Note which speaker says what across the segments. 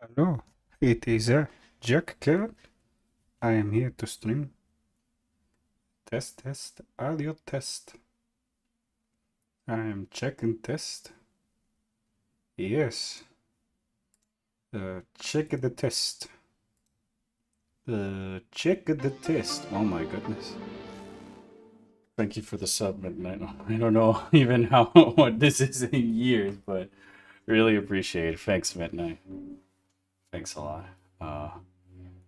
Speaker 1: Hello, it is Jack Cat. I am here to stream. Test, audio test. I am checking test. Yes. Check the test. Check the test. Oh my goodness. Thank you for the sub, Midnight. I don't know even how what this is in years, but really appreciate it. Thanks, Midnight. Thanks a lot.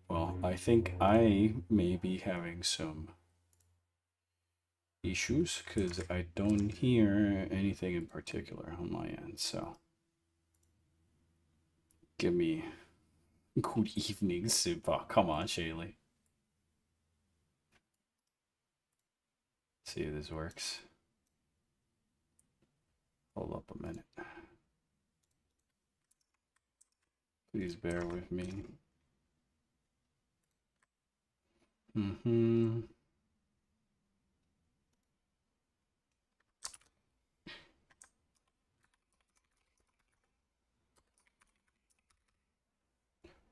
Speaker 1: Well, I think I may be having some issues because I don't hear anything in particular on my end. So, give me good evening, Super. Come on, Shaylee. See if this works. Hold up a minute. Please bear with me.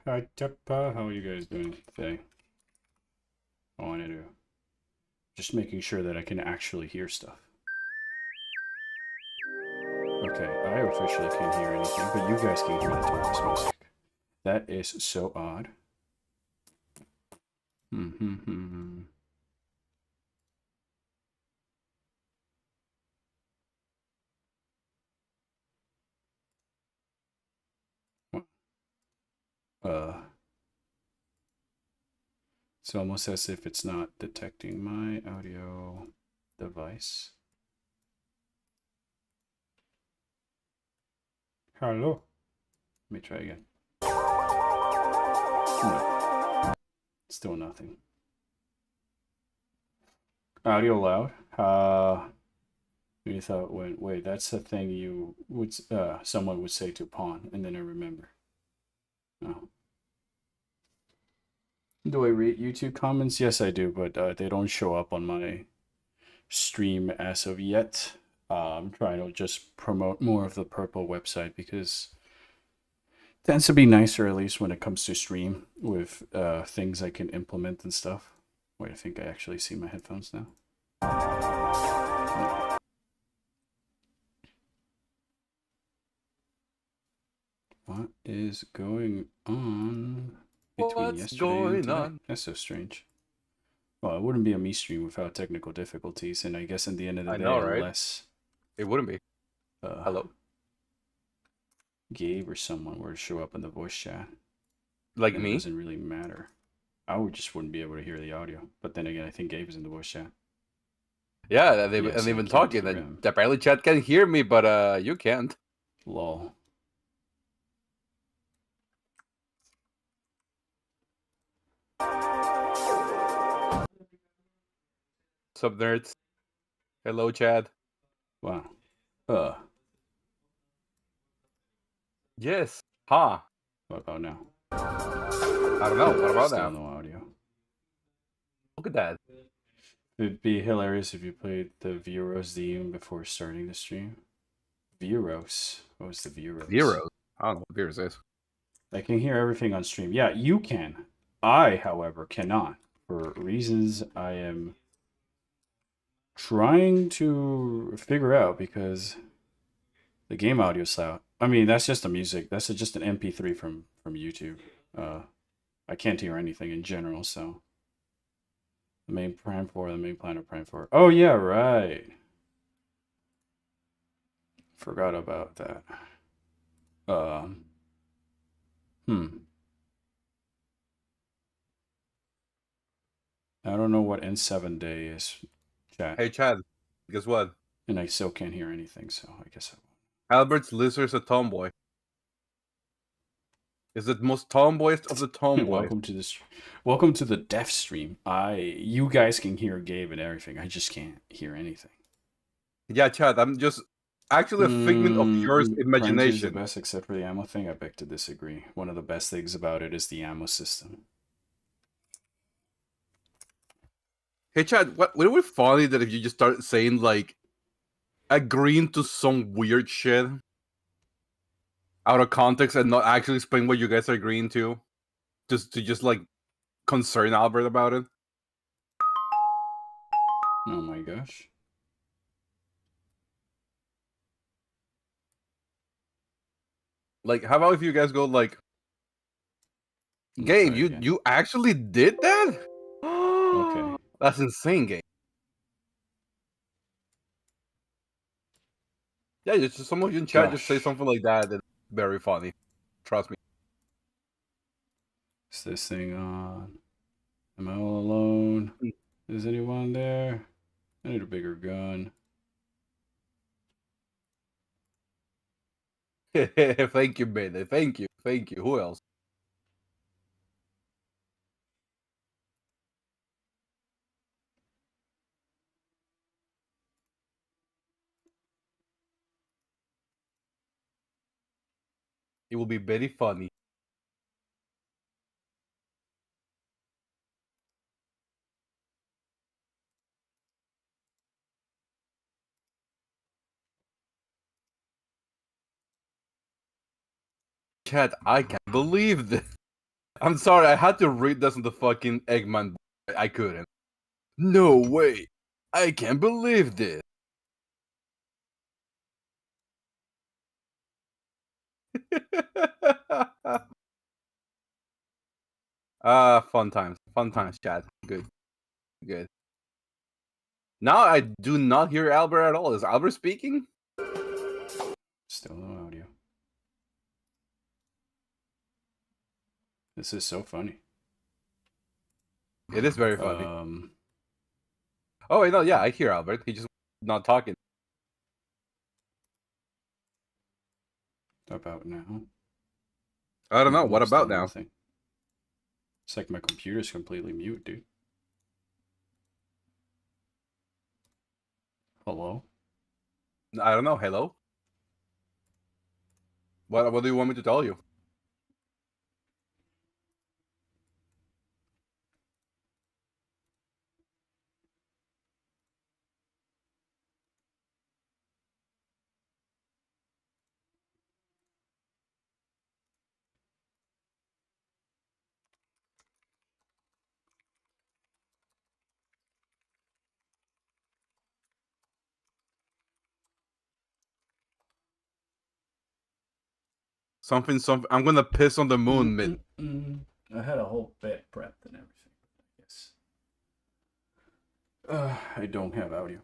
Speaker 1: Hi, Chappa. How are you guys doing today? I wanted to just making sure that I can actually hear stuff. Okay, I officially can't hear anything, but you guys can hear the Taurus music. That is so odd. It's almost as if it's not detecting my audio device. Hello. Let me try again. No. Still nothing. Audio loud. You thought, wait, that's the thing you would, someone would say to Pawn, and then I remember. Oh. Do I read YouTube comments? Yes, I do, but they don't show up on my stream as of yet. I'm trying to just promote more of the Purple website because it tends to be nicer, at least when it comes to stream, with things I can implement and stuff. Wait, I think I actually see my headphones now. No. What is going on between yesterday and today? That's so strange. Well, it wouldn't be a me stream without technical difficulties, and I guess in the end of the day,
Speaker 2: right?
Speaker 1: unless
Speaker 2: it wouldn't be. Hello,
Speaker 1: Gabe or someone were to show up in the voice chat,
Speaker 2: like me.
Speaker 1: It doesn't really matter. I just wouldn't be able to hear the audio. But then again, I think Gabe is in the voice chat.
Speaker 2: Yeah, they've been talking. And apparently, chat can hear me, but you can't.
Speaker 1: Lol.
Speaker 2: Sup, nerds? Hello, Chad.
Speaker 1: Wow.
Speaker 2: Yes. Huh.
Speaker 1: What about now?
Speaker 2: I don't know. What about
Speaker 1: Still
Speaker 2: now?
Speaker 1: no audio.
Speaker 2: Look at that.
Speaker 1: It'd be hilarious if you played the Viros theme before starting the stream. Viros? What was the Viros?
Speaker 2: Viros? I don't know what Viros is.
Speaker 1: I can hear everything on stream. Yeah, you can. I, however, cannot. For reasons I am trying to figure out because the game audio is loud. I mean, that's just the music. That's just an MP3 from YouTube. I can't hear anything in general, so the main plan of Prime 4. Oh yeah, right. Forgot about that. I don't know what N7 day is, chat.
Speaker 2: Hey, Chad. Guess what?
Speaker 1: And I still can't hear anything, so I guess I won't.
Speaker 2: Albert's Lizard's a tomboy. Is the most tomboyest of the tomboys.
Speaker 1: Welcome to the deaf stream. You guys can hear Gabe and everything. I just can't hear anything.
Speaker 2: Yeah, Chad. I'm just actually a figment of your imagination.
Speaker 1: Is the best except for the ammo thing. I beg to disagree. One of the best things about it is the ammo system.
Speaker 2: Hey, Chad. What would it be funny that if you just started saying like agreeing to some weird shit? out of context and not actually explain what you guys are agreeing to, just like concern Albert about it.
Speaker 1: Oh my gosh.
Speaker 2: Like, how about if you guys go like, Gabe, you actually did that?
Speaker 1: Okay.
Speaker 2: That's insane, Gabe. Yeah, just someone in chat just say something like that. That's very funny. Trust me.
Speaker 1: Is this thing on? Am I all alone? Is anyone there? I need a bigger gun.
Speaker 2: Thank you, man. Thank you. Who else? It will be very funny. Chat, I can't believe this. I'm sorry, I had to read this on the fucking Eggman. I couldn't. No way. I can't believe this. Fun times, chat. Good. Now I do not hear Albert at all. Is Albert speaking?
Speaker 1: Still no audio. This is so funny.
Speaker 2: It is very funny. Oh wait, no, yeah, I hear Albert. He's just not talking.
Speaker 1: About now?
Speaker 2: I don't know. What about now?
Speaker 1: Nothing. It's like my computer's completely mute, dude. Hello?
Speaker 2: I don't know. Hello? What do you want me to tell you? Something. I'm gonna piss on the moon, mid.
Speaker 1: I had a whole bit prepped and everything. I guess. I don't have audio.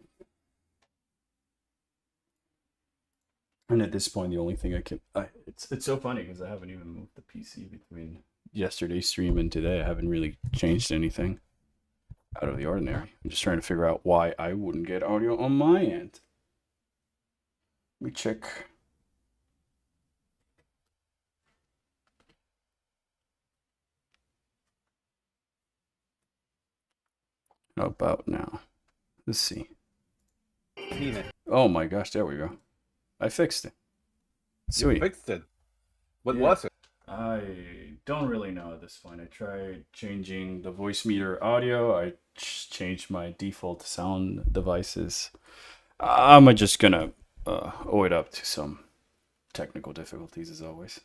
Speaker 1: And at this point, the only thing I can... it's so funny because I haven't even moved the PC between yesterday's stream and today. I haven't really changed anything out of the ordinary. I'm just trying to figure out why I wouldn't get audio on my end. Let me check. How about now? Let's see. Oh my gosh, there we go. I fixed it. Sweet.
Speaker 2: You fixed it. What was it?
Speaker 1: I don't really know at this point. I tried changing the voice meter audio. I changed my default sound devices. I'm just gonna owe it up to some technical difficulties as always.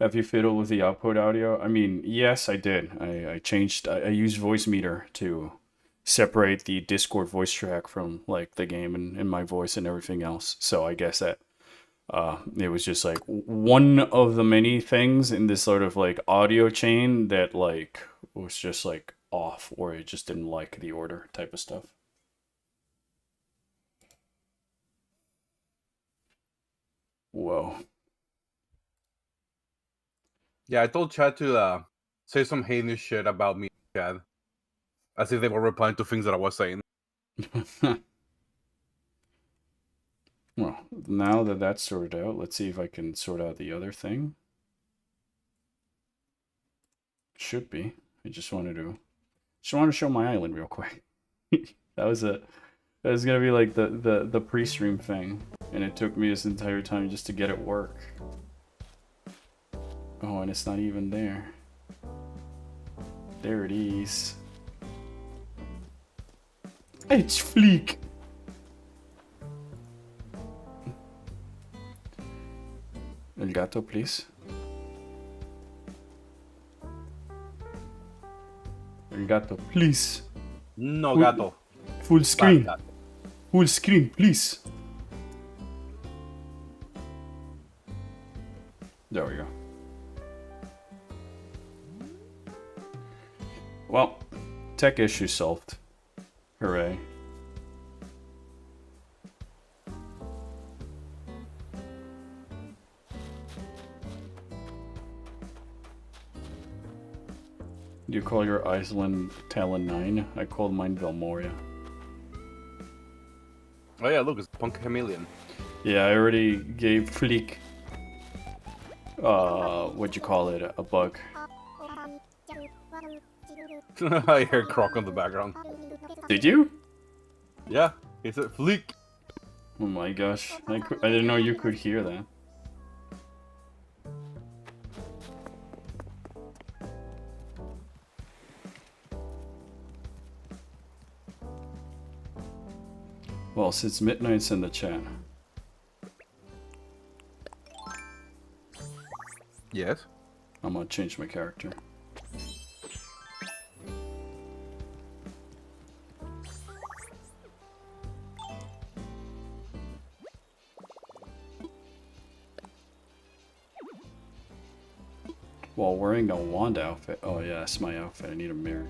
Speaker 1: Have you fiddled with the output audio? I mean, yes, I did. I changed. I used voice meter to separate the Discord voice track from like the game and my voice and everything else. So I guess that it was just like one of the many things in this sort of like audio chain that like was just like off, or it just didn't like the order type of stuff. Whoa.
Speaker 2: Yeah, I told Chad to say some heinous shit about me, Chad. As if they were replying to things that I was saying.
Speaker 1: Well, now that that's sorted out, let's see if I can sort out the other thing. Should be. I just wanted to show my island real quick. that was gonna be like the pre-stream thing, and it took me this entire time just to get it work. Oh, and it's not even there. There it is. It's Fleek. El gato, please. El gato, please.
Speaker 2: No gato.
Speaker 1: Full screen.
Speaker 2: Bad gato.
Speaker 1: Full screen, please. There we go. Well, tech issue solved. Hooray. You call your island Talon 9? I called mine Velmoria.
Speaker 2: Oh yeah, look, it's Punk Chameleon.
Speaker 1: Yeah, I already gave Fleek, what'd you call it, a bug.
Speaker 2: I hear Croc on the background.
Speaker 1: Did you?
Speaker 2: Yeah, he said Fleek.
Speaker 1: Oh my gosh, I didn't know you could hear that. Well, since Midnight's in the chat,
Speaker 2: Yes.
Speaker 1: I'm gonna change my character. While wearing a wand outfit. Oh yeah, that's my outfit. I need a mirror.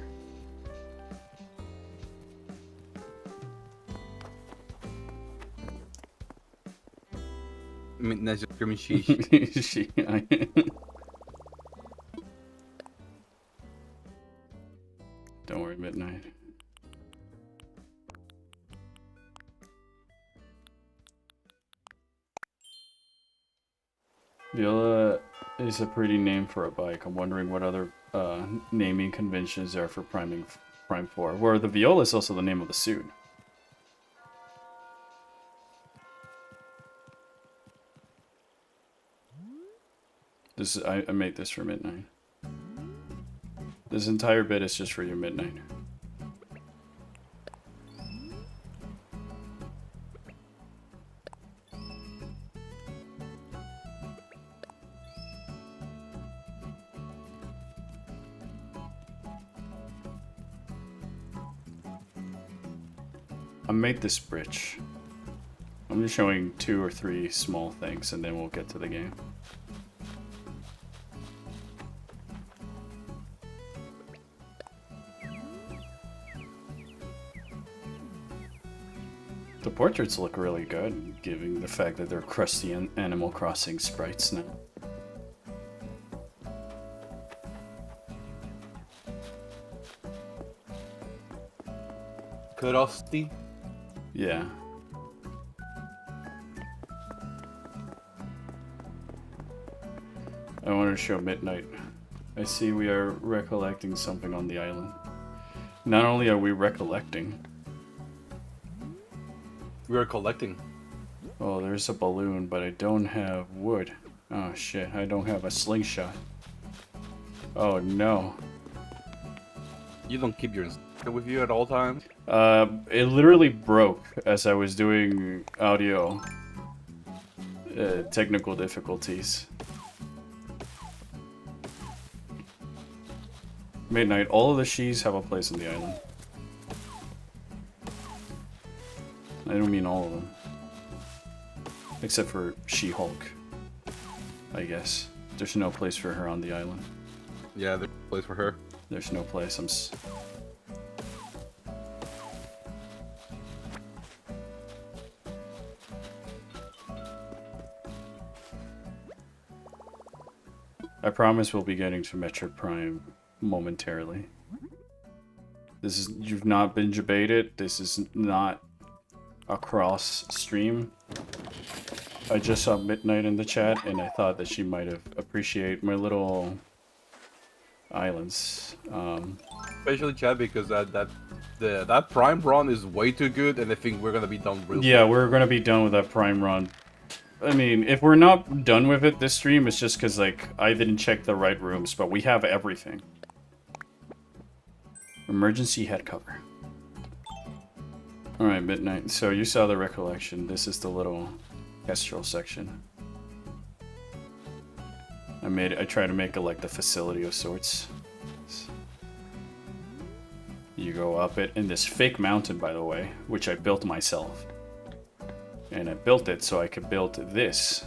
Speaker 2: I mean, that's just screaming sheesh.
Speaker 1: Don't worry, Midnight. Viola is a pretty name for a bike. I'm wondering what other naming conventions there are for Prime 4. Where the Viola is also the name of the suit. This is, I made this for Midnight. This entire bit is just for you, Midnight. I made this bridge. I'm just showing 2 or 3 small things and then we'll get to the game. The portraits look really good, given the fact that they're crusty Animal Crossing sprites now.
Speaker 2: Crusty.
Speaker 1: Yeah. I wanted to show Midnight. I see we are recollecting something on the island. Not only are we recollecting...
Speaker 2: We are collecting.
Speaker 1: Oh, there's a balloon, but I don't have wood. Oh shit, I don't have a slingshot. Oh no.
Speaker 2: You don't keep your instrument with you at all times?
Speaker 1: It literally broke as I was doing audio technical difficulties. Midnight, all of the she's have a place on the island. I don't mean all of them. Except for She-Hulk, I guess. There's no place for her on the island.
Speaker 2: Yeah, there's a place for her.
Speaker 1: There's no place. I promise we'll be getting to Metroid Prime momentarily. This is, you've not been debated. This is not a cross stream. I just saw Midnight in the chat and I thought that she might have appreciated my little islands.
Speaker 2: Especially Chad, because that Prime run is way too good, and I think we're gonna be done real
Speaker 1: Yeah,
Speaker 2: quick.
Speaker 1: we're gonna be done with that Prime run. I mean, if we're not done with it this stream, it's just because, like, I didn't check the right rooms, but we have everything. Emergency head cover. Alright, Midnight. So you saw the recollection. This is the little kestrel section. I try to make it like the facility of sorts. You go up it in this fake mountain, by the way, which I built myself. And I built it so I could build this.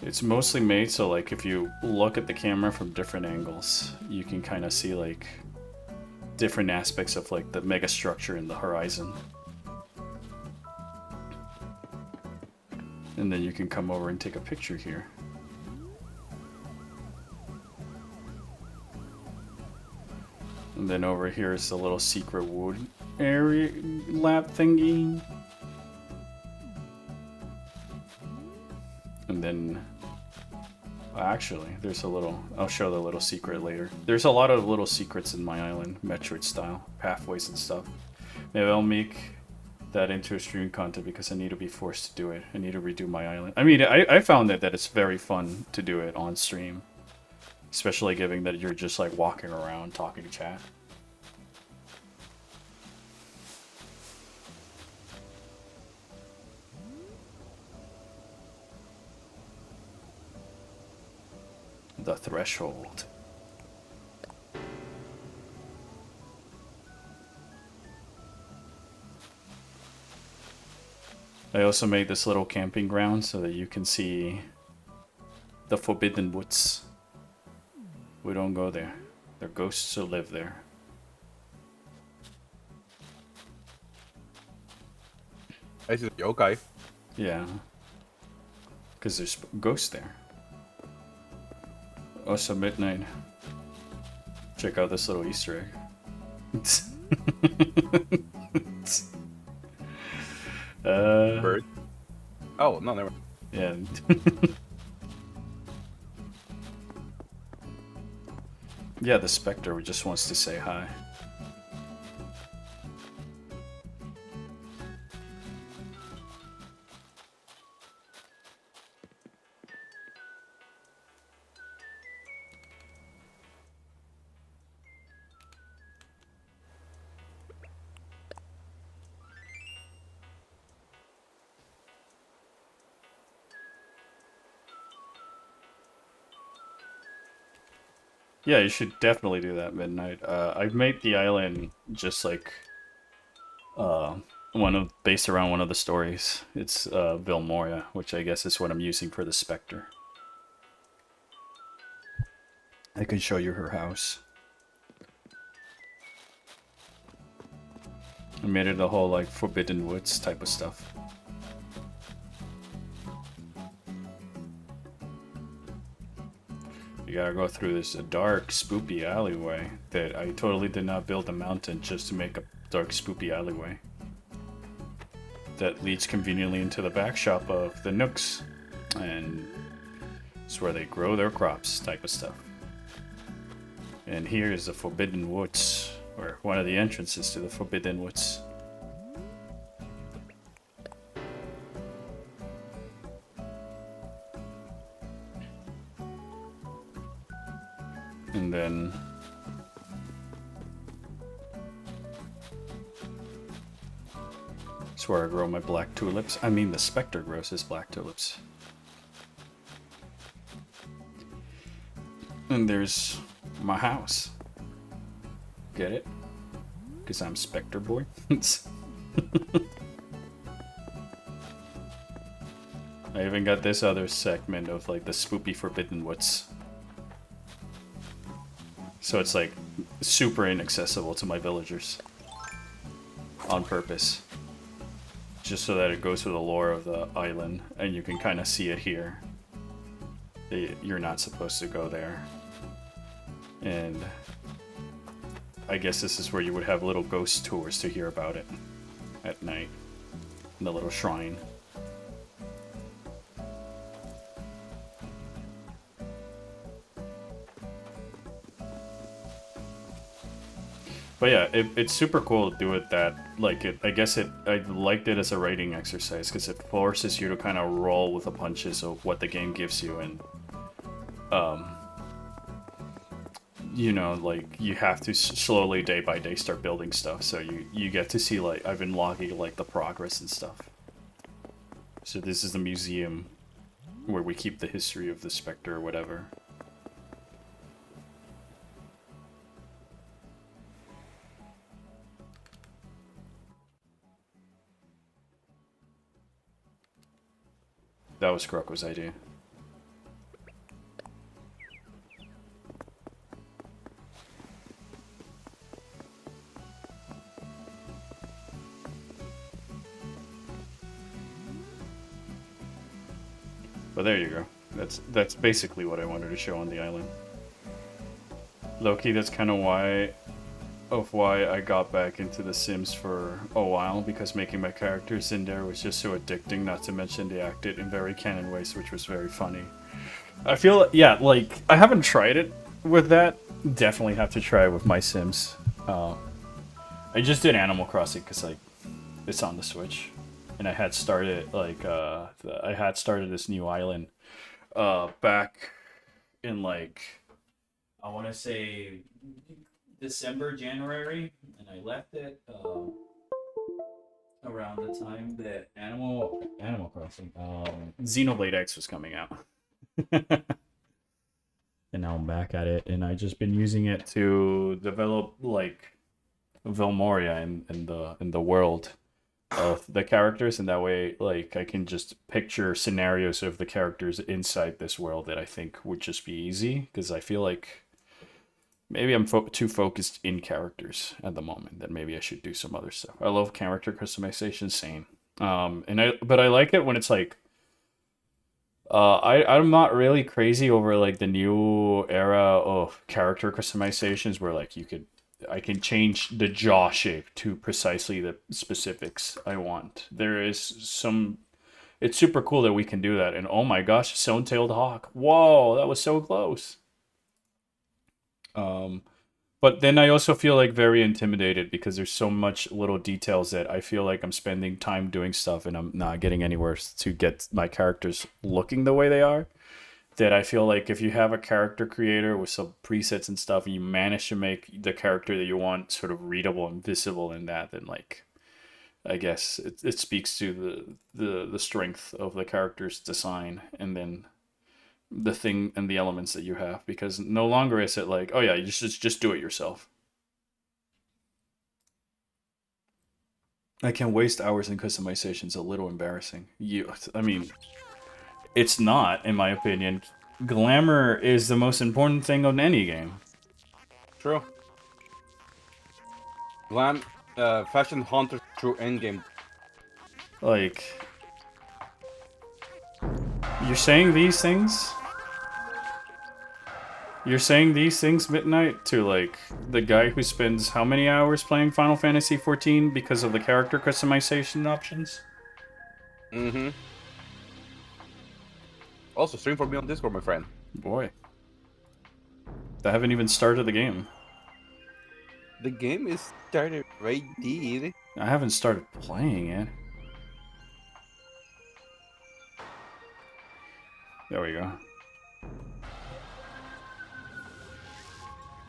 Speaker 1: It's mostly made so like if you look at the camera from different angles, you can kind of see like different aspects of like the mega structure in the horizon. And then you can come over and take a picture here. And then over here is the little secret wood area lab thingy. And then, actually, there's a little, I'll show the little secret later. There's a lot of little secrets in my island, Metroid style, pathways and stuff. Maybe I'll make that into a stream content because I need to be forced to do it. I need to redo my island. I mean, I found that it's very fun to do it on stream. Especially given that you're just like walking around talking to chat. The threshold. I also made this little camping ground so that you can see the Forbidden Woods. We don't go there. There are ghosts who live there.
Speaker 2: I see yokai.
Speaker 1: Yeah. Because there's ghosts there. Also midnight. Check out this little Easter egg.
Speaker 2: Bird. Oh, no, never.
Speaker 1: Yeah. Yeah, the Spectre just wants to say hi. Yeah, you should definitely do that, Midnight. I've made the island just like based around one of the stories. It's Vilmoria, which I guess is what I'm using for the Spectre. I can show you her house. I made it a whole like Forbidden Woods type of stuff. You gotta go through this dark, spoopy alleyway that I totally did not build a mountain just to make a dark, spoopy alleyway. That leads conveniently into the back shop of the Nooks. And it's where they grow their crops type of stuff. And here is the Forbidden Woods, or one of the entrances to the Forbidden Woods. And then it's where I grow my black tulips. I mean, the Spectre grows his black tulips. And there's my house. Get it? Because I'm Spectre Boy. I even got this other segment of like the spoopy Forbidden Woods. So it's like super inaccessible to my villagers. On purpose. Just so that it goes with the lore of the island and you can kind of see it here. You're not supposed to go there. And I guess this is where you would have little ghost tours to hear about it at night. In the little shrine. But yeah, it's super cool to do it that, like, I guess I liked it as a writing exercise, because it forces you to kind of roll with the punches of what the game gives you, and, you know, like, you have to slowly, day by day, start building stuff, so you get to see, like, I've been logging, like, the progress and stuff. So this is the museum where we keep the history of the Spectre or whatever. That was Croco's idea. But there you go. That's basically what I wanted to show on the island. Low-key, that's kind of why I got back into The Sims for a while, because making my characters in there was just so addicting, not to mention they acted in very canon ways, which was very funny. I feel, yeah, like, I haven't tried it with that. Definitely have to try it with my Sims. I just did Animal Crossing because, like, it's on the Switch. And I had started, like, I had started this new island back in, like, I want to say December, January, and I left it around the time that Animal Crossing, Xenoblade X was coming out. And now I'm back at it, and I just been using it to develop like Velmoria in the world of the characters, and that way like I can just picture scenarios of the characters inside this world that I think would just be easy, because I feel like maybe I'm too focused in characters at the moment. That maybe I should do some other stuff. I love character customization, same. But I like it when it's like, I'm not really crazy over like the new era of character customizations where like I can change the jaw shape to precisely the specifics I want. There is some. It's super cool that we can do that. And oh my gosh, Stone-tailed hawk! Whoa, that was so close. But then I also feel like very intimidated because there's so much little details that I feel like I'm spending time doing stuff and I'm not getting anywhere to get my characters looking the way they are. That I feel like if you have a character creator with some presets and stuff and you manage to make the character that you want sort of readable and visible in that, then like I guess it speaks to the strength of the character's design, and then the thing and the elements that you have, because no longer is it like, oh yeah, you just do it yourself. I can waste hours in customizations. A little embarrassing. I mean, it's not, in my opinion. Glamour is the most important thing on any game.
Speaker 2: True. Fashion hunters through endgame.
Speaker 1: Like, you're saying these things? You're saying these things, Midnight, to like the guy who spends how many hours playing Final Fantasy XIV because of the character customization options?
Speaker 2: Mm-hmm. Also, stream for me on Discord, my friend.
Speaker 1: Boy. I haven't even started the game.
Speaker 2: The game is started right there.
Speaker 1: I haven't started playing it. There we go.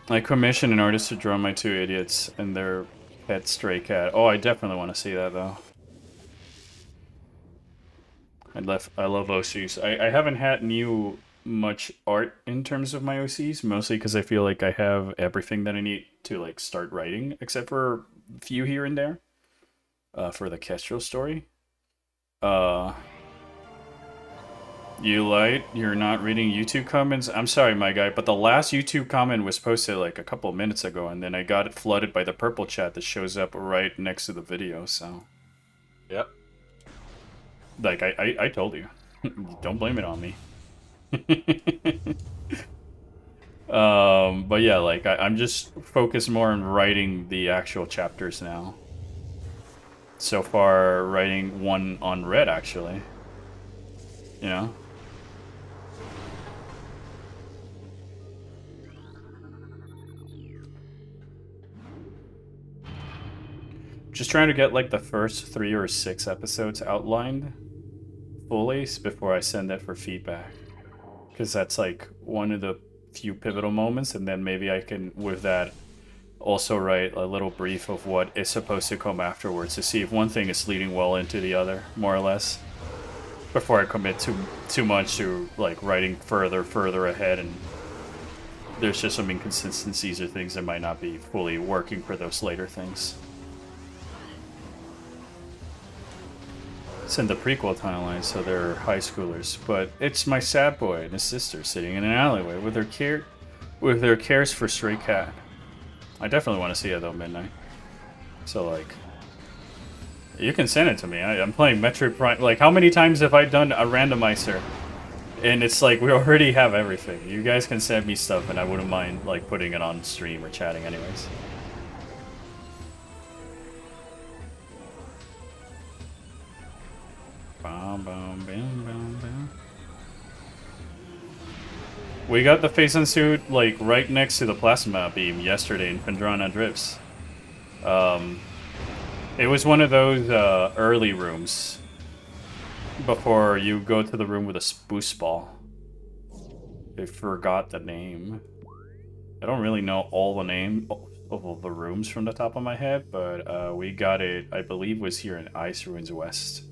Speaker 1: I commissioned an artist to draw my two idiots and their pet stray cat. Oh, I definitely want to see that, though. I love OCs. I haven't had much art in terms of my OCs, mostly because I feel like I have everything that I need to like start writing, except for a few here and there. For the Kestrel story. You lied? You're not reading YouTube comments? I'm sorry, my guy, but the last YouTube comment was posted like a couple minutes ago, and then I got it flooded by the purple chat that shows up right next to the video, so...
Speaker 2: Yep.
Speaker 1: Like, I told you. Don't blame it on me. But yeah, like, I'm just focused more on writing the actual chapters now. So far, writing one on Red, actually. You know? Just trying to get like the first 3 or 6 episodes outlined fully before I send it for feedback. Because that's like one of the few pivotal moments, and then maybe I can, with that, also write a little brief of what is supposed to come afterwards to see if one thing is leading well into the other, more or less. before I commit too much to like writing further ahead, and there's just some inconsistencies or things that might not be fully working for those later things. It's in the prequel timeline, so they're high schoolers. But it's my sad boy and his sister sitting in an alleyway with their cares for stray cat. I definitely want to see it though, Midnight. So like, you can send it to me. I'm playing Metroid Prime. Like, how many times have I done a randomizer? And it's like, we already have everything. You guys can send me stuff, and I wouldn't mind like putting it on stream or chatting anyways. Bam, bam, bam, bam, bam. We got the Phazon suit like right next to the plasma beam yesterday in Pendrana Drifts. It was one of those early rooms before you go to the room with a spooce ball. I forgot the name. I don't really know all the name of all the rooms from the top of my head, but we got it, I believe, was here in Ice Ruins West.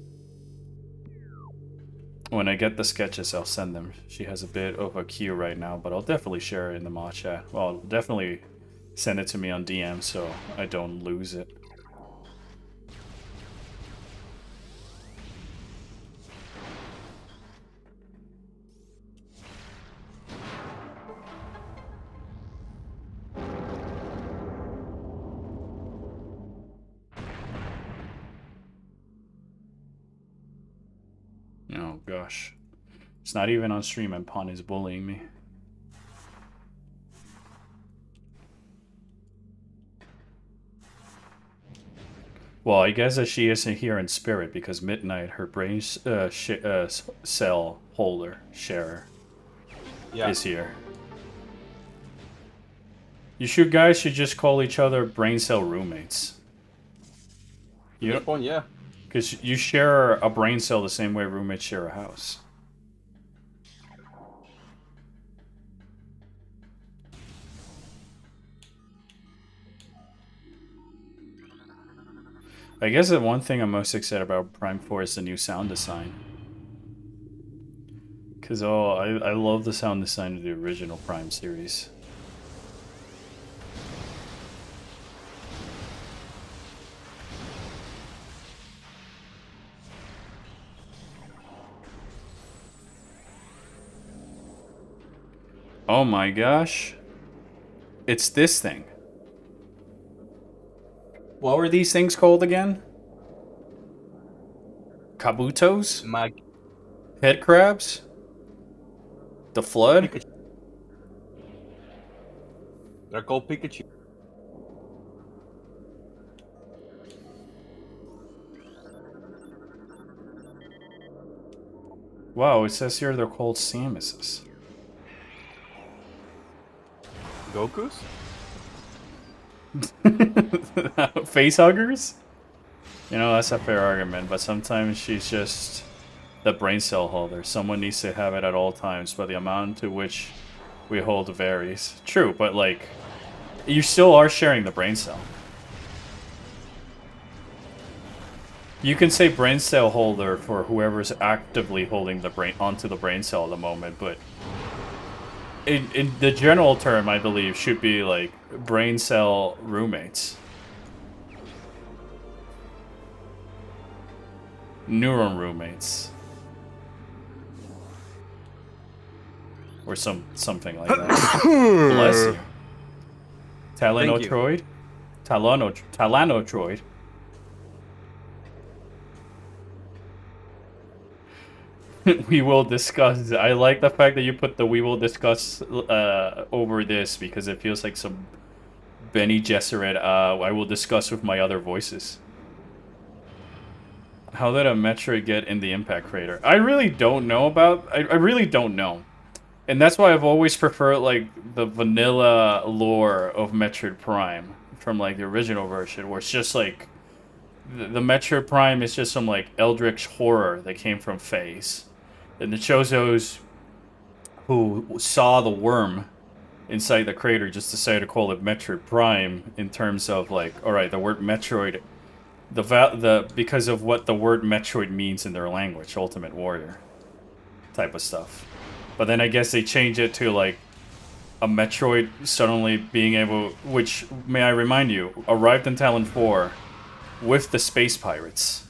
Speaker 1: When I get the sketches, I'll send them. She has a bit of a queue right now, but I'll definitely share it in the mod chat. Well, definitely send it to me on DM so I don't lose it. Oh gosh. It's not even on stream and Pun is bullying me. Well, I guess that she isn't here in spirit because Midnight, her brain cell holder, sharer, is here. You guys should just call each other brain cell roommates.
Speaker 2: Yeah.
Speaker 1: Because you share a brain cell the same way roommates share a house. I guess the one thing I'm most excited about Prime 4 is the new sound design. Because, I love the sound design of the original Prime series. Oh my gosh. It's this thing. What were these things called again? Kabutos? Head crabs? The flood?
Speaker 2: Pikachu. They're called Pikachu.
Speaker 1: Wow, it says here they're called Samuses.
Speaker 2: Gokus?
Speaker 1: Face huggers? You know, that's a fair argument, but sometimes she's just the brain cell holder. Someone needs to have it at all times, but the amount to which we hold varies. True, but like, you still are sharing the brain cell. You can say brain cell holder for whoever's actively holding the brain onto the brain cell at the moment, but in the general term, I believe, should be like brain cell roommates. Neuron roommates. Or something like that. Bless you. Talanotroid? Talanotroid. We will discuss. I like the fact that you put the "we will discuss" over this because it feels like some Benny Gesserit. I will discuss with my other voices. How did a Metroid get in the impact crater? I really don't know about. I really don't know, and that's why I've always preferred like the vanilla lore of Metroid Prime from like the original version, where it's just like the Metroid Prime is just some like eldritch horror that came from Phase. And the Chozos who saw the worm inside the crater just decided to call it Metroid Prime in terms of like, alright, the word Metroid because of what the word Metroid means in their language, Ultimate Warrior type of stuff. But then I guess they change it to like a Metroid suddenly being able, which, may I remind you, arrived in Talon 4 with the Space Pirates.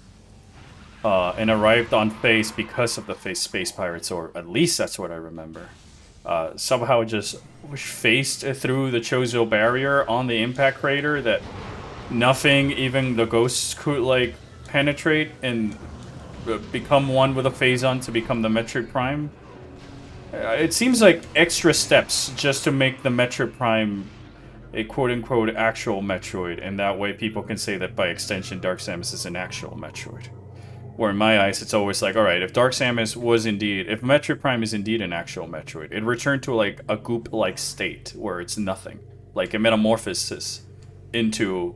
Speaker 1: And arrived on Phase because of the Space Pirates, or at least that's what I remember. Somehow just faced through the Chozo barrier on the impact crater that nothing, even the ghosts, could like penetrate and become one with a Phazon to become the Metroid Prime. It seems like extra steps just to make the Metroid Prime a quote-unquote actual Metroid, and that way people can say that by extension Dark Samus is an actual Metroid. Where in my eyes, it's always like, alright, if Dark Samus was indeed... If Metroid Prime is indeed an actual Metroid, it returned to, like, a goop-like state where it's nothing. Like, a metamorphosis into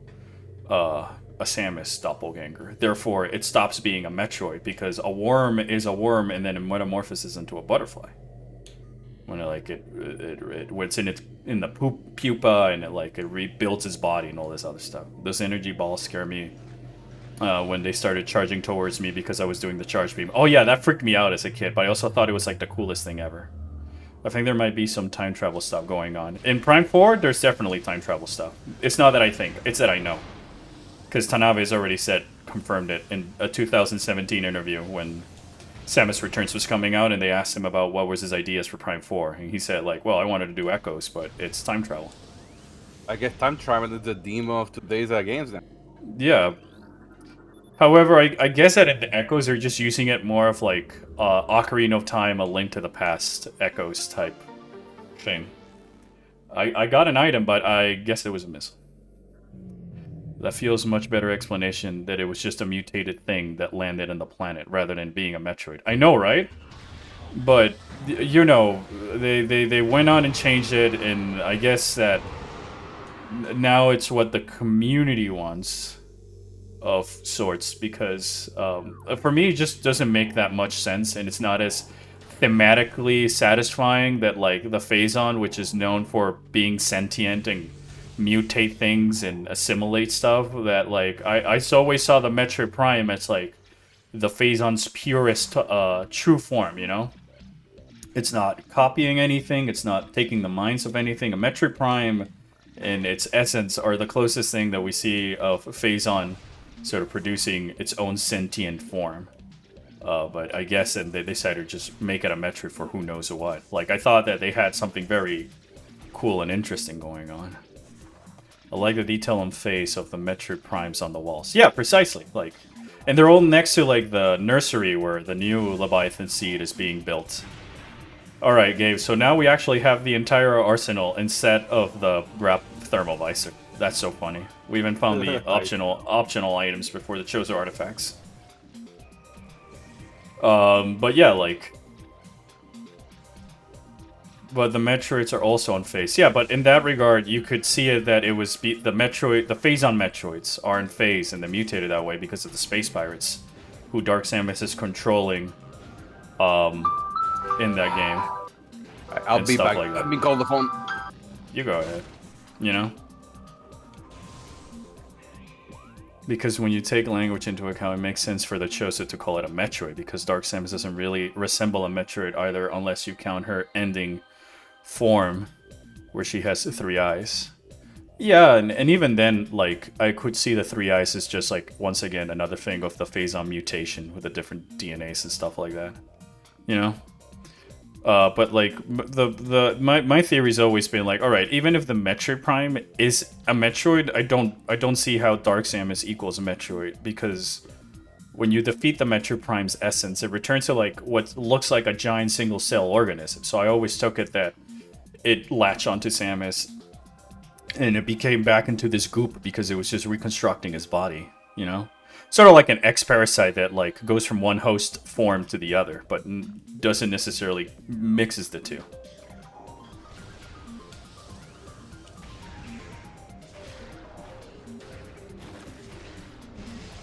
Speaker 1: a Samus doppelganger. Therefore, it stops being a Metroid, because a worm is a worm and then it metamorphoses into a butterfly. When it's in the pupa and it rebuilds its body and all this other stuff. Those energy balls scare me. When they started charging towards me because I was doing the charge beam. Oh yeah, that freaked me out as a kid, but I also thought it was like the coolest thing ever. I think there might be some time travel stuff going on. In Prime 4, there's definitely time travel stuff. It's not that I think, it's that I know. Because Tanabe's already confirmed it in a 2017 interview when Samus Returns was coming out and they asked him about what was his ideas for Prime 4. And he said like, well, I wanted to do Echoes, but it's time travel.
Speaker 2: I guess time travel is the demon of today's games then.
Speaker 1: Yeah. However, I guess that in the Echoes, they're just using it more of like Ocarina of Time, A Link to the Past Echoes type thing. I got an item, but I guess it was a miss. That feels a much better explanation that it was just a mutated thing that landed on the planet rather than being a Metroid. I know, right? But, you know, they went on and changed it, and I guess that now it's what the community wants. Of sorts, because for me it just doesn't make that much sense, and it's not as thematically satisfying that like the Phazon, which is known for being sentient and mutate things and assimilate stuff, that like I always saw the Metroid Prime as like the Phazon's purest true form, you know? It's not copying anything, it's not taking the minds of anything. A Metroid Prime in its essence are the closest thing that we see of Phazon sort of producing its own sentient form. But I guess and they decided to just make it a Metroid for who knows what. Like, I thought that they had something very cool and interesting going on. I like the detail and face of the Metroid Primes on the walls. Yeah, precisely. Like, and they're all next to, like, the nursery where the new Leviathan seed is being built. Alright, Gabe, so now we actually have the entire arsenal instead of the Grap Thermal Visor. That's so funny. We even found the optional items before the Chozo artifacts. But yeah, like... But the Metroids are also on phase. Yeah, but in that regard, you could see it that it was... the Phazon Metroids are in phase, and they're mutated that way because of the Space Pirates, who Dark Samus is controlling, in that game.
Speaker 2: I'll be back. Let me call the phone.
Speaker 1: You go ahead. You know? Because when you take language into account, it makes sense for the Chozo to call it a Metroid, because Dark Samus doesn't really resemble a Metroid either, unless you count her ending form, where she has 3 eyes. Yeah, and even then, like, I could see the 3 eyes as just, like, once again, another thing of the Phazon mutation with the different DNAs and stuff like that. You know? But like my theory's always been like, all right, even if the Metroid Prime is a Metroid, I don't see how Dark Samus equals a Metroid, because when you defeat the Metroid Prime's essence, it returns to like what looks like a giant single cell organism. So I always took it that it latched onto Samus and it became back into this goop because it was just reconstructing his body, you know? Sort of like an X-Parasite that like goes from one host form to the other, but doesn't necessarily mixes the two.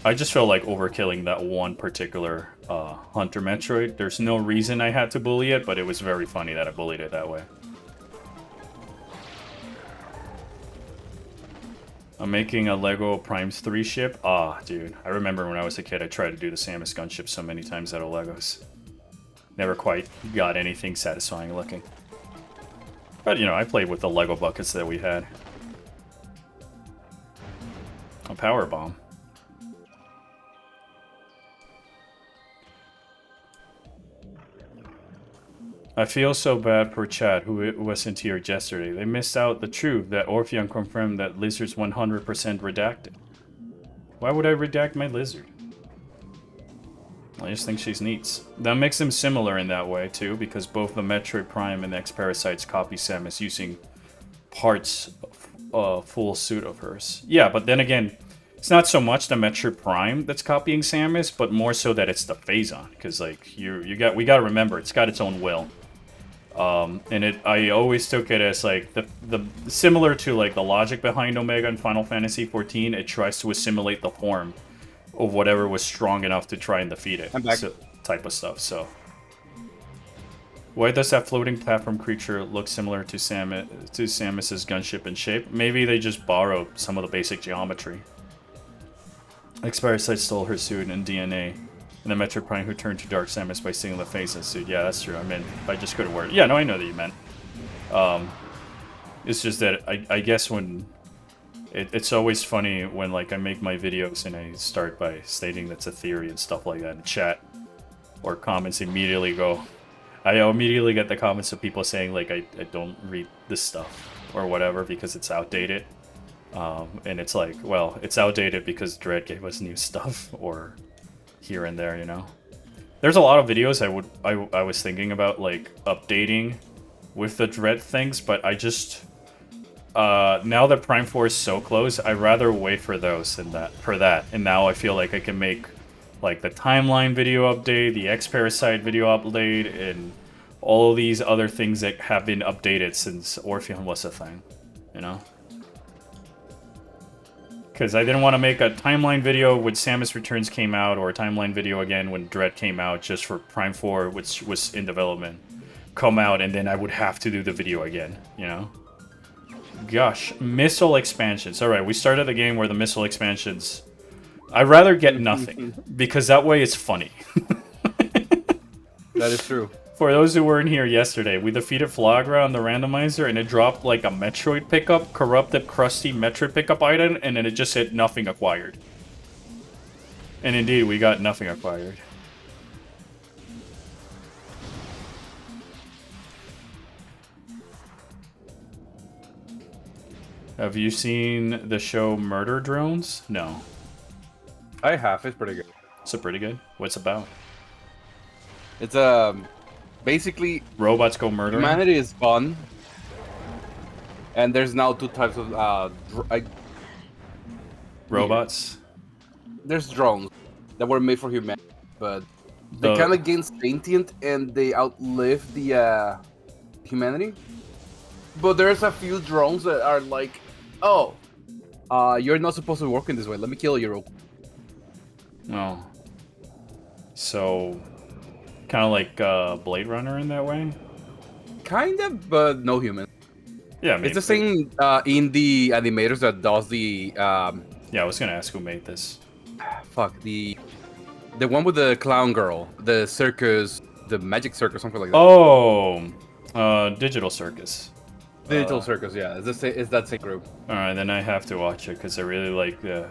Speaker 1: I just felt like overkilling that one particular Hunter Metroid. There's no reason I had to bully it, but it was very funny that I bullied it that way. I'm making a Lego Primes 3 ship. Ah, dude. I remember when I was a kid, I tried to do the Samus gunship so many times out of Legos. Never quite got anything satisfying looking. But, you know, I played with the Lego buckets that we had. A power bomb. I feel so bad for Chad, who wasn't here yesterday. They missed out the truth that Orpheon confirmed that Lizard's 100% redacted. Why would I redact my Lizard? I just think she's neat. That makes them similar in that way, too, because both the Metroid Prime and the X-Parasites copy Samus using parts of full suit of hers. Yeah, but then again, it's not so much the Metroid Prime that's copying Samus, but more so that it's the Phazon, because like we gotta remember it's got its own will. And I always took it as like the similar to like the logic behind Omega in Final Fantasy XIV. It tries to assimilate the form of whatever was strong enough to try and defeat it.
Speaker 2: I'm back.
Speaker 1: So, type of stuff. So, why does that floating platform creature look similar to Samus's gunship in shape? Maybe they just borrowed some of the basic geometry. X-Parasite stole her suit and DNA. And the Metroid Prime who turned to Dark Samus by stealing the face and suit. Yeah, that's true. I mean, I just couldn't word. Yeah, no, I know that you meant. It's just that I guess when it's always funny when like I make my videos and I start by stating that's a theory and stuff like that. And chat or comments immediately go. I immediately get the comments of people saying like I don't read this stuff or whatever because it's outdated. And it's like, well, it's outdated because Dread gave us new stuff or here and there, you know. There's a lot of videos I was thinking about like updating with the Dread things, but I just now that Prime 4 is so close, I'd rather wait for those than that. And now I feel like I can make like the timeline video update, the X-Parasite video update, and all these other things that have been updated since Orpheon was a thing, you know. Because I didn't want to make a timeline video when Samus Returns came out, or a timeline video again when Dread came out, just for Prime 4, which was in development, come out, and then I would have to do the video again, you know? Gosh, missile expansions. Alright, we started the game where the missile expansions... I'd rather get nothing, because that way it's funny.
Speaker 2: That is true.
Speaker 1: For those who weren't here yesterday, we defeated Flagra on the randomizer, and it dropped like a Metroid pickup, corrupted, crusty Metroid pickup item, and then it just said nothing acquired. And indeed, we got nothing acquired. Have you seen the show Murder Drones? No.
Speaker 2: I have. It's pretty good.
Speaker 1: Is it pretty good? What's it about?
Speaker 2: It's basically
Speaker 1: Robots go murder.
Speaker 2: humanity is gone, and there's now two types of
Speaker 1: Robots.
Speaker 2: There's drones that were made for humanity, but they kind of gain sentient and they outlive the humanity. But there's a few drones that are like, oh, you're not supposed to be working this way. Let me kill you real quick.
Speaker 1: Oh. So, kind of like Blade Runner in that way?
Speaker 2: Kind of, but no human.
Speaker 1: Yeah, I mean,
Speaker 2: it's the same indie animators that does the...
Speaker 1: yeah, I was going to ask who made this.
Speaker 2: Fuck, the one with the clown girl. The circus, the magic circus, something like that.
Speaker 1: Oh, Digital Circus.
Speaker 2: Digital Circus, yeah. It's that same group.
Speaker 1: All right, then I have to watch it because I really like their.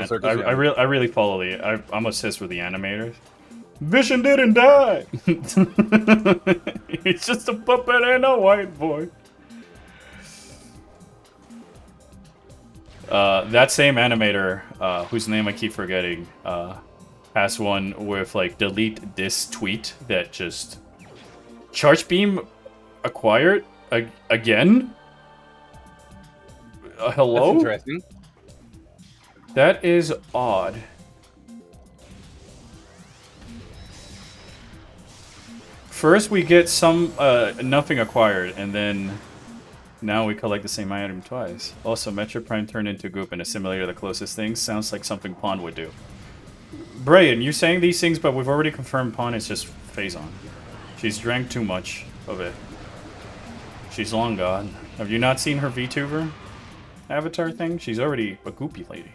Speaker 2: Circus,
Speaker 1: I really follow the. I'm obsessed with the animators. Vision didn't die. He's just a puppet and a white boy. That same animator, whose name I keep forgetting, has one with like delete this tweet that just Charge Beam acquired. Again? Hello?
Speaker 2: That's interesting.
Speaker 1: That is odd. First we get some, nothing acquired, and then now we collect the same item twice. Also, Metroid Prime turned into goop in a simulator the closest thing. Sounds like something Pawn would do. Brian, you're saying these things, but we've already confirmed Pawn is just Phazon. She's drank too much of it. She's long gone. Have you not seen her VTuber? avatar thing? She's already a goopy lady.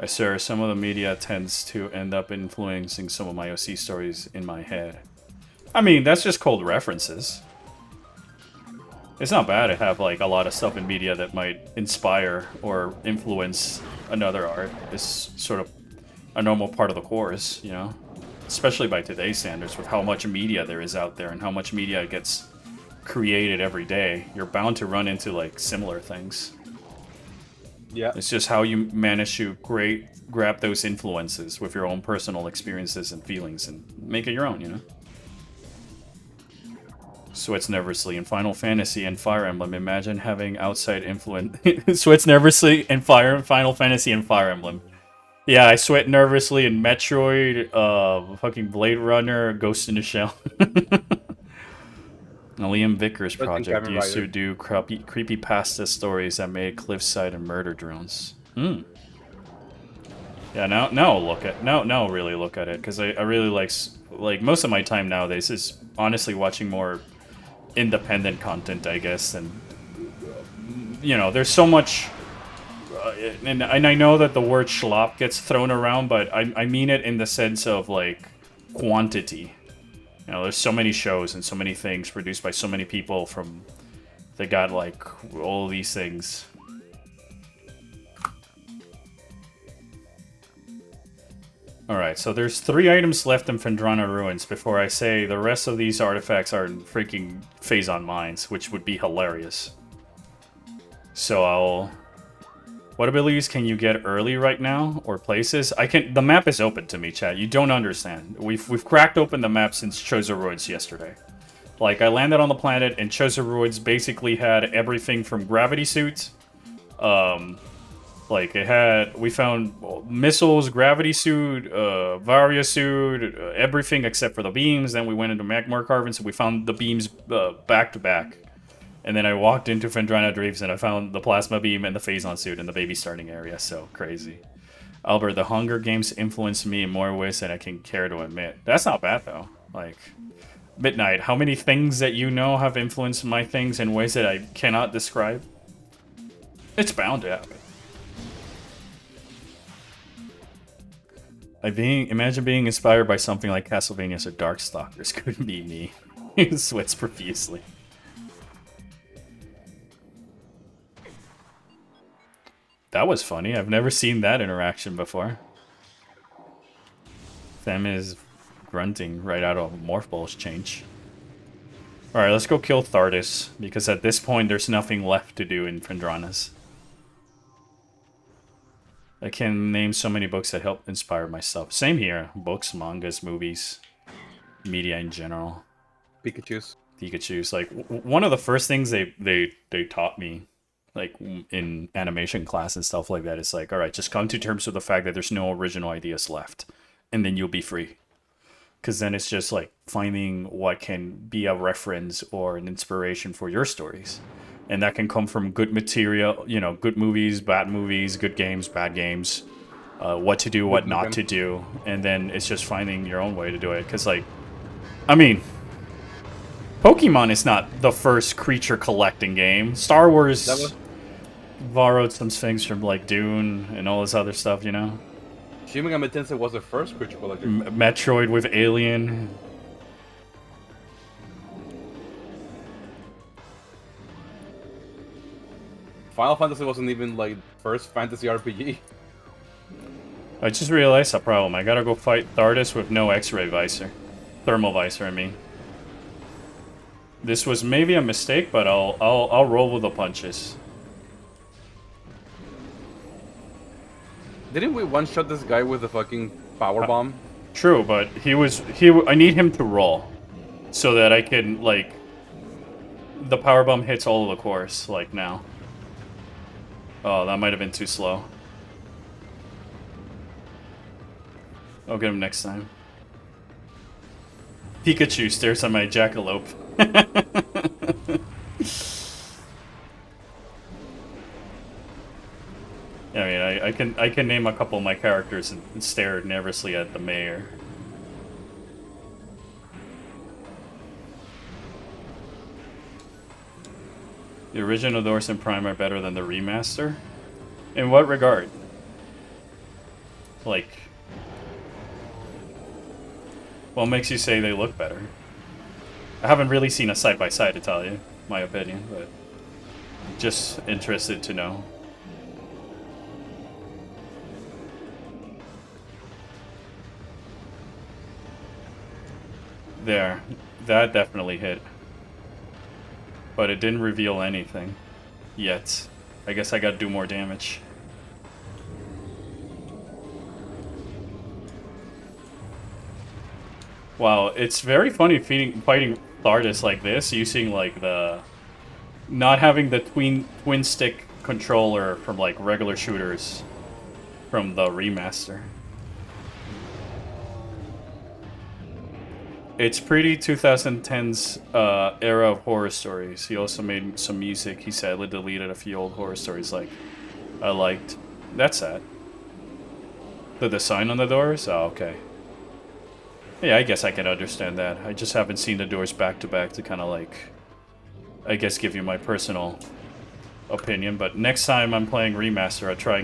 Speaker 1: I swear, some of the media tends to end up influencing some of my OC stories in my head. I mean, that's just cold references. It's not bad to have like a lot of stuff in media that might inspire or influence another art. It's sort of a normal part of the course, you know? Especially by today's standards, with how much media there is out there and how much media gets created every day. You're bound to run into like similar things.
Speaker 2: Yeah.
Speaker 1: It's just how you manage to grab those influences with your own personal experiences and feelings and make it your own, you know? Sweats nervously in Final Fantasy and Fire Emblem. Imagine having outside influence. Sweats nervously in Final Fantasy and Fire Emblem. Yeah, I sweat nervously in Metroid, fucking Blade Runner, Ghost in the Shell. The Liam Vickers project used to do creepy pasta stories that made cliffside and murder drones. Hmm. Yeah, now I'll really look at it, because I really like most of my time nowadays is honestly watching more independent content, I guess, and you know, there's so much, and I know that the word schlop gets thrown around, but I mean it in the sense of like quantity. You know, there's so many shows and so many things produced by so many people they got like all these things. Alright, so there's 3 items left in Phendrana Ruins before I say the rest of these artifacts are in freaking Phazon Mines, which would be hilarious. So what abilities can you get early right now, or places? The map is open to me, chat. You don't understand. We've cracked open the map since Chozo Ruins yesterday. Like, I landed on the planet, and Chozo Ruins basically had everything from gravity suits, like, we found missiles, gravity suit, Varia suit, everything except for the beams. Then we went into Magmar Carvings, and we found the beams back to back. And then I walked into Phendrana Dreams, and I found the plasma beam and the Phazon suit in the baby starting area. So crazy. Albert, the Hunger Games influenced me in more ways than I can care to admit. That's not bad, though. Like, Midnight, how many things that you know have influenced my things in ways that I cannot describe? It's bound to happen. Imagine being inspired by something like Castlevania's or Darkstalkers. Couldn't be me. He sweats profusely. That was funny. I've never seen that interaction before. Them is grunting right out of Morph Ball's change. Alright, let's go kill Thardis, because at this point there's nothing left to do in Phendranas. I can name so many books that help inspire my stuff. Same here. Books, mangas, movies, media in general. Pikachu's. Like, one of the first things they taught me, like, in animation class and stuff like that, is like, alright, just come to terms with the fact that there's no original ideas left. And then you'll be free. Because then it's just, like, finding what can be a reference or an inspiration for your stories. And that can come from good material, you know, good movies, good games, bad games, what to do, what not to do. And then it's just finding your own way to do it. Because, like, I mean, Pokemon is not the first creature collecting game. Star Wars borrowed some things from, like, Dune and all this other stuff, you know?
Speaker 2: Shin Megami Tensei was the first creature collector.
Speaker 1: Metroid with Alien.
Speaker 2: Final Fantasy wasn't even, like, first fantasy RPG.
Speaker 1: I just realized a problem. I gotta go fight Thardis with no X-ray visor. Thermal visor, I mean. This was maybe a mistake, but I'll roll with the punches.
Speaker 2: Didn't we one-shot this guy with a fucking power bomb?
Speaker 1: True, but I need him to roll, so that I can, like, the power bomb hits all of the course, like now. Oh, that might have been too slow. I'll get him next time. Pikachu stares at my jackalope. I mean, I can name a couple of my characters and stare nervously at the mayor. The original doors in Prime are better than the remaster? In what regard? Like, what makes you say they look better? I haven't really seen a side-by-side to tell you my opinion, but just interested to know. There. That definitely hit. But it didn't reveal anything. Yet. I guess I gotta do more damage. Wow, it's very funny fighting Thardus like this, using like the... Not having the twin stick controller from like regular shooters from the remaster. It's pretty 2010's era of horror stories. He also made some music. He sadly deleted a few old horror stories like I liked. That's sad. The sign on the doors? Oh, okay. Yeah, I guess I can understand that. I just haven't seen the doors back to back to kind of like, I guess, give you my personal opinion. But next time I'm playing remaster, I'll try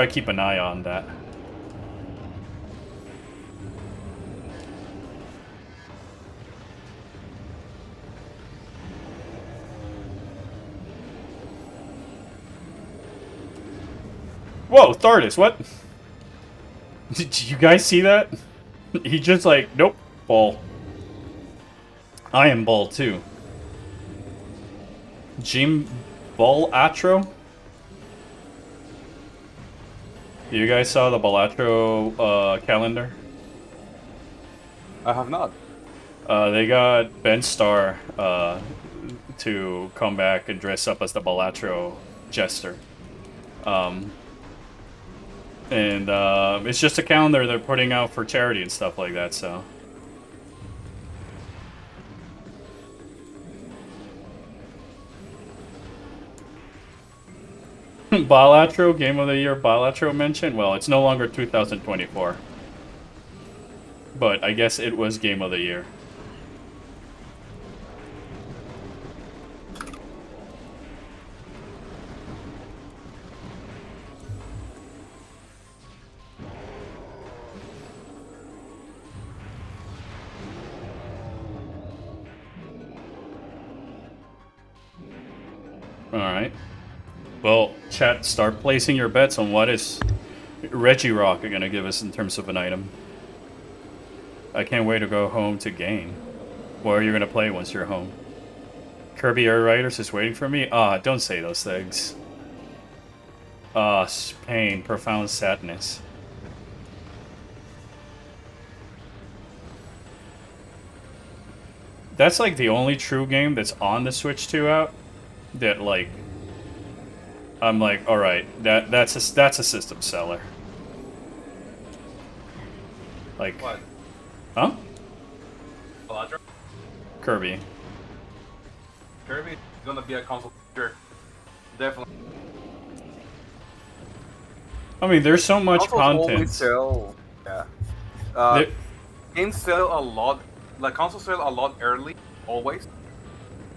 Speaker 1: to keep an eye on that. Whoa, Thardus, what? Did you guys see that? He just like, nope, ball. I am ball too. Jim Ball Atro? You guys saw the Balatro calendar?
Speaker 2: I have not.
Speaker 1: They got Ben Starr to come back and dress up as the Balatro Jester. And it's just a calendar they're putting out for charity and stuff like that, so... Balatro, Game of the Year Balatro mention? Well, it's no longer 2024. But I guess it was Game of the Year. Alright. Well, chat, start placing your bets on what is Reggie Rock gonna give us in terms of an item. I can't wait to go home to game. What are you gonna play once you're home? Kirby Air Riders is waiting for me? Ah, don't say those things. Ah, pain, profound sadness. That's like the only true game that's on the Switch 2 out that like I'm like, all right, that's a system seller. Like,
Speaker 2: What?
Speaker 1: huh?
Speaker 2: Balatro?
Speaker 1: Kirby.
Speaker 2: Kirby is gonna be a console feature. Definitely.
Speaker 1: I mean, there's so much
Speaker 2: Consoles always
Speaker 1: content.
Speaker 2: sell. Yeah. Games sell a lot. Like consoles sell a lot early, always.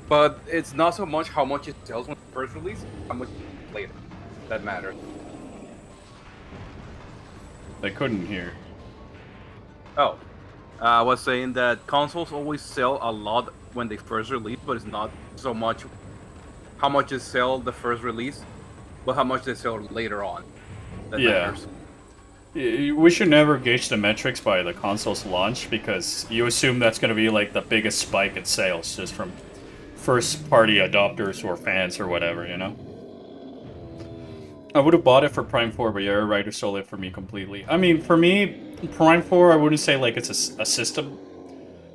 Speaker 2: But it's not so much how much it sells when it first release, how much later. That matters.
Speaker 1: They couldn't hear.
Speaker 2: Oh. I was saying that consoles always sell a lot when they first release, but it's not so much how much they sell the first release, but how much they sell later on. That matters.
Speaker 1: We should never gauge the metrics by the console's launch because you assume that's going to be like the biggest spike in sales just from first party adopters or fans or whatever, you know? I would have bought it for Prime 4, but Air Rider stole it for me completely. I mean, for me, Prime 4, I wouldn't say like it's a system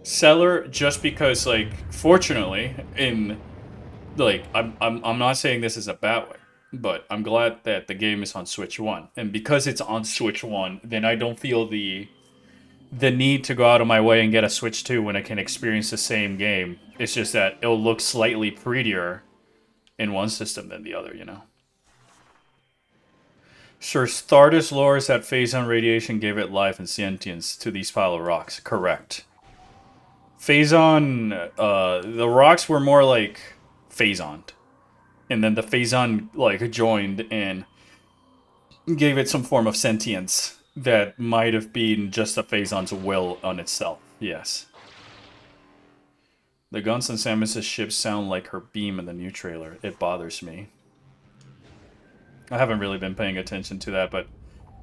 Speaker 1: seller just because, like, fortunately, in like I'm not saying this is a bad way, but I'm glad that the game is on Switch 1. And because it's on Switch 1, then I don't feel the need to go out of my way and get a Switch 2 when I can experience the same game. It's just that it'll look slightly prettier in one system than the other, you know. Sure, Stardust lore is that Phazon radiation gave it life and sentience to these pile of rocks. Correct. Phazon, the rocks were more like phasoned, and then the phazon like joined and gave it some form of sentience that might have been just a phazon's will on itself. Yes. The guns on Samus's ship sound like her beam in the new trailer. It bothers me. I haven't really been paying attention to that, but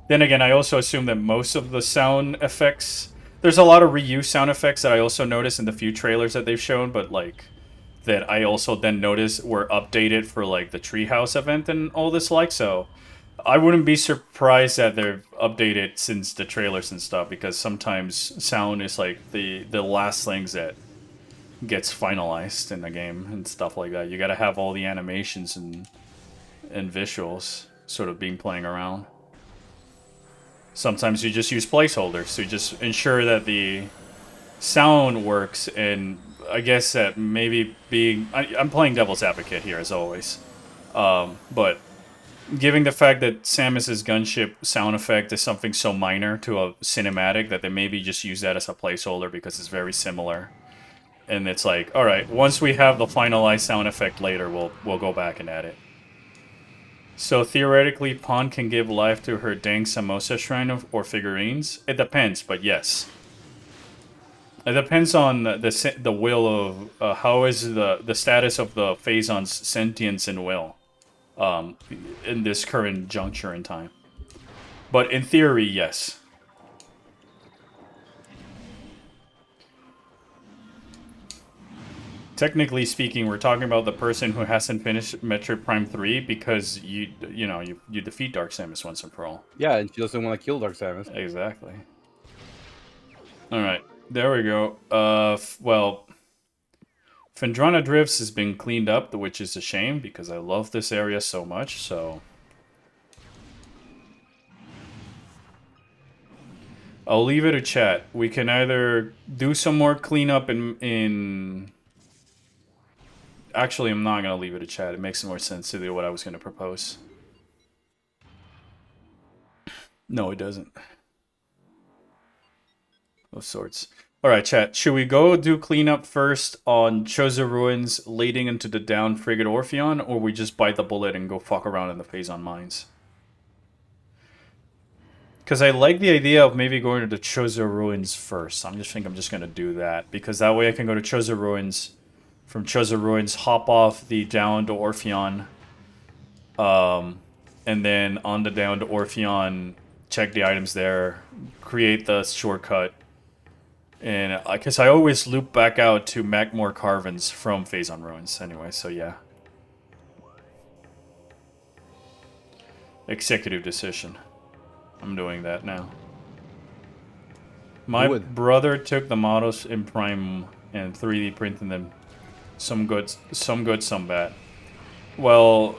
Speaker 1: then again, I also assume that most of the sound effects... There's a lot of reused sound effects that I also noticed in the few trailers that they've shown, but like that I also then noticed were updated for like the Treehouse event and all this like, so I wouldn't be surprised that they've updated since the trailers and stuff, because sometimes sound is like the last things that gets finalized in the game and stuff like that. You gotta have all the animations and visuals sort of being playing around. Sometimes you just use placeholders to just ensure that the sound works, and I guess that maybe being... I'm playing devil's advocate here, as always. But given the fact that Samus's gunship sound effect is something so minor to a cinematic that they maybe just use that as a placeholder because it's very similar. And it's like, alright, once we have the finalized sound effect later, we'll go back and add it. So theoretically, Pawn can give life to her dang Samosa shrine or figurines? It depends, but yes. It depends on the will of... how is the status of the Phazon's sentience and will in this current juncture in time. But in theory, yes. Technically speaking, we're talking about the person who hasn't finished Metroid Prime 3 because you defeat Dark Samus once and for all.
Speaker 2: Yeah, and she doesn't want to kill Dark Samus.
Speaker 1: Exactly. Alright, there we go. Well, Phendrana Drifts has been cleaned up, which is a shame because I love this area so much, so... I'll leave it to chat. We can either do some more cleanup in... Actually, I'm not going to leave it to chat. It makes more sense to do what I was going to propose. No, it doesn't. Of sorts. Alright, chat. Should we go do cleanup first on Chozo Ruins leading into the downed Frigate Orpheon, or we just bite the bullet and go fuck around in the Phazon Mines? Because I like the idea of maybe going to the Chozo Ruins first. I'm just going to do that, because that way I can go to Chozo Ruins... From Chozo Ruins, hop off the downed Orpheon, and then on the downed Orpheon, check the items there, create the shortcut, and because I always loop back out to Magmore Carvens from Phazon Ruins anyway, so yeah. Executive decision. I'm doing that now. My brother took the models in Prime and 3D printed them. Some good, some bad. Well,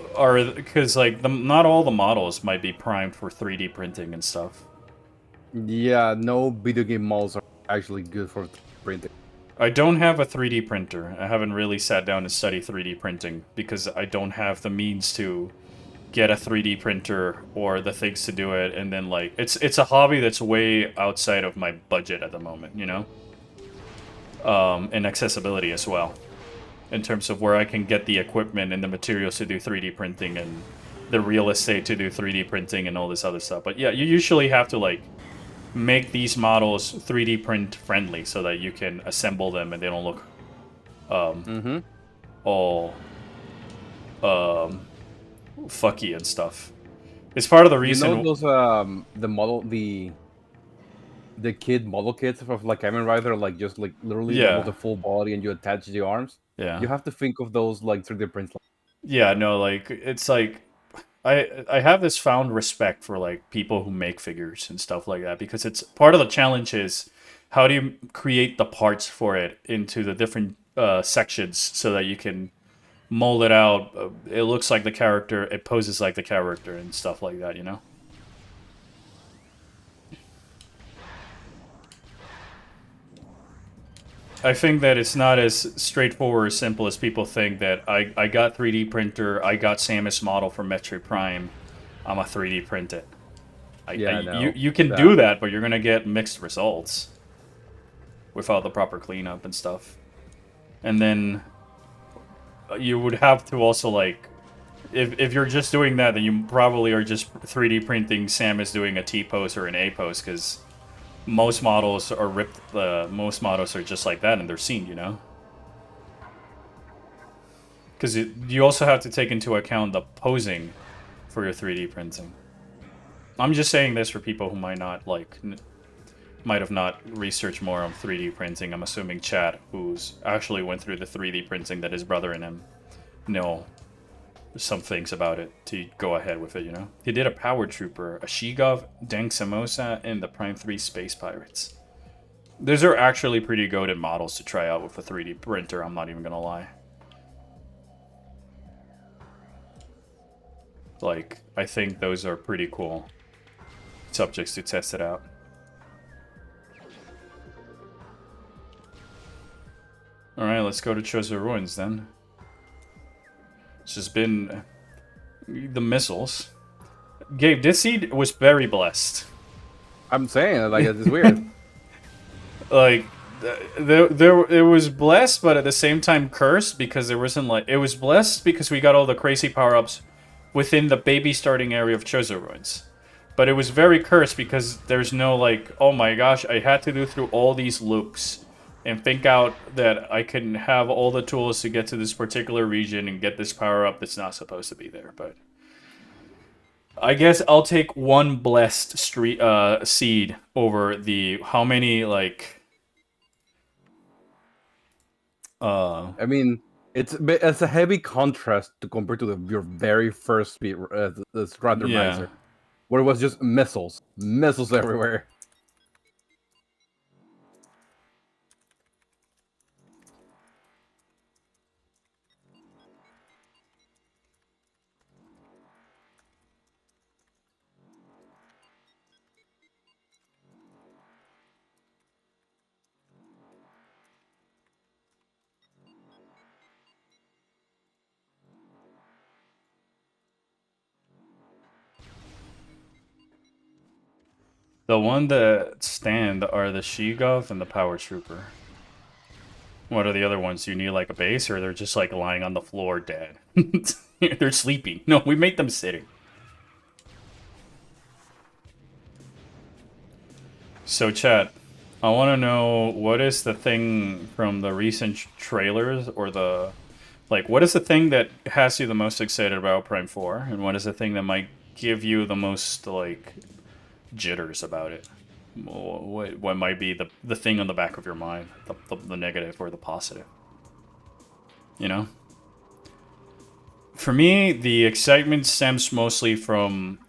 Speaker 1: because like not all the models might be primed for 3D printing and stuff.
Speaker 2: Yeah, no video game models are actually good for printing.
Speaker 1: I don't have a 3D printer. I haven't really sat down and studied 3D printing because I don't have the means to get a 3D printer or the things to do it. And then like it's a hobby that's way outside of my budget at the moment, you know, and accessibility as well. In terms of where I can get the equipment and the materials to do 3D printing and the real estate to do 3D printing and all this other stuff. But yeah, you usually have to like make these models 3D print friendly so that you can assemble them and they don't look all fucky and stuff. It's part of the reason.
Speaker 2: You know those the kid model kits of like Kamen Rider, like just like literally with the full body and you attach the arms.
Speaker 1: Yeah.
Speaker 2: You have to think of those like 3D prints.
Speaker 1: Yeah, no, like it's like I have this found respect for like people who make figures and stuff like that, because it's part of the challenge is how do you create the parts for it into the different sections so that you can mold it out. It looks like the character, it poses like the character and stuff like that, you know? I think that it's not as straightforward or simple as people think, that I got 3D printer, I got Samus model from Metroid Prime, I'm a 3D print it. You can do that, but you're going to get mixed results without the proper cleanup and stuff. And then you would have to also like, if you're just doing that, then you probably are just 3D printing Samus doing a T pose or an A pose, because most models are ripped. Most models are just like that, and they're seen, you know. Because you also have to take into account the posing for your 3D printing. I'm just saying this for people who might not like, might have not researched more on 3D printing. I'm assuming Chad, who's actually went through the 3D printing that his brother and him know some things about it to go ahead with it, you know? He did a Power Trooper, a Shigov, Dank Samosa, and the Prime 3 Space Pirates. Those are actually pretty goated models to try out with a 3D printer, I'm not even gonna lie. Like, I think those are pretty cool subjects to test it out. Alright, let's go to Chozo Ruins then. It's just been the missiles. Gabe, this seed was very blessed.
Speaker 2: I'm saying, like, it's weird.
Speaker 1: Like, it was blessed, but at the same time cursed, because there wasn't like, it was blessed because we got all the crazy power-ups within the baby starting area of Chozo Ruins. But it was very cursed because there's no like, oh my gosh, I had to do through all these loops and think out that I can have all the tools to get to this particular region and get this power-up that's not supposed to be there. But I guess I'll take one blessed seed over the how many like.
Speaker 2: I mean, it's a heavy contrast to compare to your very first speed, this randomizer,
Speaker 1: Yeah.
Speaker 2: where it was just missiles everywhere.
Speaker 1: The one that stand are the Shigov and the Power Trooper. What are the other ones? Do you need like a base, or they're just like lying on the floor dead? They're sleeping. No, we made them sitting. So chat, I want to know what is the thing from the recent trailers, or the, like, what is the thing that has you the most excited about Prime 4, and what is the thing that might give you the most like jitters about it? What might be the thing on the back of your mind, the negative or the positive? You know? For me, the excitement stems mostly from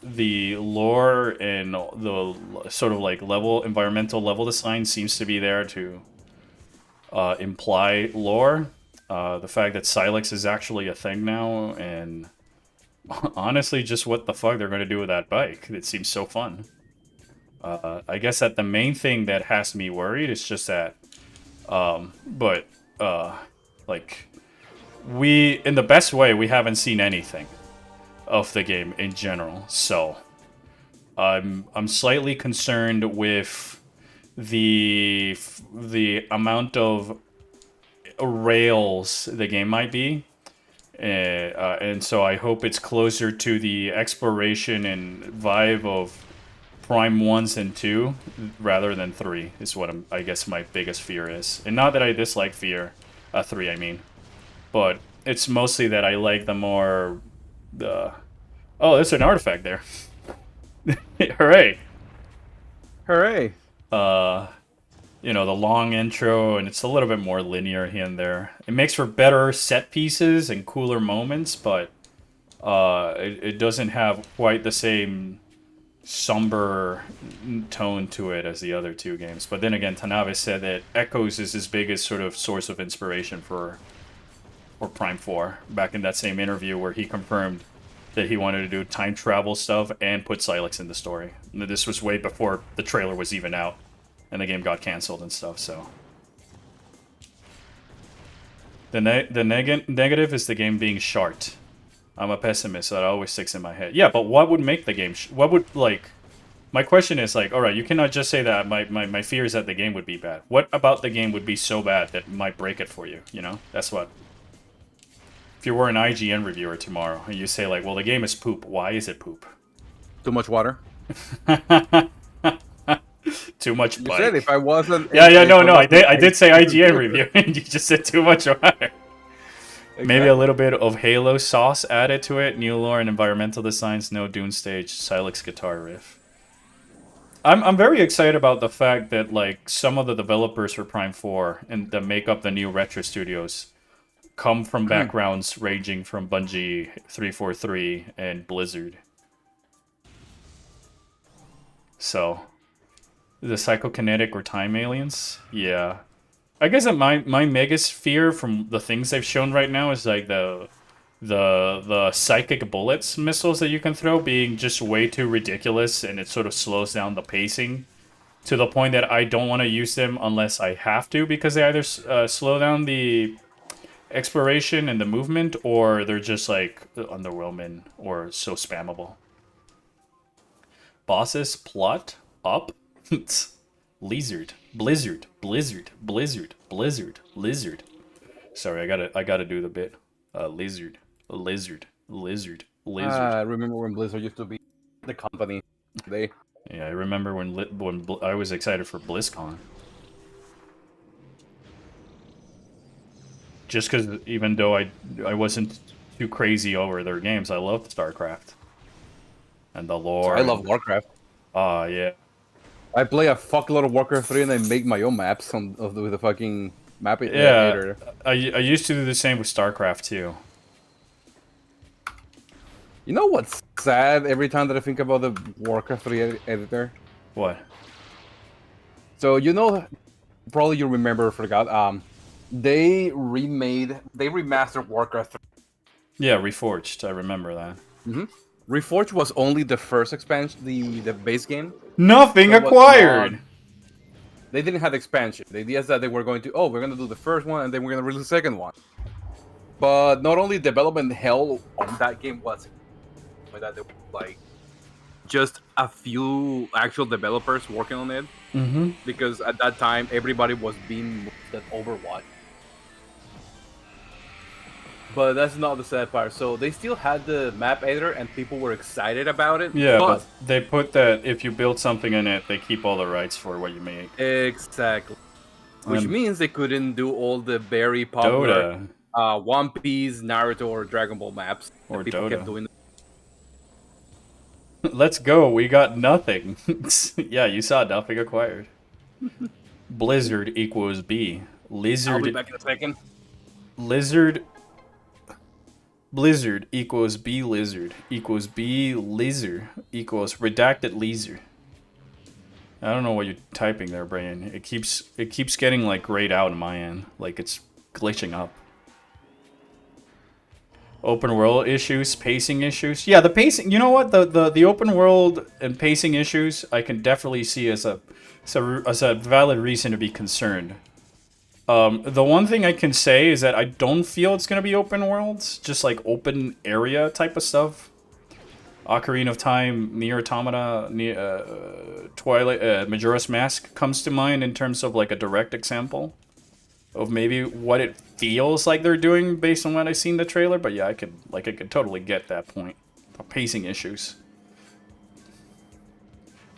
Speaker 1: the lore, and the sort of like environmental level design seems to be there to imply lore. The fact that Silex is actually a thing now, and honestly, just what the fuck they're going to do with that bike. It seems so fun. I guess that the main thing that has me worried is just that, like, in the best way, we haven't seen anything of the game in general, so I'm slightly concerned with the amount of rails the game might be, and so I hope it's closer to the exploration and vibe of Prime 1s and 2 rather than 3 is what I guess my biggest fear is. And not that I dislike 3, I mean. But it's mostly that I like the more... Oh, there's an artifact there. Hooray!
Speaker 2: Hooray!
Speaker 1: You know, the long intro, and it's a little bit more linear here and there. It makes for better set pieces and cooler moments, but it doesn't have quite the same somber tone to it as the other two games. But then again, Tanabe said that Echoes is his biggest sort of source of inspiration for Prime 4, back in that same interview where he confirmed that he wanted to do time travel stuff and put Silex in the story. And this was way before the trailer was even out, and the game got cancelled and stuff, so... The negative is the game being short. I'm a pessimist, so that always sticks in my head. Yeah, but what would make the game... what would, like... My question is, like, alright, you cannot just say that my fear is that the game would be bad. What about the game would be so bad that might break it for you, you know? That's what if you were an IGN reviewer tomorrow and you say like, well, the game is poop. Why is it poop?
Speaker 2: Too much water.
Speaker 1: Too much
Speaker 2: You
Speaker 1: bike.
Speaker 2: said if I wasn't.
Speaker 1: Yeah, no. I did say IGN review, and you just said too much water.
Speaker 2: Exactly.
Speaker 1: Maybe a little bit of Halo sauce added to it. New lore and environmental designs. No Dune stage. Silex guitar riff. I'm very excited about the fact that like some of the developers for Prime 4 and that make up the new Retro Studios come from backgrounds ranging from Bungie 343 and Blizzard. So, the psychokinetic or time aliens? Yeah. I guess that my biggest fear from the things they've shown right now is like the psychic bullets missiles that you can throw being just way too ridiculous, and it sort of slows down the pacing to the point that I don't want to use them unless I have to, because they either slow down the exploration and the movement, or they're just like underwhelming or so spammable. Bosses plot up. Blizzard. Sorry, I gotta do the bit. Lizard.
Speaker 2: I remember when Blizzard used to be the company.
Speaker 1: Yeah, I remember when I was excited for BlizzCon. Just because even though I wasn't too crazy over their games, I loved StarCraft. And the lore.
Speaker 2: I love Warcraft.
Speaker 1: Yeah.
Speaker 2: I play a fuckload of Warcraft 3 and I make my own maps with the fucking map
Speaker 1: Yeah,
Speaker 2: editor.
Speaker 1: I used to do the same with StarCraft too.
Speaker 2: You know what's sad every time that I think about the Warcraft 3 editor?
Speaker 1: What?
Speaker 2: So you know, probably you remember, forgot. They remastered Warcraft 3.
Speaker 1: Yeah, Reforged. I remember that.
Speaker 2: Reforged was only the first expansion, the base game.
Speaker 1: Nothing acquired.
Speaker 2: They didn't have expansion. The idea is that they were going to, we're going to do the first one and then we're going to release the second one. But not only development hell on that game was, but that there were like just a few actual developers working on it. Because at that time everybody was being moved at Overwatch. But that's not the sad part. So they still had the map editor and people were excited about it.
Speaker 1: Yeah, but they put that if you build something in it, they keep all the rights for what you make.
Speaker 2: Exactly. Which means they couldn't do all the very popular One Piece, Naruto, or Dragon Ball maps.
Speaker 1: Or
Speaker 2: people
Speaker 1: Dota.
Speaker 2: kept doing.
Speaker 1: Let's go. We got nothing. Yeah, you saw nothing acquired. Blizzard equals B. Lizard.
Speaker 2: I'll be back in a second.
Speaker 1: Blizzard equals B lizard equals B lizard equals redacted laser. I don't know what you're typing there, Brian. It keeps getting like grayed out on my end, like it's glitching up. Open world issues, pacing issues. Yeah, the pacing. You know what? The open world and pacing issues, I can definitely see as a valid reason to be concerned. The one thing I can say is that I don't feel it's gonna be open worlds, just like open area type of stuff. Ocarina of Time, Nier Automata, Twilight, Majora's Mask comes to mind in terms of like a direct example of maybe what it feels like they're doing based on what I seen in the trailer. But yeah, I could totally get that point. Pacing issues.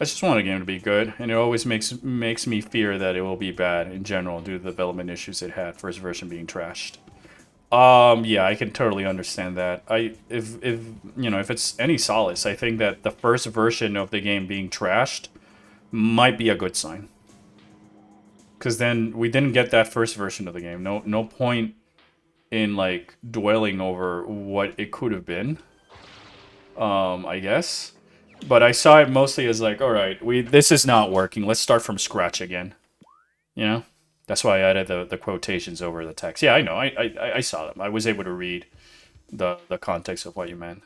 Speaker 1: I just want a game to be good, and it always makes me fear that it will be bad in general due to the development issues it had. First version being trashed. Yeah, I can totally understand that. If it's any solace, I think that the first version of the game being trashed might be a good sign. Because then we didn't get that first version of the game. No point in like dwelling over what it could have been. I guess. But I saw it mostly as like, all right, this is not working. Let's start from scratch again. You know? That's why I added the quotations over the text. Yeah, I know. I saw them. I was able to read the context of what you meant.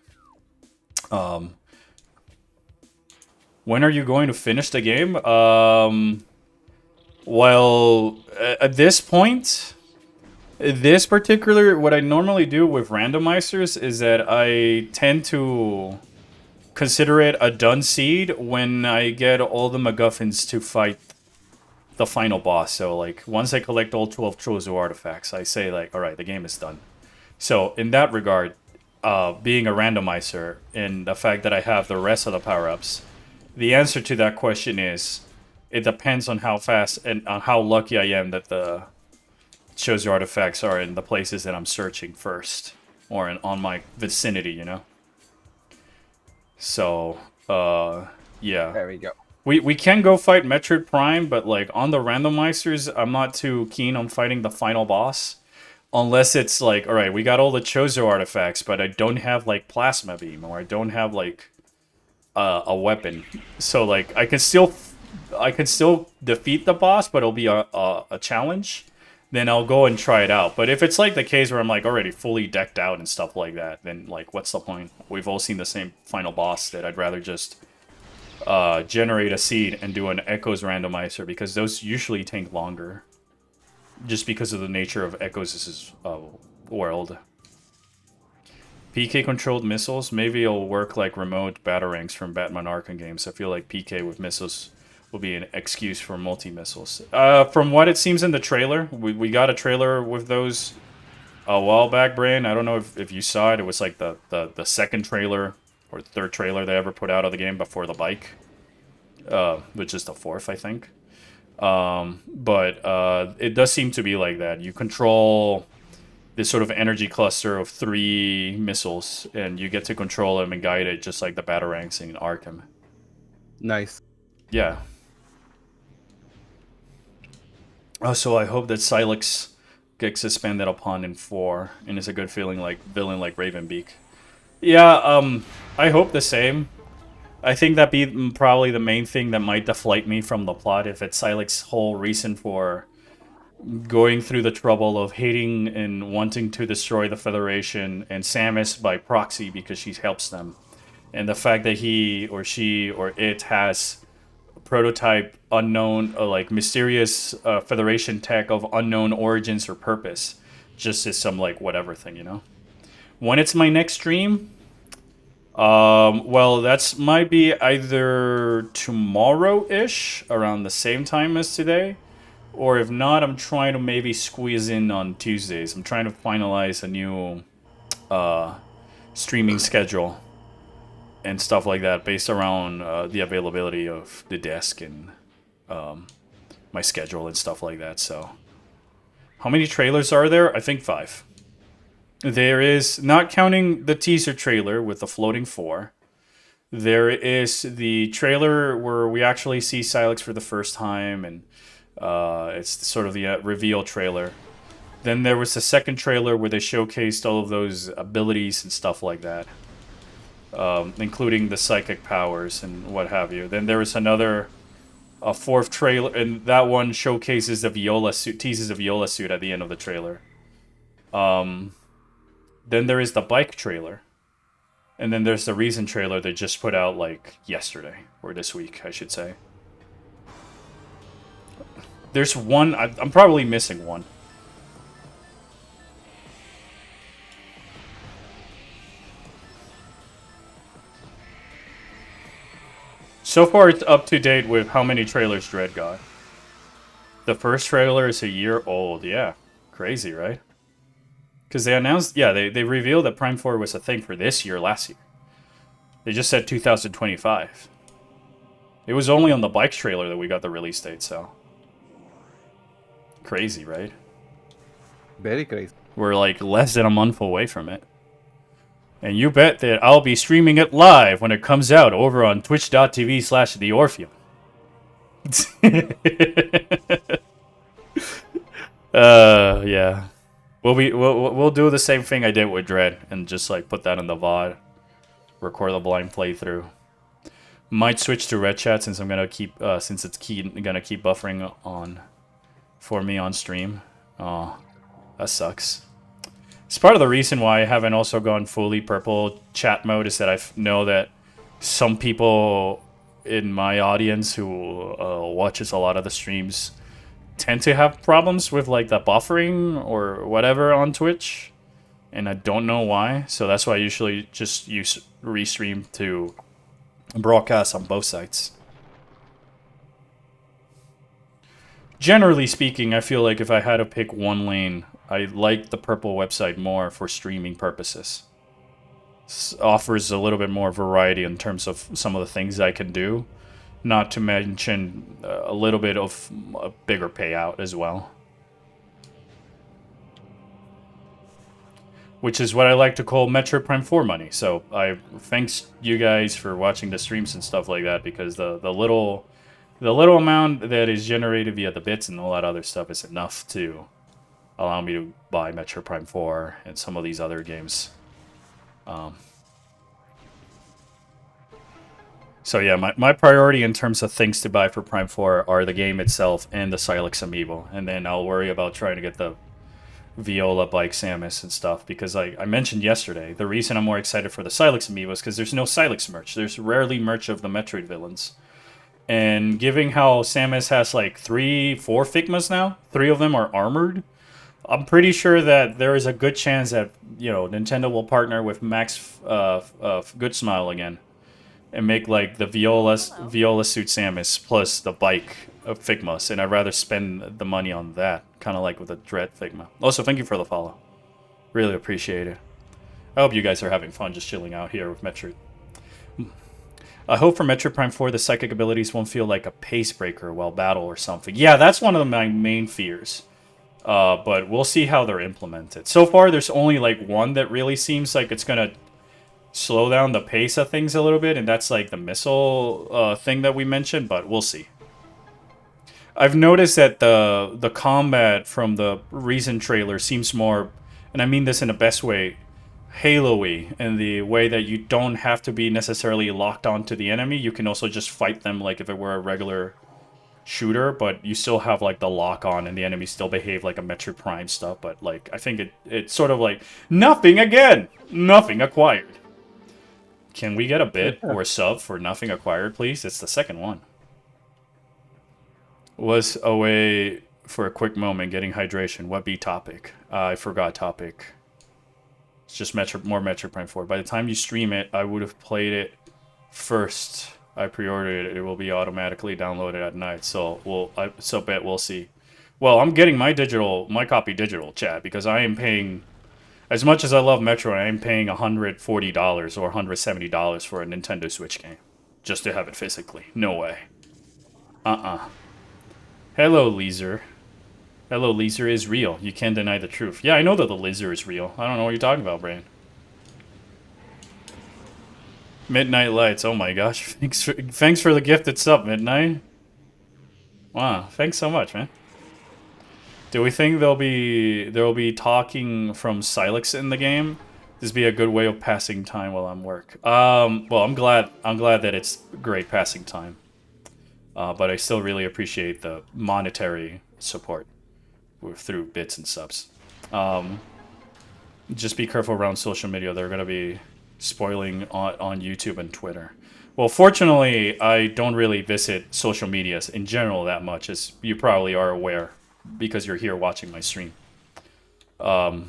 Speaker 1: When are you going to finish the game? Well, at this point, what I normally do with randomizers is that I tend to consider it a done seed when I get all the MacGuffins to fight the final boss. So like once I collect all 12 Trozo artifacts, I say like, all right, the game is done. So in that regard, being a randomizer and the fact that I have the rest of the power-ups, the answer to that question is it depends on how fast and on how lucky I am that the chosen artifacts are in the places that I'm searching first, or on my vicinity, you know? So, yeah.
Speaker 2: There we go.
Speaker 1: We can go fight Metroid Prime, but like on the randomizers, I'm not too keen on fighting the final boss. Unless it's like, alright, we got all the Chozo artifacts, but I don't have like Plasma Beam, or I don't have like a weapon. So like I can still defeat the boss, but it'll be a challenge. Then I'll go and try it out. But if it's like the case where I'm like already fully decked out and stuff like that, then like what's the point? We've all seen the same final boss that I'd rather just generate a seed and do an Echoes randomizer, because those usually take longer. Just because of the nature of Echoes' world. PK controlled missiles, maybe it'll work like remote batarangs from Batman Arkham games. I feel like PK with missiles will be an excuse for multi-missiles. From what it seems in the trailer, we got a trailer with those a while back, Brian. I don't know if you saw it. It was like the second trailer or third trailer they ever put out of the game before the bike. Which is the fourth, I think. But it does seem to be like that. You control this sort of energy cluster of 3 missiles, and you get to control them and guide it just like the Batarangs in Arkham.
Speaker 2: Nice.
Speaker 1: Yeah. Also, I hope that Silex gets suspended upon in 4, and is a good feeling like villain like Ravenbeak. Yeah, I hope the same. I think that'd be probably the main thing that might deflate me from the plot, if it's Silex's whole reason for going through the trouble of hating and wanting to destroy the Federation and Samus by proxy because she helps them. And the fact that he or she or it has prototype unknown, like mysterious Federation tech of unknown origins or purpose, just as some like whatever thing, you know? When it's my next stream, well, that's might be either tomorrow-ish, around the same time as today, or if not, I'm trying to maybe squeeze in on Tuesdays. I'm trying to finalize a new streaming schedule and stuff like that, based around the availability of the desk and my schedule and stuff like that. So, how many trailers are there? I think 5. There is, not counting the teaser trailer with the floating 4, there is the trailer where we actually see Silex for the first time, and it's sort of the reveal trailer. Then there was the second trailer where they showcased all of those abilities and stuff like that, including the psychic powers and what have you. Then there was another, a 4th trailer, and that one showcases the Viola suit, teases the Viola suit at the end of the trailer. Then there is the bike trailer. And then there's the Reason trailer they just put out, like, yesterday. Or this week, I should say. There's one, I'm probably missing one. So far, it's up to date with how many trailers Dread got. The first trailer is a year old, yeah. Crazy, right? Because they announced, yeah, they revealed that Prime 4 was a thing for this year, last year. They just said 2025. It was only on the bike trailer that we got the release date, so. Crazy, right?
Speaker 2: Very crazy.
Speaker 1: We're like less than a month away from it. And you bet that I'll be streaming it live when it comes out over on twitch.tv/theorpheum. Yeah. We'll do the same thing I did with Dread and just like put that in the VOD. Record the blind playthrough. Might switch to Red Chat since I'm gonna keep since it's gonna keep buffering on for me on stream. Oh, that sucks. It's part of the reason why I haven't also gone fully purple chat mode, is that I know that some people in my audience who watches a lot of the streams tend to have problems with like the buffering or whatever on Twitch, and I don't know why. So that's why I usually just use Restream to broadcast on both sites. Generally speaking, I feel like if I had to pick one lane I like the purple website more for streaming purposes. Offers a little bit more variety in terms of some of the things I can do. Not to mention a little bit of a bigger payout as well. Which is what I like to call Metroid Prime 4 money. So I thanks you guys for watching the streams and stuff like that, because the little amount that is generated via the bits and all that other stuff is enough to allow me to buy Metroid Prime 4 and some of these other games. So yeah, my priority in terms of things to buy for Prime 4 are the game itself and the Silex amiibo, and then I'll worry about trying to get the Viola, Bike, Samus, and stuff, because I mentioned yesterday, the reason I'm more excited for the Silex amiibo is because there's no Silex merch. There's rarely merch of the Metroid villains. And given how Samus has like 3-4 Figmas now, 3 of them are armored, I'm pretty sure that there is a good chance that, you know, Nintendo will partner with Max Good Smile again and make like the Viola suit Samus plus the Bike of Figmas, and I'd rather spend the money on that, kind of like with the Dread Figma. Also, thank you for the follow. Really appreciate it. I hope you guys are having fun just chilling out here with Metroid. I hope for Metroid Prime 4 the psychic abilities won't feel like a pace breaker while battle or something. Yeah, that's one of my main fears. But we'll see how they're implemented. So far, there's only like one that really seems like it's gonna slow down the pace of things a little bit, and that's like the missile thing that we mentioned, but we'll see. I've noticed that the combat from the recent trailer seems more, and I mean this in the best way, Halo-y, in the way that you don't have to be necessarily locked onto the enemy. You can also just fight them like if it were a regular shooter, but you still have like the lock on and the enemies still behave like a Metroid Prime stuff, but like I think it's sort of like nothing again, nothing acquired. Can we get a bit or a sub for nothing acquired, please? It's the second one. Was away for a quick moment getting hydration. What be topic? I forgot topic. It's just more Metroid Prime 4. By the time you stream it, I would have played it first. I pre-ordered it. It will be automatically downloaded at night. So we'll see. Well, I'm getting my copy digital, chat, because I am paying, as much as I love Metroid, I am paying $140 or $170 for a Nintendo Switch game just to have it physically. No way. Hello, Leezer. Hello, Leezer is real. You can't deny the truth. Yeah, I know that the Leezer is real. I don't know what you're talking about, Brain. Midnight Lights. Oh my gosh. Thanks for the gifted sub, Midnight. Wow, thanks so much, man. Do we think there will be talking from Silex in the game? This be a good way of passing time while I'm work. Well, I'm glad that it's great passing time. But I still really appreciate the monetary support through bits and subs. Just be careful around social media. They're going to be spoiling on YouTube and Twitter. Well, fortunately, I don't really visit social medias in general that much, as you probably are aware, because you're here watching my stream. That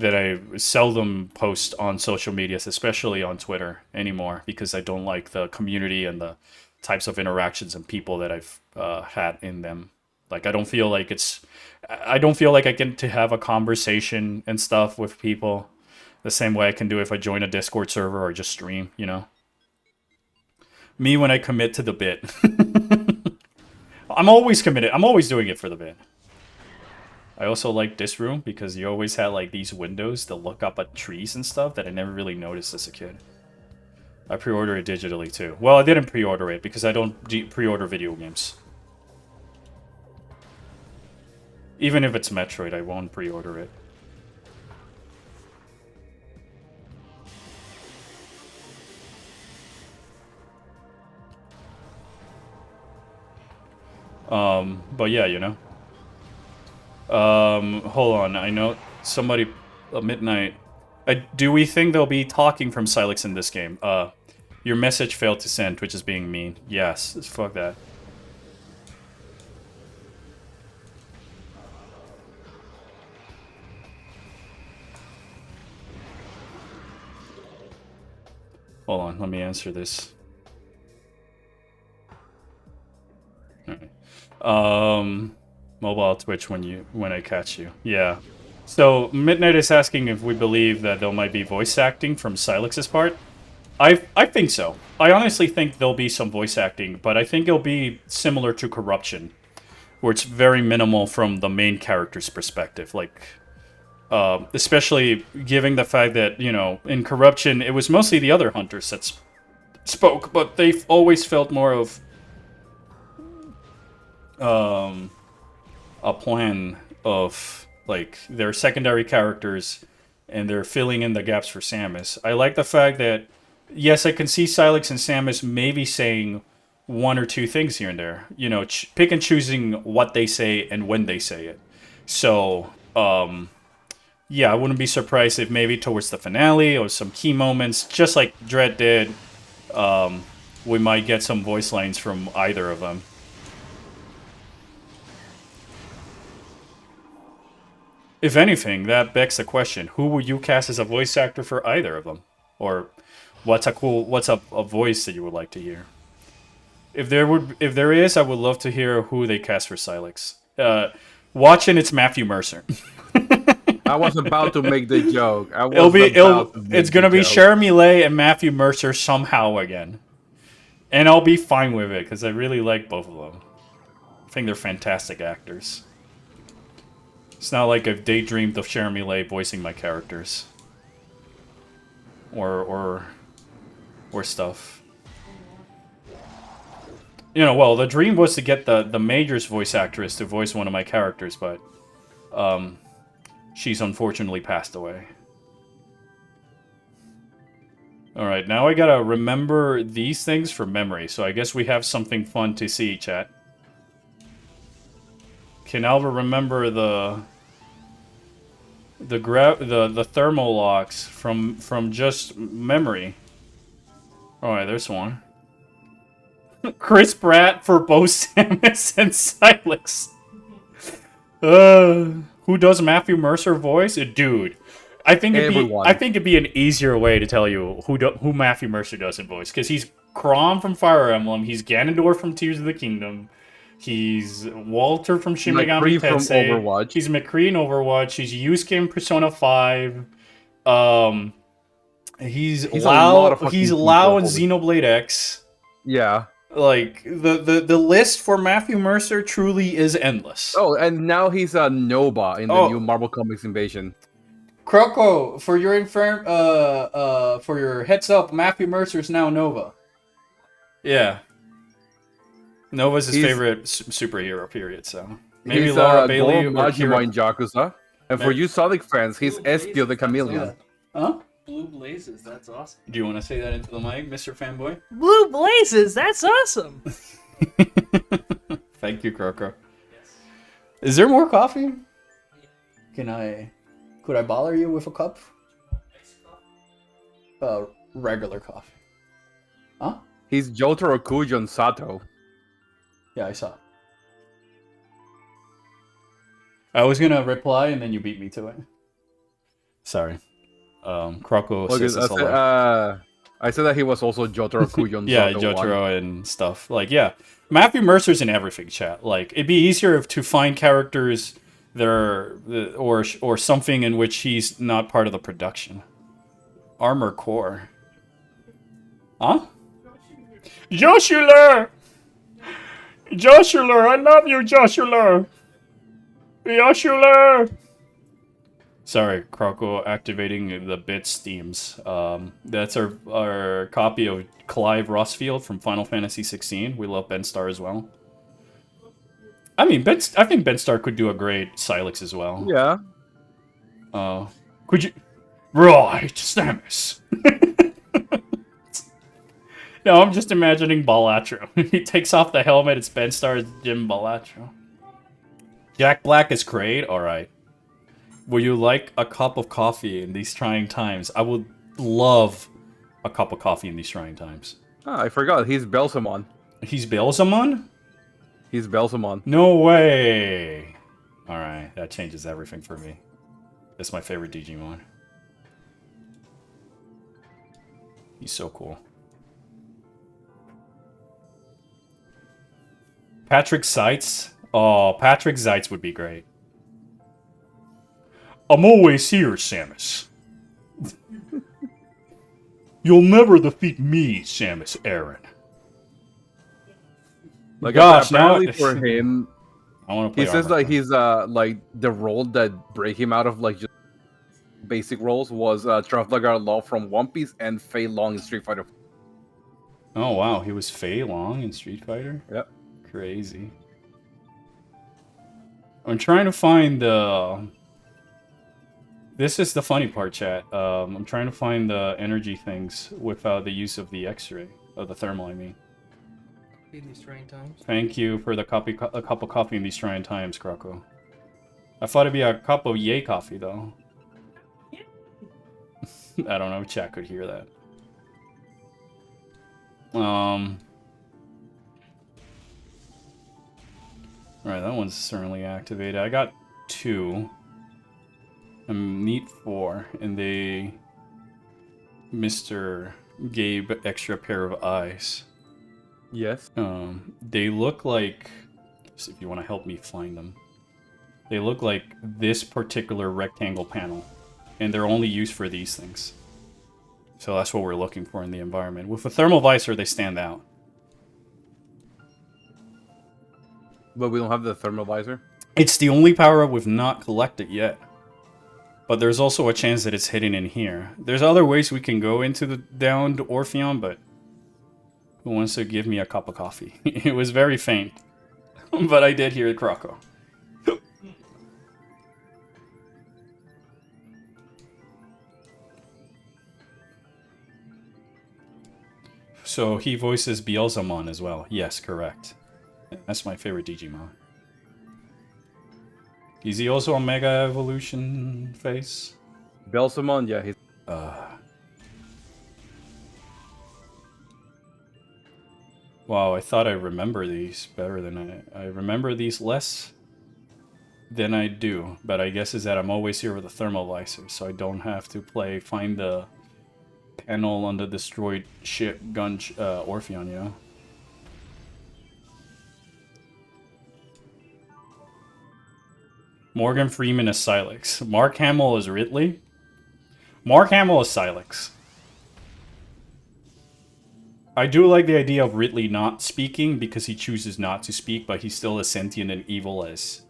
Speaker 1: I seldom post on social medias, especially on Twitter anymore, because I don't like the community and the types of interactions and people that I've had in them. Like, I don't feel like I get to have a conversation and stuff with people the same way I can do if I join a Discord server or just stream, you know? Me, when I commit to the bit. I'm always committed. I'm always doing it for the bit. I also like this room because you always had like these windows to look up at trees and stuff that I never really noticed as a kid. I pre-order it digitally too. Well, I didn't pre-order it because I don't pre-order video games. Even if it's Metroid, I won't pre-order it. But yeah, you know. Hold on. I know somebody Midnight. Do we think they'll be talking from Silex in this game? Your message failed to send, which is being mean. Yes, fuck that. Hold on, let me answer this. Alright. Mobile Twitch when I catch you. Yeah. So Midnight is asking if we believe that there might be voice acting from Silex's part. I think so. I honestly think there'll be some voice acting, but I think it'll be similar to Corruption, where it's very minimal from the main character's perspective. Like, especially given the fact that, you know, in Corruption, it was mostly the other hunters that spoke, but they've always felt more of a plan of, like, their secondary characters, and they're filling in the gaps for Samus. I like the fact that, yes, I can see Silex and Samus maybe saying one or two things here and there. You know, pick and choosing what they say and when they say it. So, yeah, I wouldn't be surprised if maybe towards the finale or some key moments, just like Dread did, we might get some voice lines from either of them. If anything, that begs the question: who would you cast as a voice actor for either of them? Or what's a voice that you would like to hear? If there is, I would love to hear who they cast for Silex. Watching, it's Matthew Mercer.
Speaker 2: I was about to make the joke.
Speaker 1: It's gonna be Jeremy Lay and Matthew Mercer somehow again, and I'll be fine with it because I really like both of them. I think they're fantastic actors. It's not like I've daydreamed of Jeremy Lay voicing my characters, or stuff. You know, well, the dream was to get the Major's voice actress to voice one of my characters, but she's unfortunately passed away. Alright, now I gotta remember these things from memory, so I guess we have something fun to see, chat. Can Alva remember the thermal locks from just memory? Alright, there's one. Chris Pratt for both Samus and Silex. Who does Matthew Mercer voice? Dude, I think it'd be an easier way to tell you who Matthew Mercer does in voice, because he's Chrom from Fire Emblem, he's Ganondorf from Tears of the Kingdom, he's Walter from Shin Megami Tensei, he's McCree in Overwatch, he's Yusuke in Persona 5, he's Lao in Xenoblade X.
Speaker 2: Yeah.
Speaker 1: Like, the list for Matthew Mercer truly is endless.
Speaker 2: Oh, and now he's a Nova in the new Marvel Comics Invasion.
Speaker 1: Croco, for your heads up, Matthew Mercer's now Nova. Yeah. Nova's his favorite superhero, period, so. Maybe
Speaker 2: he's
Speaker 1: Laura Bailey
Speaker 2: or Majima in Yakuza. And for you Sonic fans, he's Espio the Chameleon.
Speaker 1: Huh?
Speaker 3: Blue blazes, that's awesome.
Speaker 1: Do you want to say that into the mic, Mr. Fanboy?
Speaker 3: Blue blazes, that's awesome.
Speaker 1: Thank you, Croco.
Speaker 3: Yes.
Speaker 1: Is there more coffee? Could I bother you with a cup? Regular coffee. Huh?
Speaker 2: He's Jotaro Kujon Sato.
Speaker 1: Yeah, I saw. I was gonna reply and then you beat me to it. Sorry. Croco says this a lot.
Speaker 2: I said that he was also Jotaro Kujon
Speaker 1: yeah,
Speaker 2: Sato
Speaker 1: Jotaro
Speaker 2: 1.
Speaker 1: and stuff. Like, yeah. Matthew Mercer's in everything, chat. Like, it'd be easier to find characters that are, or something in which he's not part of the production. Armor Core. Huh? Joshua! Joshua, I love you, Joshua! Joshua! Sorry, Croco activating the bits themes. That's our copy of Clive Rossfield from Final Fantasy 16. We love Ben Starr as well. I mean, I think Ben Starr could do a great Silex as well.
Speaker 2: Yeah.
Speaker 1: Could you? Right, Samus. No, I'm just imagining Balatro. He takes off the helmet. It's Ben Starr's Jim Balatro. Jack Black is great. All right. Would you like a cup of coffee in these trying times? I would love a cup of coffee in these trying times.
Speaker 2: Ah, I forgot. He's Belsamon.
Speaker 1: He's Belzamon?
Speaker 2: He's Belsamon.
Speaker 1: No way! Alright, that changes everything for me. That's my favorite Digimon. He's so cool. Patrick Seitz Oh, Patrick Zeitz would be great. I'm always here, Samus. You'll never defeat me, Samus Aran.
Speaker 2: Like
Speaker 1: Gosh,
Speaker 2: apparently
Speaker 1: now
Speaker 2: for him,
Speaker 1: I want to play
Speaker 2: he says
Speaker 1: Armor
Speaker 2: like
Speaker 1: Core.
Speaker 2: he's like the role that break him out of like just basic roles was Trafalgar Law from One Piece and Fei Long in Street Fighter.
Speaker 1: Oh wow, he was Fei Long in Street Fighter?
Speaker 2: Yep.
Speaker 1: Crazy. I'm trying to find the... This is the funny part, chat. I'm trying to find the energy things without the use of the X-ray. Of the thermal, I mean.
Speaker 3: In these trying times.
Speaker 1: Thank you for the a cup of coffee in these trying times, Croco. I thought it'd be a cup of yay coffee, though. I don't know if chat could hear that. Alright, that one's certainly activated. I got 2. I need 4, and they... Mr. Gabe extra pair of eyes.
Speaker 2: Yes.
Speaker 1: They look like... So if you want to help me find them. They look like this particular rectangle panel. And they're only used for these things. So that's what we're looking for in the environment. With a thermal visor, they stand out.
Speaker 2: But we don't have the thermal visor.
Speaker 1: It's the only power-up we've not collected yet. But there's also a chance that it's hidden in here. There's other ways we can go into the downed Orpheon, but... Who wants to give me a cup of coffee? It was very faint. But I did hear Croco. So he voices Beelzemon as well. Yes, correct. That's my favorite Digimon. Is he also a Mega Evolution face?
Speaker 2: Belsamon, yeah, he's
Speaker 1: Wow, I thought I remember these better than I remember these less than I do. But I guess is that I'm always here with a thermal visor, so I don't have to find the panel on the destroyed ship gun Orpheon, you know? Morgan Freeman is Silex. Mark Hamill is Ridley. Mark Hamill is Silex. I do like the idea of Ridley not speaking because he chooses not to speak, but he's still as sentient and evil as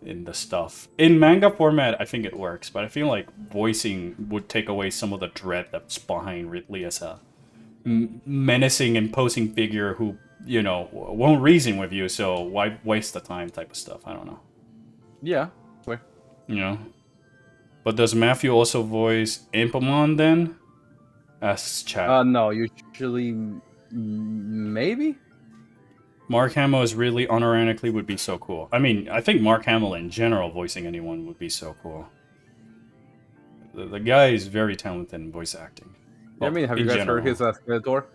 Speaker 1: in the stuff. In manga format, I think it works, but I feel like voicing would take away some of the dread that's behind Ridley as a menacing, imposing figure who, you know, won't reason with you, so why waste the time type of stuff. I don't know.
Speaker 2: yeah. Where?
Speaker 1: You know? But does Matthew also voice Impamon then? Asks chat.
Speaker 2: No, usually maybe.
Speaker 1: Mark Hamill is really unironically would be so cool. I mean, I think Mark Hamill in general voicing anyone would be so cool. The guy is very talented in voice acting.
Speaker 2: Yeah, I mean, have you guys heard his Skeletor?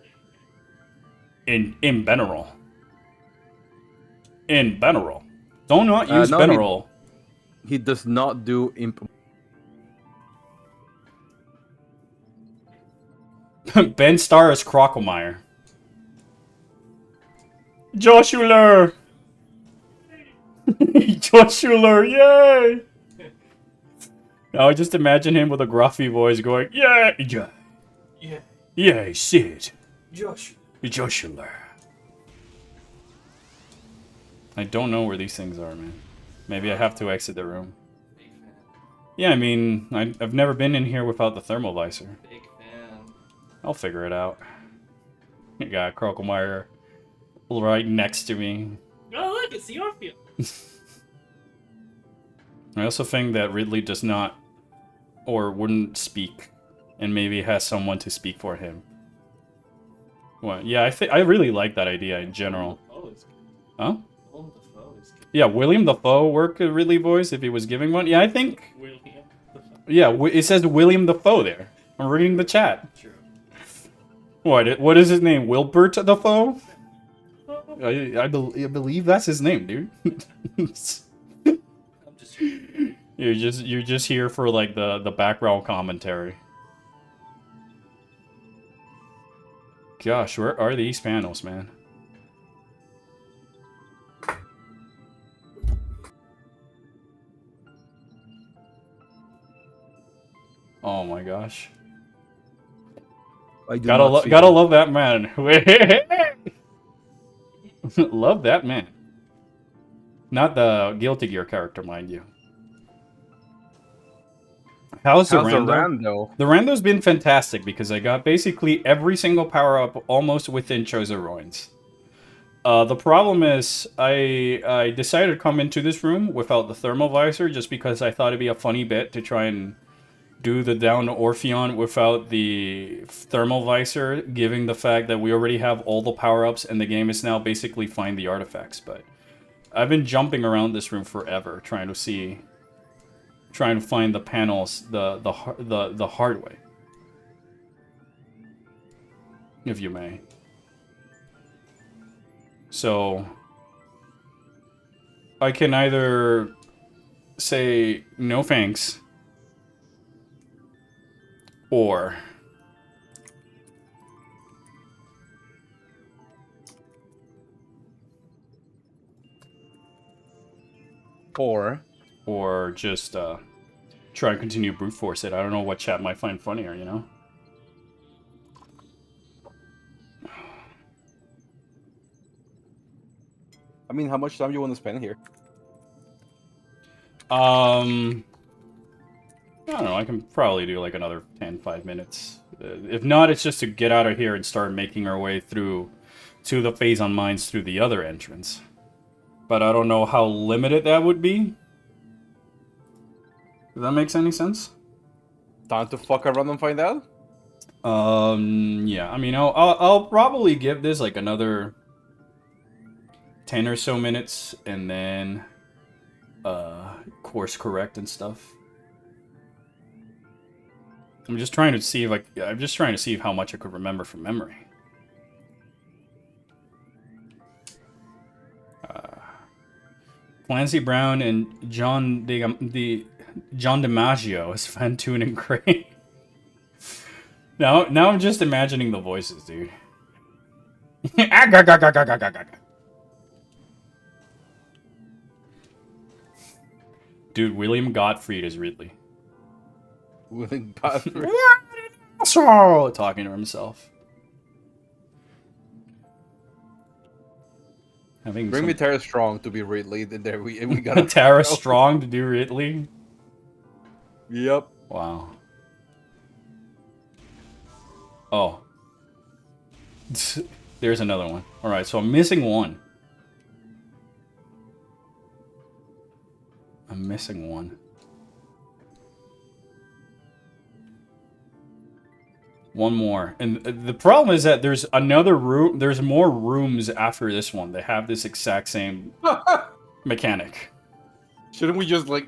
Speaker 1: In general. In general. Do not use
Speaker 2: no,
Speaker 1: general.
Speaker 2: He does not do imp.
Speaker 1: Ben Starr is Crocomire. Joshua! Joshua, yay! Now I just imagine him with a gruffy voice going, yeah, yeah,
Speaker 3: Yeah.
Speaker 1: yay, Sid,
Speaker 3: Josh.
Speaker 1: Joshua. I don't know where these things are, man. Maybe I have to exit the room.
Speaker 3: Big fan.
Speaker 1: Yeah, I mean, I've never been in here without the thermal visor.
Speaker 3: Big fan.
Speaker 1: I'll figure it out. You got Crocomire right next to me.
Speaker 3: Oh, look, it's the Orpheon.
Speaker 1: I also think that Ridley does not or wouldn't speak, and maybe has someone to speak for him. Well, yeah, I really like that idea in general.
Speaker 3: Oh, it's good.
Speaker 1: Huh?
Speaker 3: Willem Dafoe is good.
Speaker 1: Yeah, William Dafoe work a Ridley voice if he was giving one. Yeah, I think.
Speaker 3: William Dafoe.
Speaker 1: Yeah, it says William Dafoe there. I'm reading the chat.
Speaker 3: True.
Speaker 1: What is his name? Wilbert Dafoe? I believe that's his name, dude.
Speaker 3: I'm just.
Speaker 1: You're just here for like the background commentary. Gosh, where are these panels, man? gosh.
Speaker 2: I do
Speaker 1: Gotta
Speaker 2: not see
Speaker 1: gotta
Speaker 2: that.
Speaker 1: love that man. Love that man. Not the Guilty Gear character, mind you. How's the
Speaker 2: How's the
Speaker 1: rando?
Speaker 2: rando?
Speaker 1: The rando's been fantastic because I got basically every single power up almost within Chosen Ruins. The problem is I decided to come into this room without the thermal visor just because I thought it'd be a funny bit to try and do the down to Orpheon without the thermal visor, given the fact that we already have all the power-ups and the game is now basically find the artifacts. But I've been jumping around this room forever trying to find the panels the hard way, if you may. So I can either say no thanks or just try and continue brute force it. I don't know what chat might find funnier, you know?
Speaker 2: I mean, how much time do you want to spend here?
Speaker 1: I don't know, I can probably do like another 5 minutes. If not, it's just to get out of here and start making our way through to the phase on mines through the other entrance. But I don't know how limited that would be. If that makes any sense?
Speaker 2: Time to fuck around and find out?
Speaker 1: Yeah, I mean, I'll probably give this like another 10 or so minutes and then course correct and stuff. I'm just trying to see if how much I could remember from memory. Clancy Brown and John DiMaggio as Fantoon and Crane. Now I'm just imagining the voices, dude. Dude, William Gottfried is Ridley.
Speaker 2: William Godfrey.
Speaker 1: So talking to himself. Having
Speaker 2: Bring me Tara Strong to be Ridley, then there we got
Speaker 1: Tara Strong to do Ridley.
Speaker 2: Yep.
Speaker 1: Wow. Oh. There's another one. Alright, so I'm missing one. I'm missing one. One more. And the problem is that there's another room. There's more rooms after this one. They have this exact same mechanic.
Speaker 2: Shouldn't we just, like,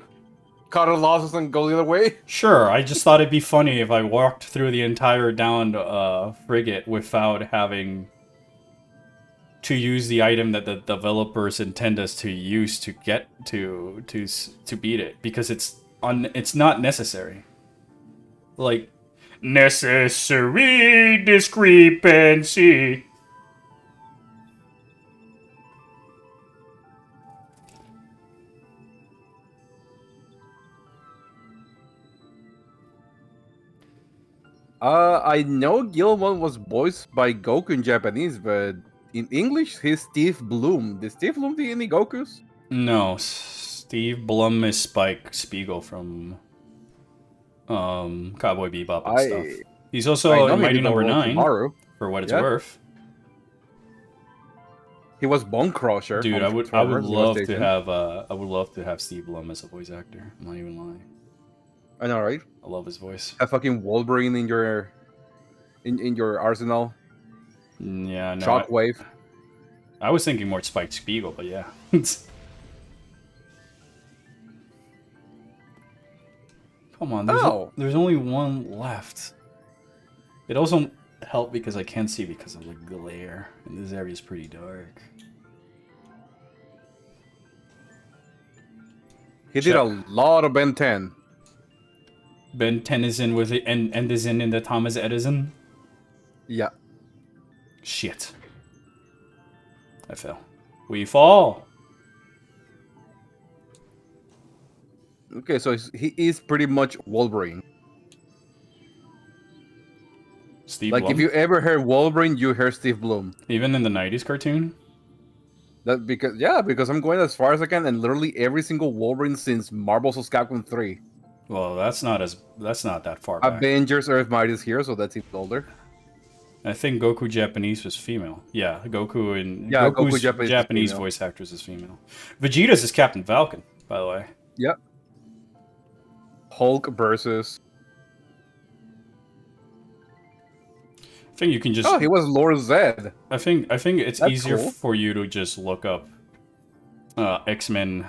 Speaker 2: cut our losses and go the other way?
Speaker 1: Sure, I just thought it'd be funny if I walked through the entire downed frigate without having to use the item that the developers intend us to use to get to beat it, because it's not necessary. Like, necessary discrepancy.
Speaker 2: I know Gilmon was voiced by Goku in Japanese, but in English, he's Steve Bloom. Did Steve Bloom do any Gokus?
Speaker 1: No, Steve Blum is Spike Spiegel from Cowboy Bebop and stuff. He's also in Mighty Number 9, for what it's worth.
Speaker 2: He was Bone Crusher.
Speaker 1: Dude, I would love to have Steve Blum as a voice actor. I'm not even lying.
Speaker 2: I know, right?
Speaker 1: I love his voice.
Speaker 2: A fucking Wolverine in your arsenal.
Speaker 1: Yeah, no.
Speaker 2: Shockwave.
Speaker 1: I was thinking more Spike Spiegel, but yeah. Come on, there's only one left. It also helped because I can't see because of the glare, and this area is pretty dark.
Speaker 2: He did a lot of Ben 10.
Speaker 1: Ben 10 is in with it, and is in the Thomas Edison.
Speaker 2: Yeah.
Speaker 1: Shit. I fell. We fall.
Speaker 2: Okay, so he is pretty much Wolverine.
Speaker 1: Steve
Speaker 2: Like,
Speaker 1: Blum?
Speaker 2: if you ever heard Wolverine, you hear Steve Blum.
Speaker 1: Even in the 90s cartoon?
Speaker 2: Because I'm going as far as I can, and literally every single Wolverine since Marvel vs. Capcom 3.
Speaker 1: Well, that's not that far back.
Speaker 2: Avengers Earth Mightiest Hero, so that's even older.
Speaker 1: I think Goku Japanese was female. Yeah, Goku's
Speaker 2: Goku Japanese is
Speaker 1: Japanese
Speaker 2: female.
Speaker 1: voice actress is female. Vegeta's is Captain Falcon, by the way.
Speaker 2: Yep. Hulk versus...
Speaker 1: I think you can just.
Speaker 2: Oh, he was Lord Zed.
Speaker 1: I think it's
Speaker 2: That's
Speaker 1: easier
Speaker 2: cool.
Speaker 1: for you to just look up X-Men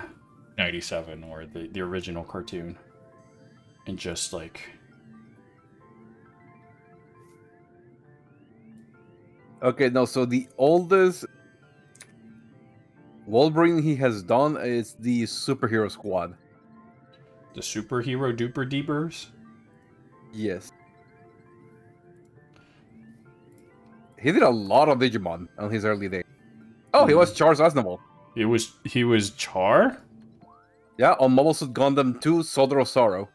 Speaker 1: 97 or the original cartoon and just like.
Speaker 2: Okay, no, so the oldest Wolverine he has done is the Superhero Squad.
Speaker 1: The superhero duper deepers.
Speaker 2: Yes. He did a lot of Digimon on his early days. Oh, he was Charles Aznavour.
Speaker 1: He was Char?
Speaker 2: Yeah, on Mobile Suit Gundam 2, Soldier of Sorrow.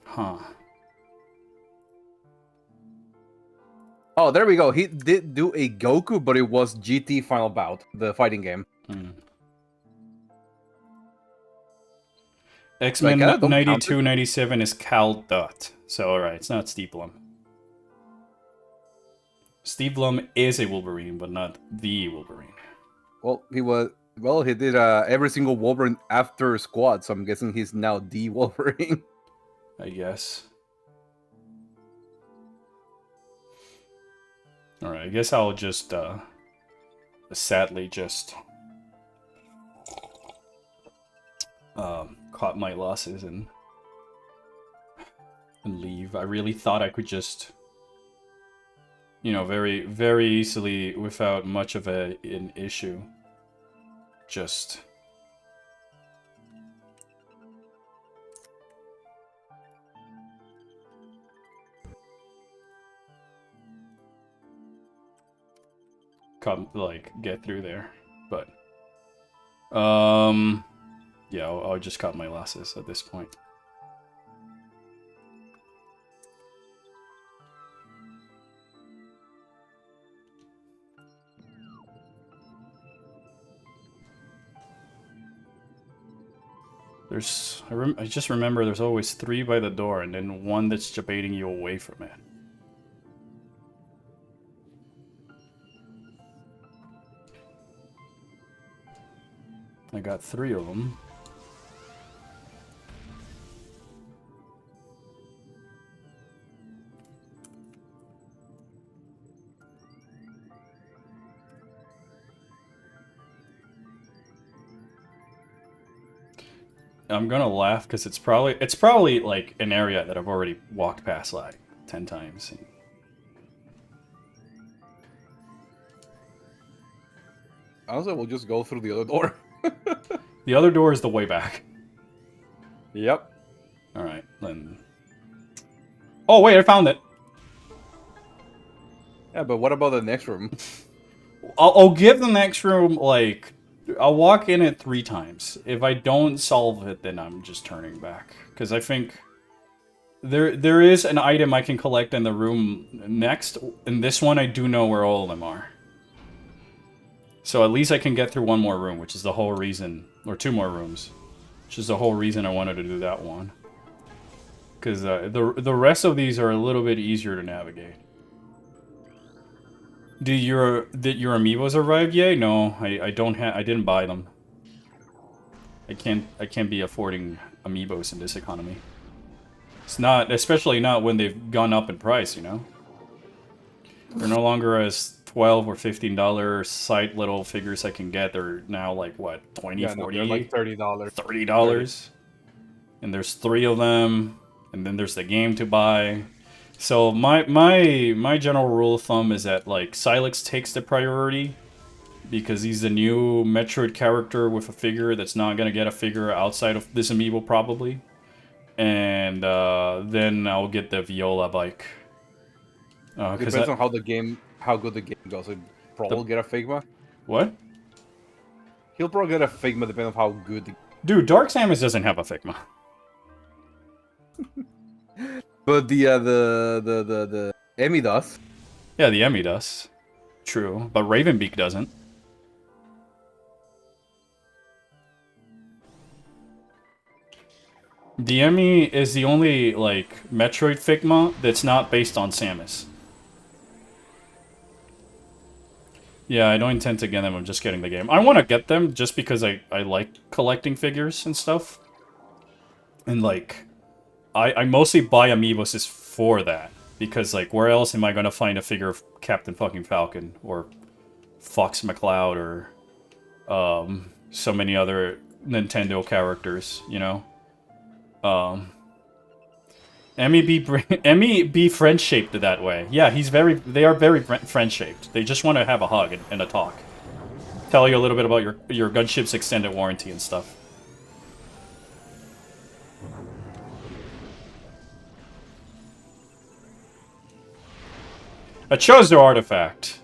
Speaker 1: Huh.
Speaker 2: Oh, there we go. He did do a Goku, but it was GT Final Bout, the fighting game.
Speaker 1: X-Men
Speaker 2: Like, don't
Speaker 1: 92,
Speaker 2: count it.
Speaker 1: 97 is Cal Dot. So, alright, it's not Steve Blum. Steve Blum is a Wolverine, but not the Wolverine.
Speaker 2: Well, he did every single Wolverine after Squad, so I'm guessing he's now the Wolverine.
Speaker 1: I guess. Alright, I guess I'll just, sadly just, cut my losses and leave. I really thought I could just, you know, very, very easily, without much of an issue, just... get through there, but yeah, I'll just cut my losses at this point. I just remember there's always 3 by the door and then 1 that's debating you away from it. I got 3 of them. I'm gonna laugh because it's probably like an area that I've already walked past like 10 times.
Speaker 2: Honestly, we'll just go through the other door.
Speaker 1: The other door is the way back.
Speaker 2: Yep.
Speaker 1: Alright, then... Oh, wait, I found it!
Speaker 2: Yeah, but what about the next room?
Speaker 1: I'll give the next room, like... I'll walk in it 3 times. If I don't solve it, then I'm just turning back. Because I think... There is an item I can collect in the room next. In this one, I do know where all of them are. So at least I can get through 1 more room, which is the whole reason... Or 2 more rooms. Which is the whole reason I wanted to do that one. Because the rest of these are a little bit easier to navigate. Did your amiibos arrive yet? No, I didn't buy them. I can't be affording amiibos in this economy. It's not, especially not when they've gone up in price, you know? They're no longer as $12 or $15 site little figures I can get. They're now like what, 20,
Speaker 2: Yeah,
Speaker 1: 40?
Speaker 2: no, they're like $30.
Speaker 1: $30. And there's 3 of them, and then there's the game to buy. So my general rule of thumb is that like Silex takes the priority because he's the new Metroid character with a figure that's not gonna get a figure outside of this amiibo probably. And then I'll get the Viola bike.
Speaker 2: Depends on how good the game goes. He'll probably get a Figma.
Speaker 1: What?
Speaker 2: He'll probably get a Figma depending on how good the...
Speaker 1: Dude, Dark Samus doesn't have a Figma.
Speaker 2: But the Emmy does.
Speaker 1: Yeah, the Emmy does. True, but Ravenbeak doesn't. The Emmy is the only, like, Metroid Figma that's not based on Samus. Yeah, I don't intend to get them, I'm just getting the game. I want to get them just because I like collecting figures and stuff. And, like, I mostly buy amiibos is for that. Because, like, where else am I going to find a figure of Captain fucking Falcon? Or Fox McCloud or so many other Nintendo characters, you know? Emmy be friend shaped that way. Yeah, they are very friend shaped. They just want to have a hug and a talk. Tell you a little bit about your gunship's extended warranty and stuff. I chose their artifact.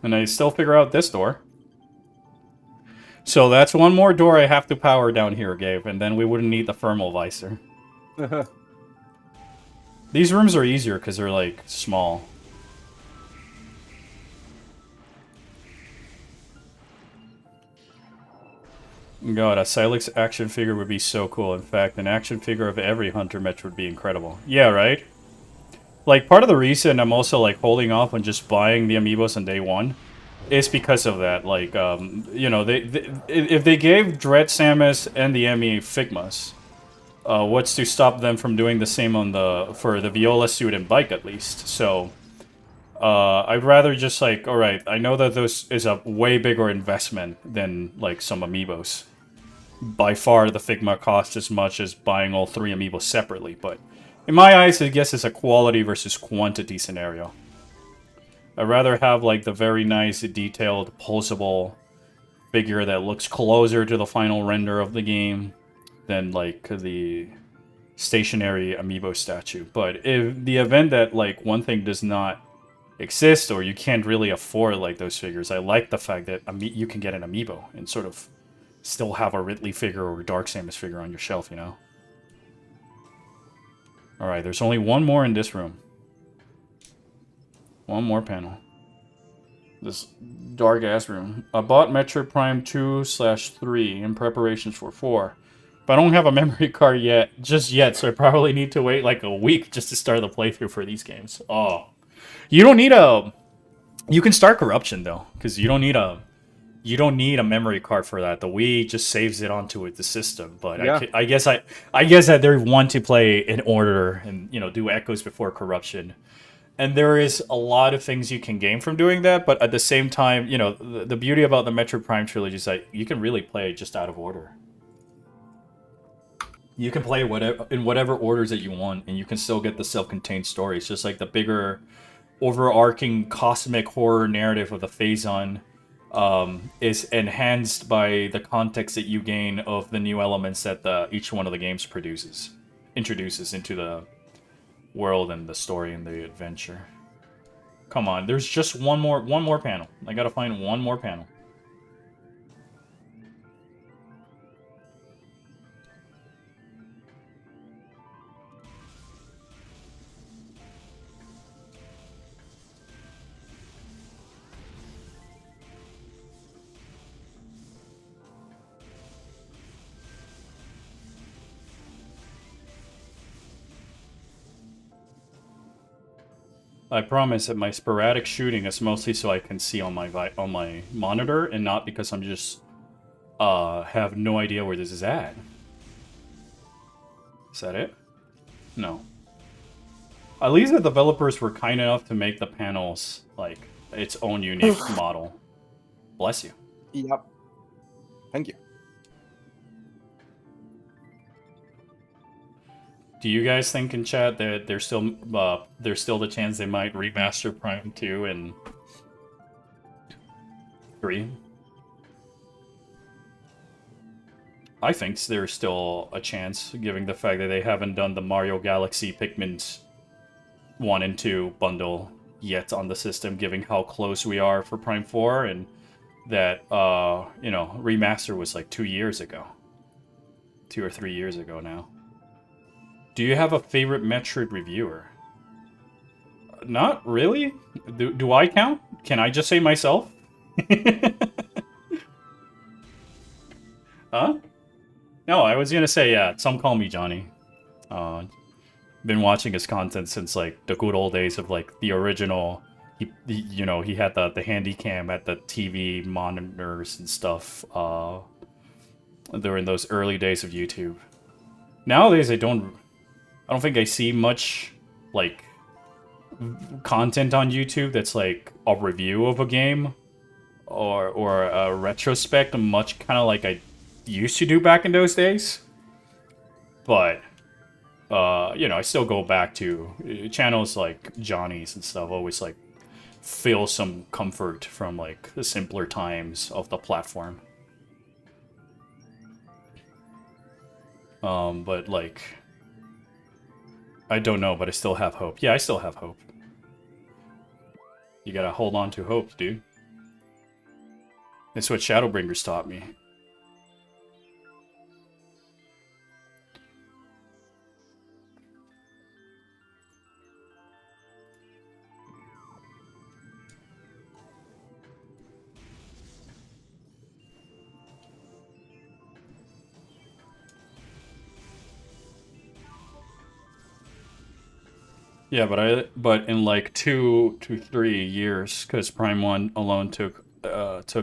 Speaker 1: And I still figure out this door. So that's one more door I have to power down here, Gabe, and then we wouldn't need the thermal visor. These rooms are easier because they're, like, small. God, a Silex action figure would be so cool. In fact, an action figure of every Hunter Metro would be incredible. Yeah, right? Like, part of the reason I'm also, like, holding off on just buying the amiibos on day one is because of that. Like, you know, if they gave Dread Samus and the Emmy Figmas, what's to stop them from doing the same on for the Viola suit and bike, at least? So, I'd rather just, like, alright, I know that this is a way bigger investment than, like, some amiibos. By far, the Figma costs as much as buying all 3 amiibos separately, but in my eyes, I guess it's a quality versus quantity scenario. I'd rather have, like, the very nice, detailed, pulsable figure that looks closer to the final render of the game than, like, the stationary amiibo statue. But if the event that, like, one thing does not exist or you can't really afford, like, those figures, I like the fact that you can get an amiibo and sort of still have a Ridley figure or a Dark Samus figure on your shelf, you know? Alright, there's only one more in this room. One more panel. This dark-ass room. I bought Metroid Prime 2/3 in preparations for 4. But I don't have a memory card just yet, so I probably need to wait like a week just to start the playthrough for these games. Oh. You don't need a... You can start Corruption, though, because you don't need a memory card for that. The Wii just saves it onto the system. But yeah. I guess that they want to play in order and, you know, do echoes before Corruption. And there is a lot of things you can gain from doing that, but at the same time, you know, the beauty about the Metroid Prime trilogy is that you can really play just out of order. You can play in whatever orders that you want, and you can still get the self-contained story. It's just like the bigger, overarching cosmic horror narrative of the Phazon is enhanced by the context that you gain of the new elements that each one of the games introduces into the world and the story and the adventure. Come on, there's just one more panel. I gotta find one more panel. I promise that my sporadic shooting is mostly so I can see on my monitor and not because I'm just have no idea where this is at. Is that it? No. At least the developers were kind enough to make the panels like its own unique model. Bless you.
Speaker 2: Yep. Thank you.
Speaker 1: Do you guys think in chat that there's still the chance they might remaster Prime 2 and 3? I think there's still a chance, given the fact that they haven't done the Mario Galaxy Pikmin 1 and 2 bundle yet on the system, given how close we are for Prime 4, and that, you know, remaster was like 2 years ago. 2 or 3 years ago now. Do you have a favorite Metroid reviewer? Not really. Do I count? Can I just say myself? Huh? No, I was gonna say, yeah, some call me Johnny. Been watching his content since, like, the good old days of, like, the original. You know, he had the handy cam at the TV monitors and stuff, during those early days of YouTube. Nowadays, I don't think I see much, like, content on YouTube that's, like, a review of a game or a retrospect, much kind of like I used to do back in those days. But you know, I still go back to channels like Johnny's and stuff. Always like feel some comfort from like the simpler times of the platform. But like, I don't know, but I still have hope. Yeah, I still have hope. You gotta hold on to hope, dude. That's what Shadowbringers taught me. Yeah, but in like 2 to 3 years, because Prime 1 alone took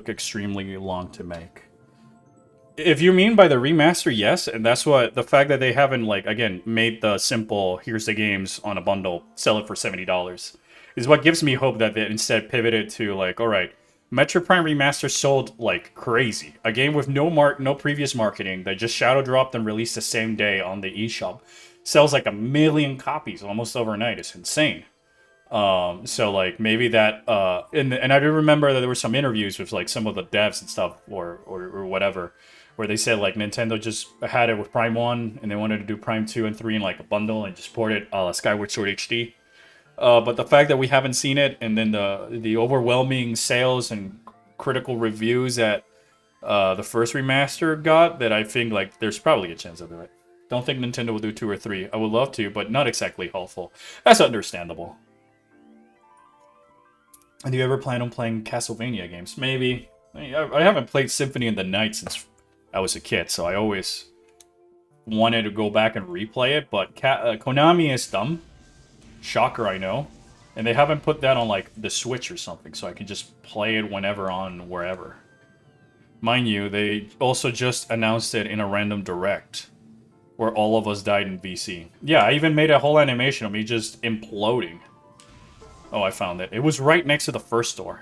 Speaker 1: extremely long to make. If you mean by the remaster, yes, and that's what the fact that they haven't like again made the simple here's the games on a bundle, sell it for $70 is what gives me hope that they instead pivoted to like, all right, Metro Prime Remaster sold like crazy. A game with no previous marketing that just shadow dropped and released the same day on the eShop. Sells like 1 million copies almost overnight. It's insane. So like maybe that and I do remember that there were some interviews with like some of the devs and stuff or whatever where they said like Nintendo just had it with Prime 1 and they wanted to do Prime 2 and 3 in like a bundle and just port it Skyward Sword HD. But the fact that we haven't seen it and then the overwhelming sales and critical reviews that the first remaster got, that I think like there's probably a chance of it. Don't think Nintendo will do 2 or 3. I would love to, but not exactly hopeful. That's understandable. And do you ever plan on playing Castlevania games? Maybe. I haven't played Symphony of the Night since I was a kid, so I always wanted to go back and replay it, but Konami is dumb. Shocker, I know. And they haven't put that on, like, the Switch or something, so I can just play it whenever on wherever. Mind you, they also just announced it in a random direct, where all of us died in VC. Yeah, I even made a whole animation of me just imploding. Oh, I found it. It was right next to the first door.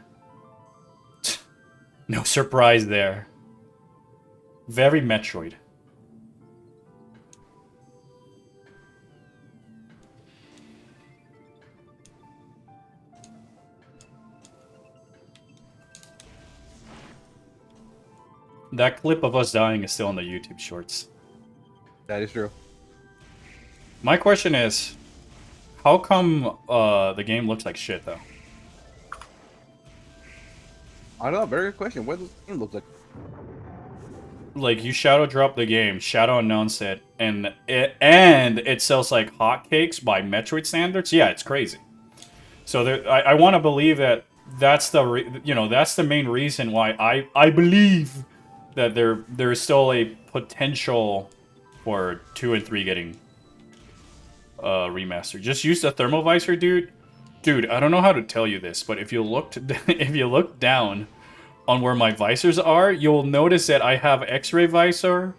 Speaker 1: No surprise there. Very Metroid. That clip of us dying is still on the YouTube shorts.
Speaker 2: That is true.
Speaker 1: My question is, how come the game looks like shit, though?
Speaker 2: I don't know. Very good question. What does the game look like?
Speaker 1: Like, you shadow drop the game, shadow announce it, and it sells like hotcakes by Metroid standards. Yeah, it's crazy. So I want to believe that that's that's the main reason why I believe that there is still a potential for 2 and 3 getting remastered. Just use the thermal visor, dude. Dude, I don't know how to tell you this, but if you look down on where my visors are, you'll notice that I have X-ray visor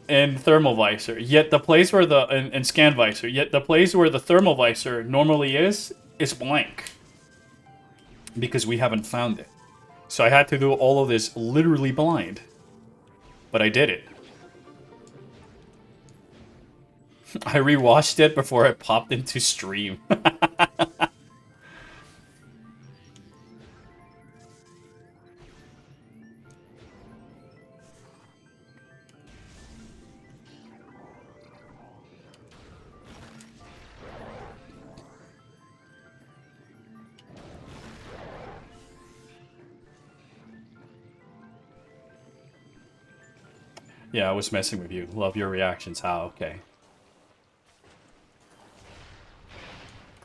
Speaker 1: and thermal visor. Yet the place where and scan visor. Yet the place where the thermal visor normally is blank because we haven't found it. So I had to do all of this literally blind, but I did it. I rewatched it before I popped into stream. Yeah, I was messing with you. Love your reactions. How? Okay.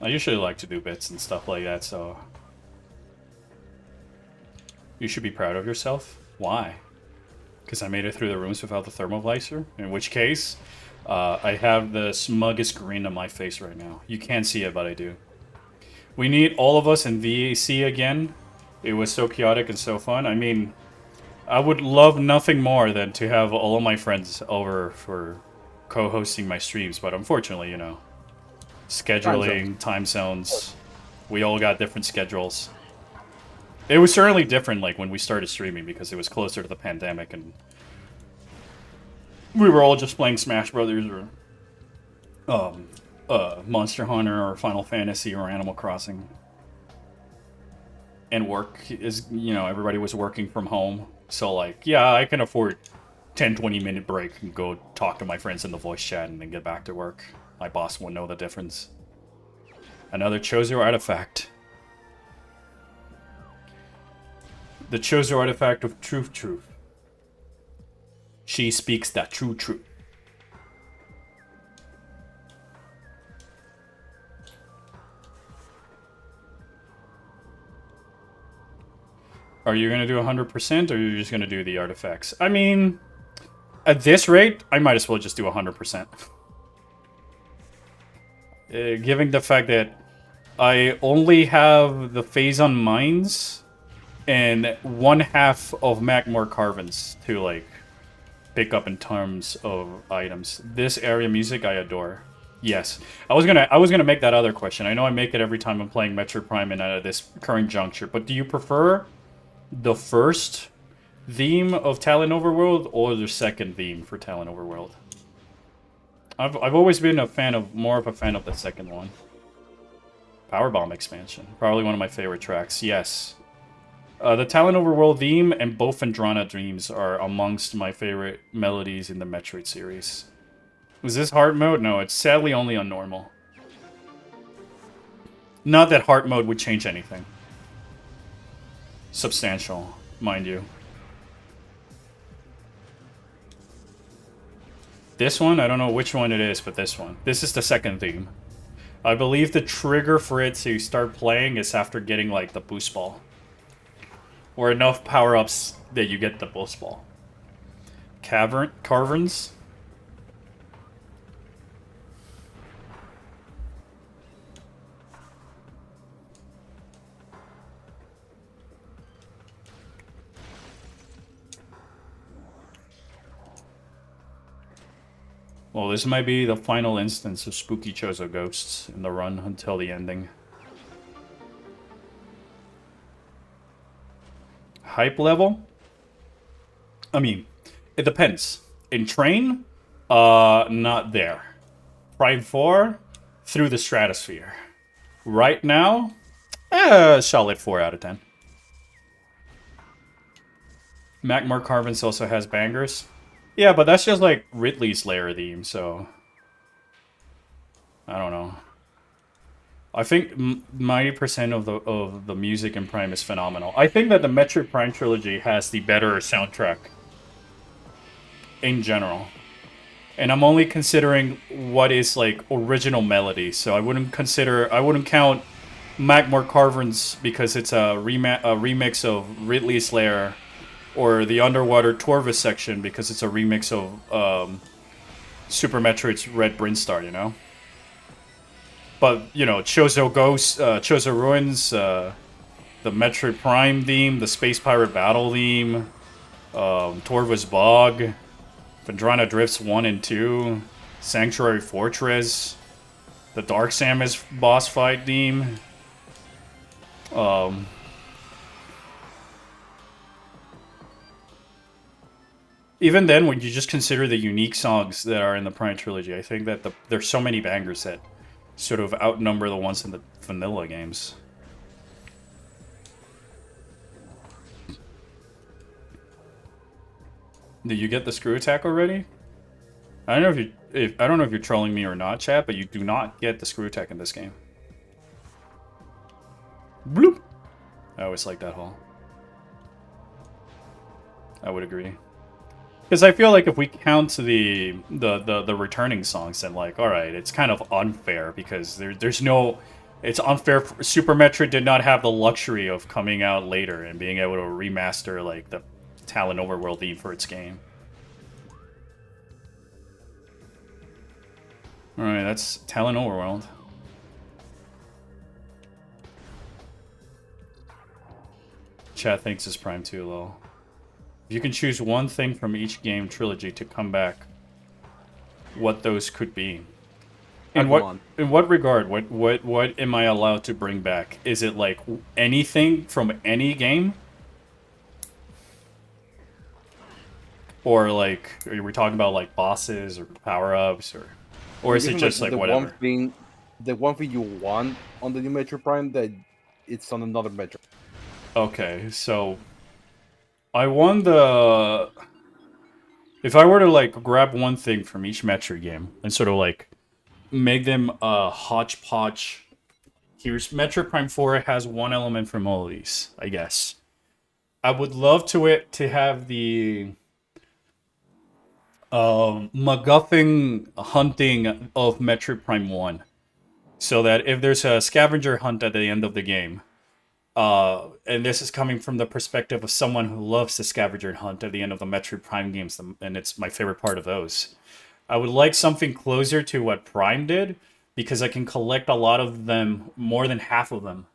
Speaker 1: I usually like to do bits and stuff like that, so... You should be proud of yourself. Why? Because I made it through the rooms without the thermovisor? In which case, I have the smuggest grin on my face right now. You can't see it, but I do. We need all of us in VAC again. It was so chaotic and so fun. I mean, I would love nothing more than to have all of my friends over for co-hosting my streams, but unfortunately, you know, scheduling, time zones, we all got different schedules. It was certainly different, like, when we started streaming, because it was closer to the pandemic, and we were all just playing Smash Brothers, or Monster Hunter, or Final Fantasy, or Animal Crossing. And work is, you know, everybody was working from home, so, like, yeah, I can afford 10-20 minute break and go talk to my friends in the voice chat and then get back to work. My boss won't know the difference. Another Chozo artifact. The Chozo artifact of truth. She speaks that true truth. Are you gonna do 100% or are you just gonna do the artifacts? I mean, at this rate, I might as well just do 100%. Given the fact that I only have the Phazon Mines and 1/2 of Magmor Carvens to, like, pick up in terms of items. This area music I adore. Yes. I was gonna make that other question. I know I make it every time I'm playing Metroid Prime and at this current juncture, but do you prefer the first theme of Talon Overworld or the second theme for Talon Overworld? I've always been more of a fan of the second one. Powerbomb expansion, probably one of my favorite tracks. Yes, the Talon Overworld theme and both Phendrana Dreams are amongst my favorite melodies in the Metroid series. Is this hard mode? No, it's sadly only on normal. Not that hard mode would change anything. Substantial, mind you. This one, I don't know which one it is, but this one. This is the second theme. I believe the trigger for it to start playing is after getting, like, the boost ball. Or enough power-ups that you get the boost ball. Caverns? Well, this might be the final instance of spooky Chozo ghosts in the run until the ending. Hype level? I mean, it depends. In Train, not there. Prime 4, through the stratosphere. Right now, solid 4 out of 10. Magmar Carvens also has bangers. Yeah, but that's just like Ridley's Lair theme, so... I don't know. I think 90% of the music in Prime is phenomenal. I think that the Metroid Prime trilogy has the better soundtrack in general. And I'm only considering what is, like, original melody, so I wouldn't count Magmor Carvens because it's a remix of Ridley's Lair, or the Underwater Torvus section because it's a remix of Super Metroid's Red Brinstar, you know? But, you know, Chozo Ghosts, Chozo Ruins, the Metroid Prime theme, the Space Pirate Battle theme, Torvus Bog, Phendrana Drifts 1 and 2, Sanctuary Fortress, the Dark Samus boss fight theme, even then, when you just consider the unique songs that are in the Prime trilogy, I think that there's so many bangers that sort of outnumber the ones in the vanilla games. Did you get the screw attack already? I don't know if you're trolling me or not, chat, but you do not get the screw attack in this game. Bloop. I always like that hole. I would agree. Because I feel like if we count the returning songs, then, like, all right, it's kind of unfair because there's no It's unfair. Super Metroid did not have the luxury of coming out later and being able to remaster like the Talon Overworld theme for its game. All right, that's Talon Overworld. Chat thinks it's Prime 2 low. If you can choose one thing from each game trilogy to come back, what those could be. In what regard? What am I allowed to bring back? Is it like anything from any game? Or like are we talking about like bosses or power-ups or is it just like whatever?
Speaker 2: The one thing you want on the new Metroid Prime that it's on another Metroid.
Speaker 1: Okay, so I won the... If I were to, like, grab one thing from each Metroid game and sort of, like, make them a hodgepodge... Here's Metroid Prime 4 has one element from all of these, I guess. I would love to have the... MacGuffin hunting of Metroid Prime 1. So that if there's a scavenger hunt at the end of the game... and this is coming from the perspective of someone who loves the scavenger hunt at the end of the Metroid Prime games, and it's my favorite part of those. I would like something closer to what Prime did, because I can collect a lot of them, more than half of them,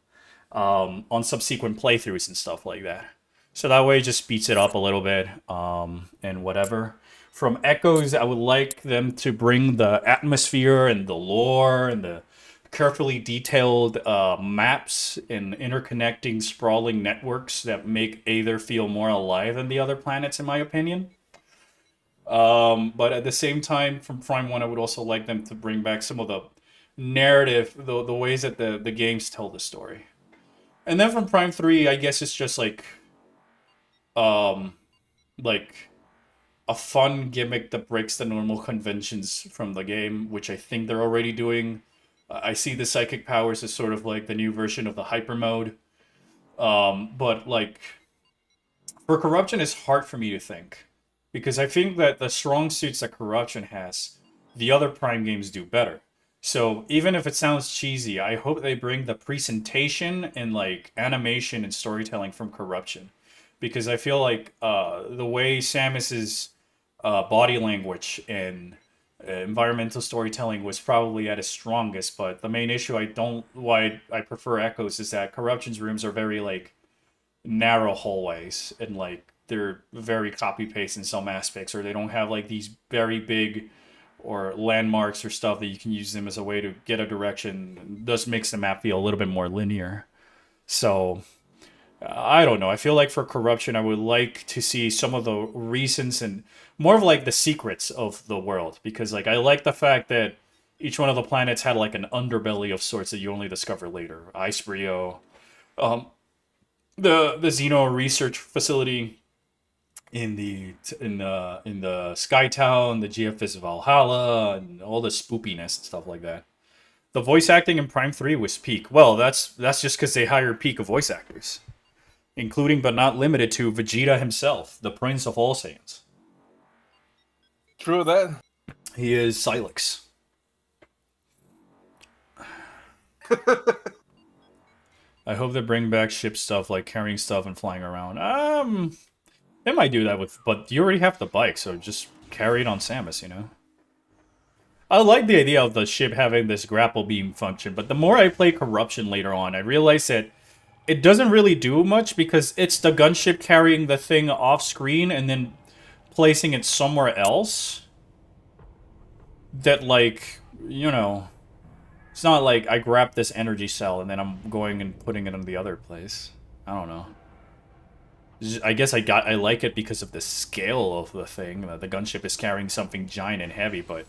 Speaker 1: on subsequent playthroughs and stuff like that. So that way it just speeds it up a little bit, and whatever. From Echoes, I would like them to bring the atmosphere and the lore and the carefully detailed maps and interconnecting sprawling networks that make Aether feel more alive than the other planets, in my opinion. But at the same time, from Prime 1, I would also like them to bring back some of the narrative, the ways that the games tell the story. And then from Prime 3, I guess it's just like a fun gimmick that breaks the normal conventions from the game, which I think they're already doing. I see the psychic powers as sort of like the new version of the hyper mode. But like, for Corruption, it's hard for me to think. Because I think that the strong suits that Corruption has, the other Prime games do better. So even if it sounds cheesy, I hope they bring the presentation and like animation and storytelling from Corruption. Because I feel like the way Samus's body language and environmental storytelling was probably at its strongest, but the main issue why I prefer Echoes is that Corruption's rooms are very like narrow hallways and like they're very copy paste in some aspects, or they don't have like these very big or landmarks or stuff that you can use them as a way to get a direction. It does makes the map feel a little bit more linear. So I don't know. I feel like for Corruption, I would like to see some of the reasons and more of like the secrets of the world, because like I like the fact that each one of the planets had like an underbelly of sorts that you only discover later. Ice Brio, the Xeno research facility in the Sky Town, the GFS Valhalla, and all the spoopiness and stuff like that. The voice acting in Prime 3 was peak. Well, that's just because they hired peak voice actors, including but not limited to Vegeta himself, the Prince of All Saiyans.
Speaker 2: True that.
Speaker 1: He is Silex. I hope they bring back ship stuff, like carrying stuff and flying around. They might do that but you already have the bike, so just carry it on Samus, you know? I like the idea of the ship having this grapple beam function, but the more I play Corruption later on, I realize that it doesn't really do much because it's the gunship carrying the thing off screen and then placing it somewhere else. That, like, you know, it's not like I grab this energy cell and then I'm going and putting it in the other place. I don't know. I guess I like it because of the scale of the thing. The gunship is carrying something giant and heavy, but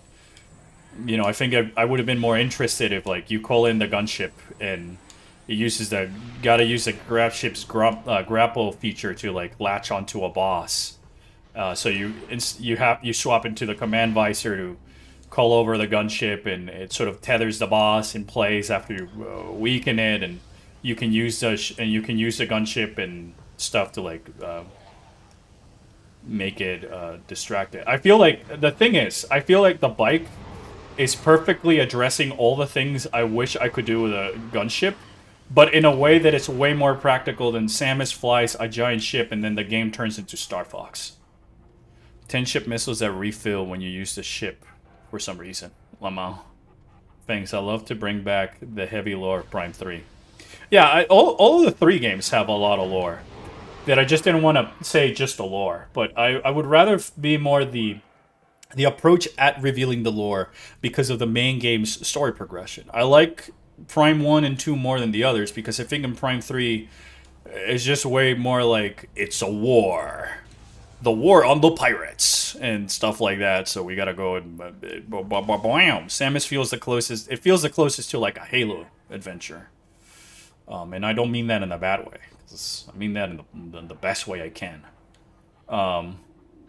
Speaker 1: you know, I think I would have been more interested if like you call in the gunship and it uses the gotta use the grab ship's grapple feature to like latch onto a boss. So you swap into the command visor to call over the gunship, and it sort of tethers the boss in place after you weaken it, and you can use the gunship and stuff to like make it distracted. I feel like the thing is, I feel like the bike is perfectly addressing all the things I wish I could do with a gunship, but in a way that it's way more practical than Samus flies a giant ship and then the game turns into Star Fox. 10 ship missiles that refill when you use the ship for some reason. Lamau. Thanks, I love to bring back the heavy lore of Prime 3. Yeah, all of the 3 games have a lot of lore. That I just didn't want to say just the lore, but I would rather be more the approach at revealing the lore because of the main game's story progression. I like Prime 1 and 2 more than the others because I think in Prime 3 it's just way more like it's a war. The war on the pirates and stuff like that, so we gotta go and Samus feels the closest. It feels the closest to like a Halo adventure. And I don't mean that in a bad way. I mean that in the best way I can.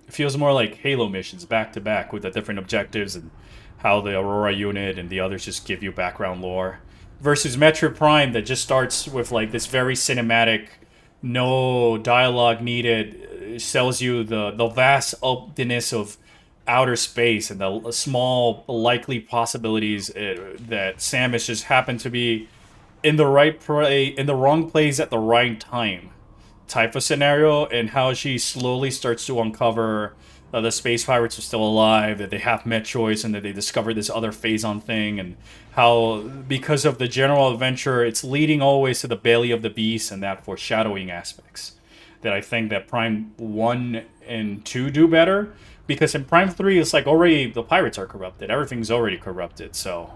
Speaker 1: It feels more like Halo missions back to back with the different objectives and how the Aurora unit and the others just give you background lore. Versus Metroid Prime that just starts with like this very cinematic, no dialogue needed, sells you the vast emptiness of outer space and the small likely possibilities that Samus just happened to be in the wrong place at the right time type of scenario, and how she slowly starts to uncover the space pirates are still alive, that they have Metroids, and that they discover this other Phazon thing, and how because of the general adventure it's leading always to the belly of the beast and that foreshadowing aspects that I think that Prime 1 and 2 do better, because in Prime 3 it's like already the pirates are corrupted, everything's already corrupted, so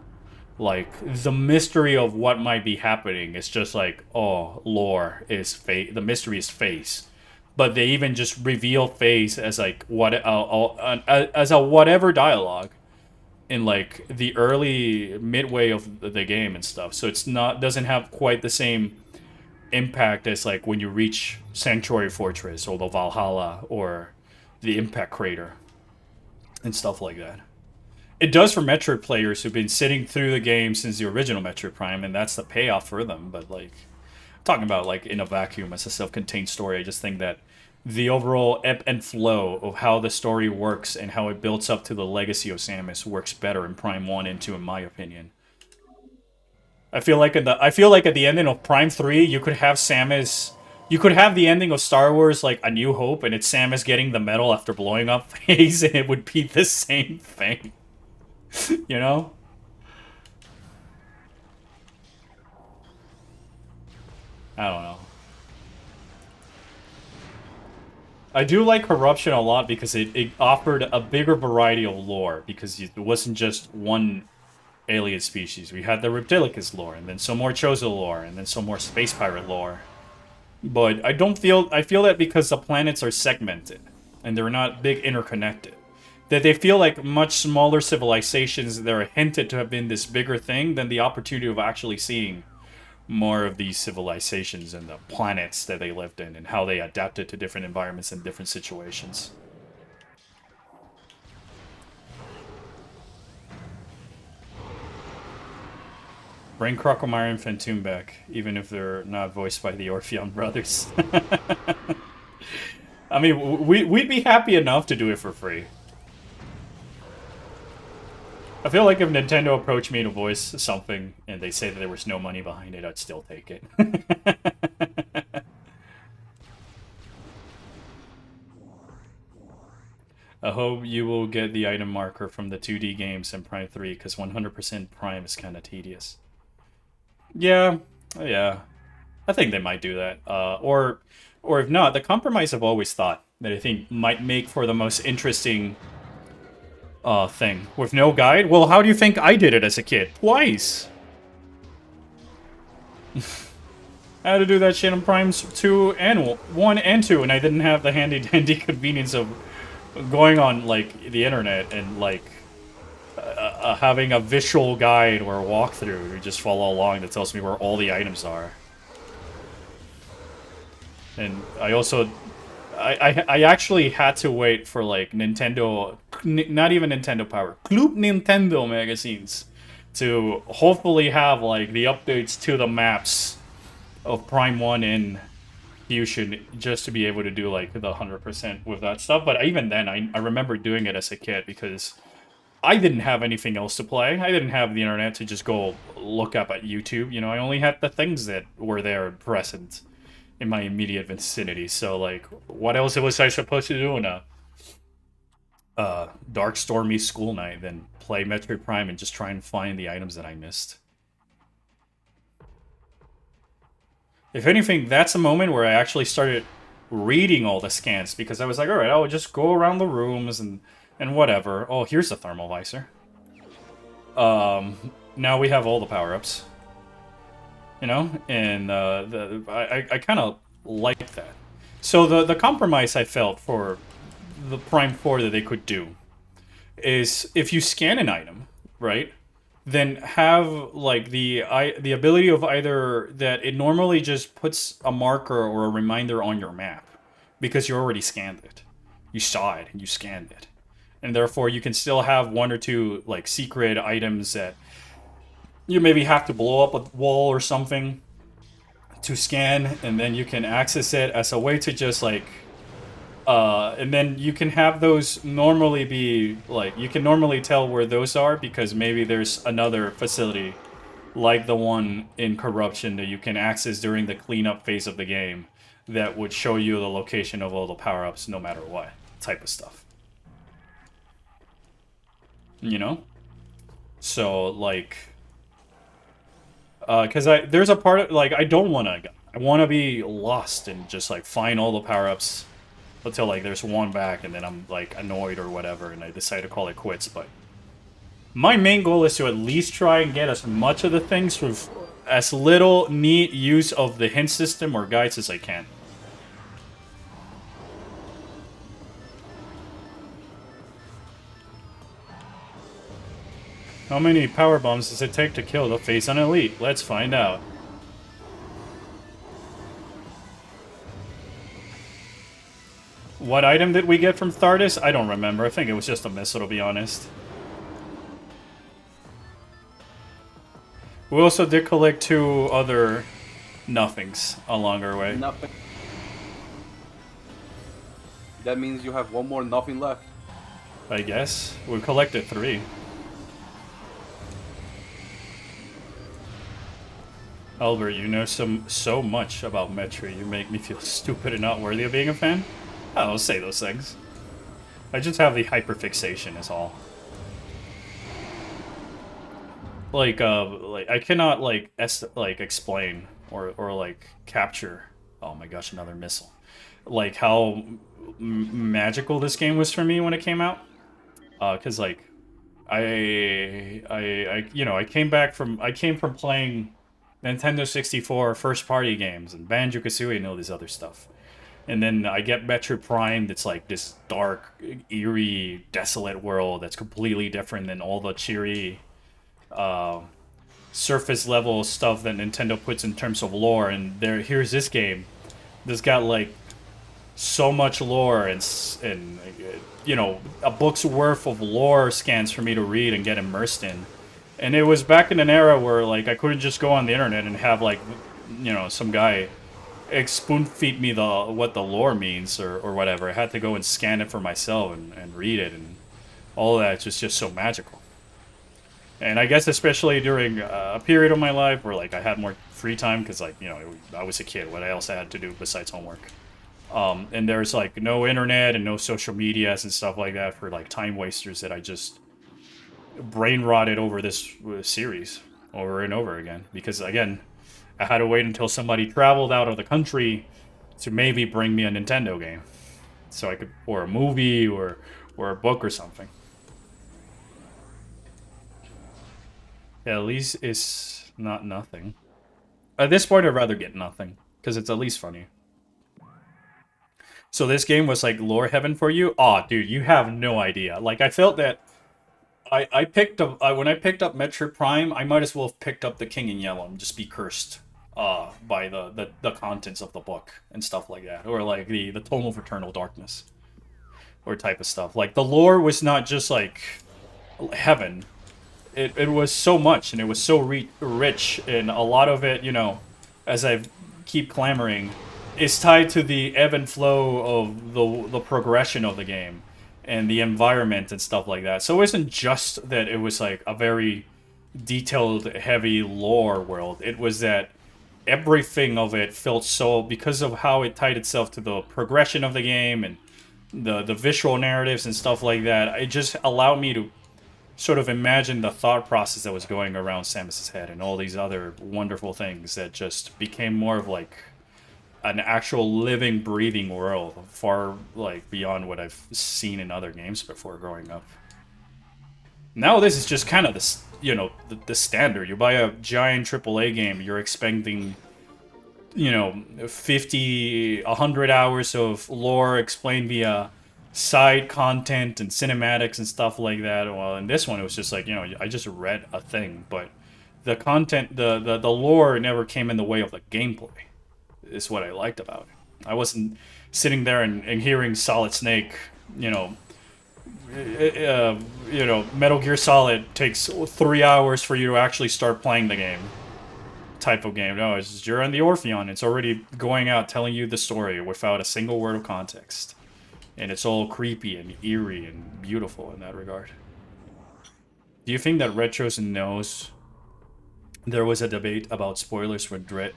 Speaker 1: like the mystery of what might be happening is just like, oh, lore is the mystery is Phase, but they even just reveal Phase as like what as a whatever dialogue in like the early midway of the game and stuff, so it's not doesn't have quite the same impact as like when you reach Sanctuary Fortress or the Valhalla or the Impact Crater and stuff like that. It does for Metroid players who've been sitting through the game since the original Metroid Prime, and that's the payoff for them. But like, talking about like in a vacuum as a self-contained story, I just think that the overall ebb and flow of how the story works and how it builds up to the legacy of Samus works better in Prime 1 and 2, in my opinion. I feel like at the ending of Prime 3, you could have Samus. You could have the ending of Star Wars like A New Hope, and it's Samus getting the medal after blowing up Phase, and it would be the same thing. You know? I don't know. I do like Corruption a lot because it offered a bigger variety of lore, because it wasn't just one alien species. We had the Reptilicus lore, and then some more Chozo lore, and then some more Space Pirate lore. But I feel that because the planets are segmented, and they're not big interconnected, that they feel like much smaller civilizations that are hinted to have been this bigger thing than the opportunity of actually seeing more of these civilizations and the planets that they lived in and how they adapted to different environments and different situations. Bring Crocomire and Phantoon back, even if they're not voiced by the Orpheon brothers. I mean, we'd be happy enough to do it for free. I feel like if Nintendo approached me to voice something and they say that there was no money behind it, I'd still take it. I hope you will get the item marker from the 2D games in Prime 3, because 100% Prime is kind of tedious. Yeah, yeah. I think they might do that. Or if not, the compromise I've always thought that I think might make for the most interesting thing. With no guide? Well, how do you think I did it as a kid? Twice! I had to do that shit on Primes 2 and 1 and 2, and I didn't have the handy-dandy convenience of going on, like, the internet and, like, having a visual guide or a walkthrough. You just follow along that tells me where all the items are. And I also... I actually had to wait for, like, Nintendo... Not even Nintendo Power. Club Nintendo magazines to hopefully have, like, the updates to the maps of Prime 1 in Fusion, just to be able to do, like, the 100% with that stuff. But even then, I remember doing it as a kid because I didn't have anything else to play. I didn't have the internet to just go look up at YouTube. You know, I only had the things that were there present in my immediate vicinity. So, like, what else was I supposed to do in a dark, stormy school night than play Metroid Prime and just try and find the items that I missed? If anything, that's a moment where I actually started reading all the scans, because I was like, all right, I'll just go around the rooms and whatever. Oh, here's the thermal visor. Now we have all the power-ups. You know? And I kind of like that. So the compromise I felt for the Prime 4 that they could do is if you scan an item, right? Then have like the ability of either that it normally just puts a marker or a reminder on your map because you already scanned it. You saw it and you scanned it. And therefore you can still have one or two like secret items that you maybe have to blow up a wall or something to scan, and then you can access it as a way to just like and then you can have those normally be like, you can normally tell where those are because maybe there's another facility like the one in Corruption that you can access during the cleanup phase of the game that would show you the location of all the power-ups no matter what type of stuff. You know? So like because there's a part of, like, I don't want to, I want to be lost and just like find all the power-ups until like there's one back and then I'm like annoyed or whatever and I decide to call it quits. But my main goal is to at least try and get as much of the things with as little neat use of the hint system or guides as I can. How many power bombs does it take to kill the face on Elite? Let's find out. What item did we get from Thardis? I don't remember. I think it was just a missile, to be honest. We also did collect 2 other nothings along our way.
Speaker 2: Nothing. That means you have one more nothing left.
Speaker 1: I guess. We collected 3. Albert, you know so much about Metroid. You make me feel stupid and not worthy of being a fan. I don't say those things. I just have the hyperfixation is all. Like I cannot like explain or like capture. Oh my gosh, another missile. Like how magical this game was for me when it came out. Cause like I you know, I came from playing Nintendo 64 first-party games and Banjo-Kazooie and all this other stuff. And then I get Metroid Prime that's like this dark, eerie, desolate world that's completely different than all the cheery surface-level stuff that Nintendo puts in terms of lore. And here's this game that's got like so much lore and you know, a book's worth of lore scans for me to read and get immersed in. And it was back in an era where, like, I couldn't just go on the internet and have, like, you know, some guy spoon-feed me what the lore means or whatever. I had to go and scan it for myself and read it, and all of that is just so magical. And I guess especially during a period of my life where, like, I had more free time because, like, you know, I was a kid. What else I had to do besides homework? And there's, like, no internet and no social medias and stuff like that for, like, time wasters that I just brain rotted over this series over and over again, because again I had to wait until somebody traveled out of the country to maybe bring me a Nintendo game so I could, or a movie or a book or something. Yeah, at least it's not nothing. At this point I'd rather get nothing because it's at least funny. So this game was like lore heaven for you? Aw, dude, you have no idea. Like, I felt that I picked up when I picked up Metroid Prime, I might as well have picked up the King in Yellow and just be cursed by the contents of the book and stuff like that, or like the Tome of Eternal Darkness, or type of stuff. Like the lore was not just like heaven; it was so much, and it was so rich, and a lot of it, you know, as I keep clamoring, is tied to the ebb and flow of the progression of the game. and the environment and stuff like that. So it wasn't just that it was like a very detailed, heavy lore world. It was that everything of it felt so, because of how it tied itself to the progression of the game and the visual narratives and stuff like that, it just allowed me to sort of imagine the thought process that was going around Samus's head and all these other wonderful things that just became more of like an actual living, breathing world, far like beyond what I've seen in other games before growing up. Now this is just kind of the, you know, the standard. You buy a giant AAA game, you're expecting, you know, 50, 100 hours of lore explained via side content and cinematics and stuff like that. Well, in this one, it was just like, you know, I just read a thing, but the content, the lore never came in the way of the gameplay, is what I liked about it. I wasn't sitting there and hearing Solid Snake, you know, Metal Gear Solid takes 3 hours for you to actually start playing the game type of game. No, it's just, you're on the Orpheon. It's already going out telling you the story without a single word of context. And it's all creepy and eerie and beautiful in that regard. Do you think that Retros knows there was a debate about spoilers for Dread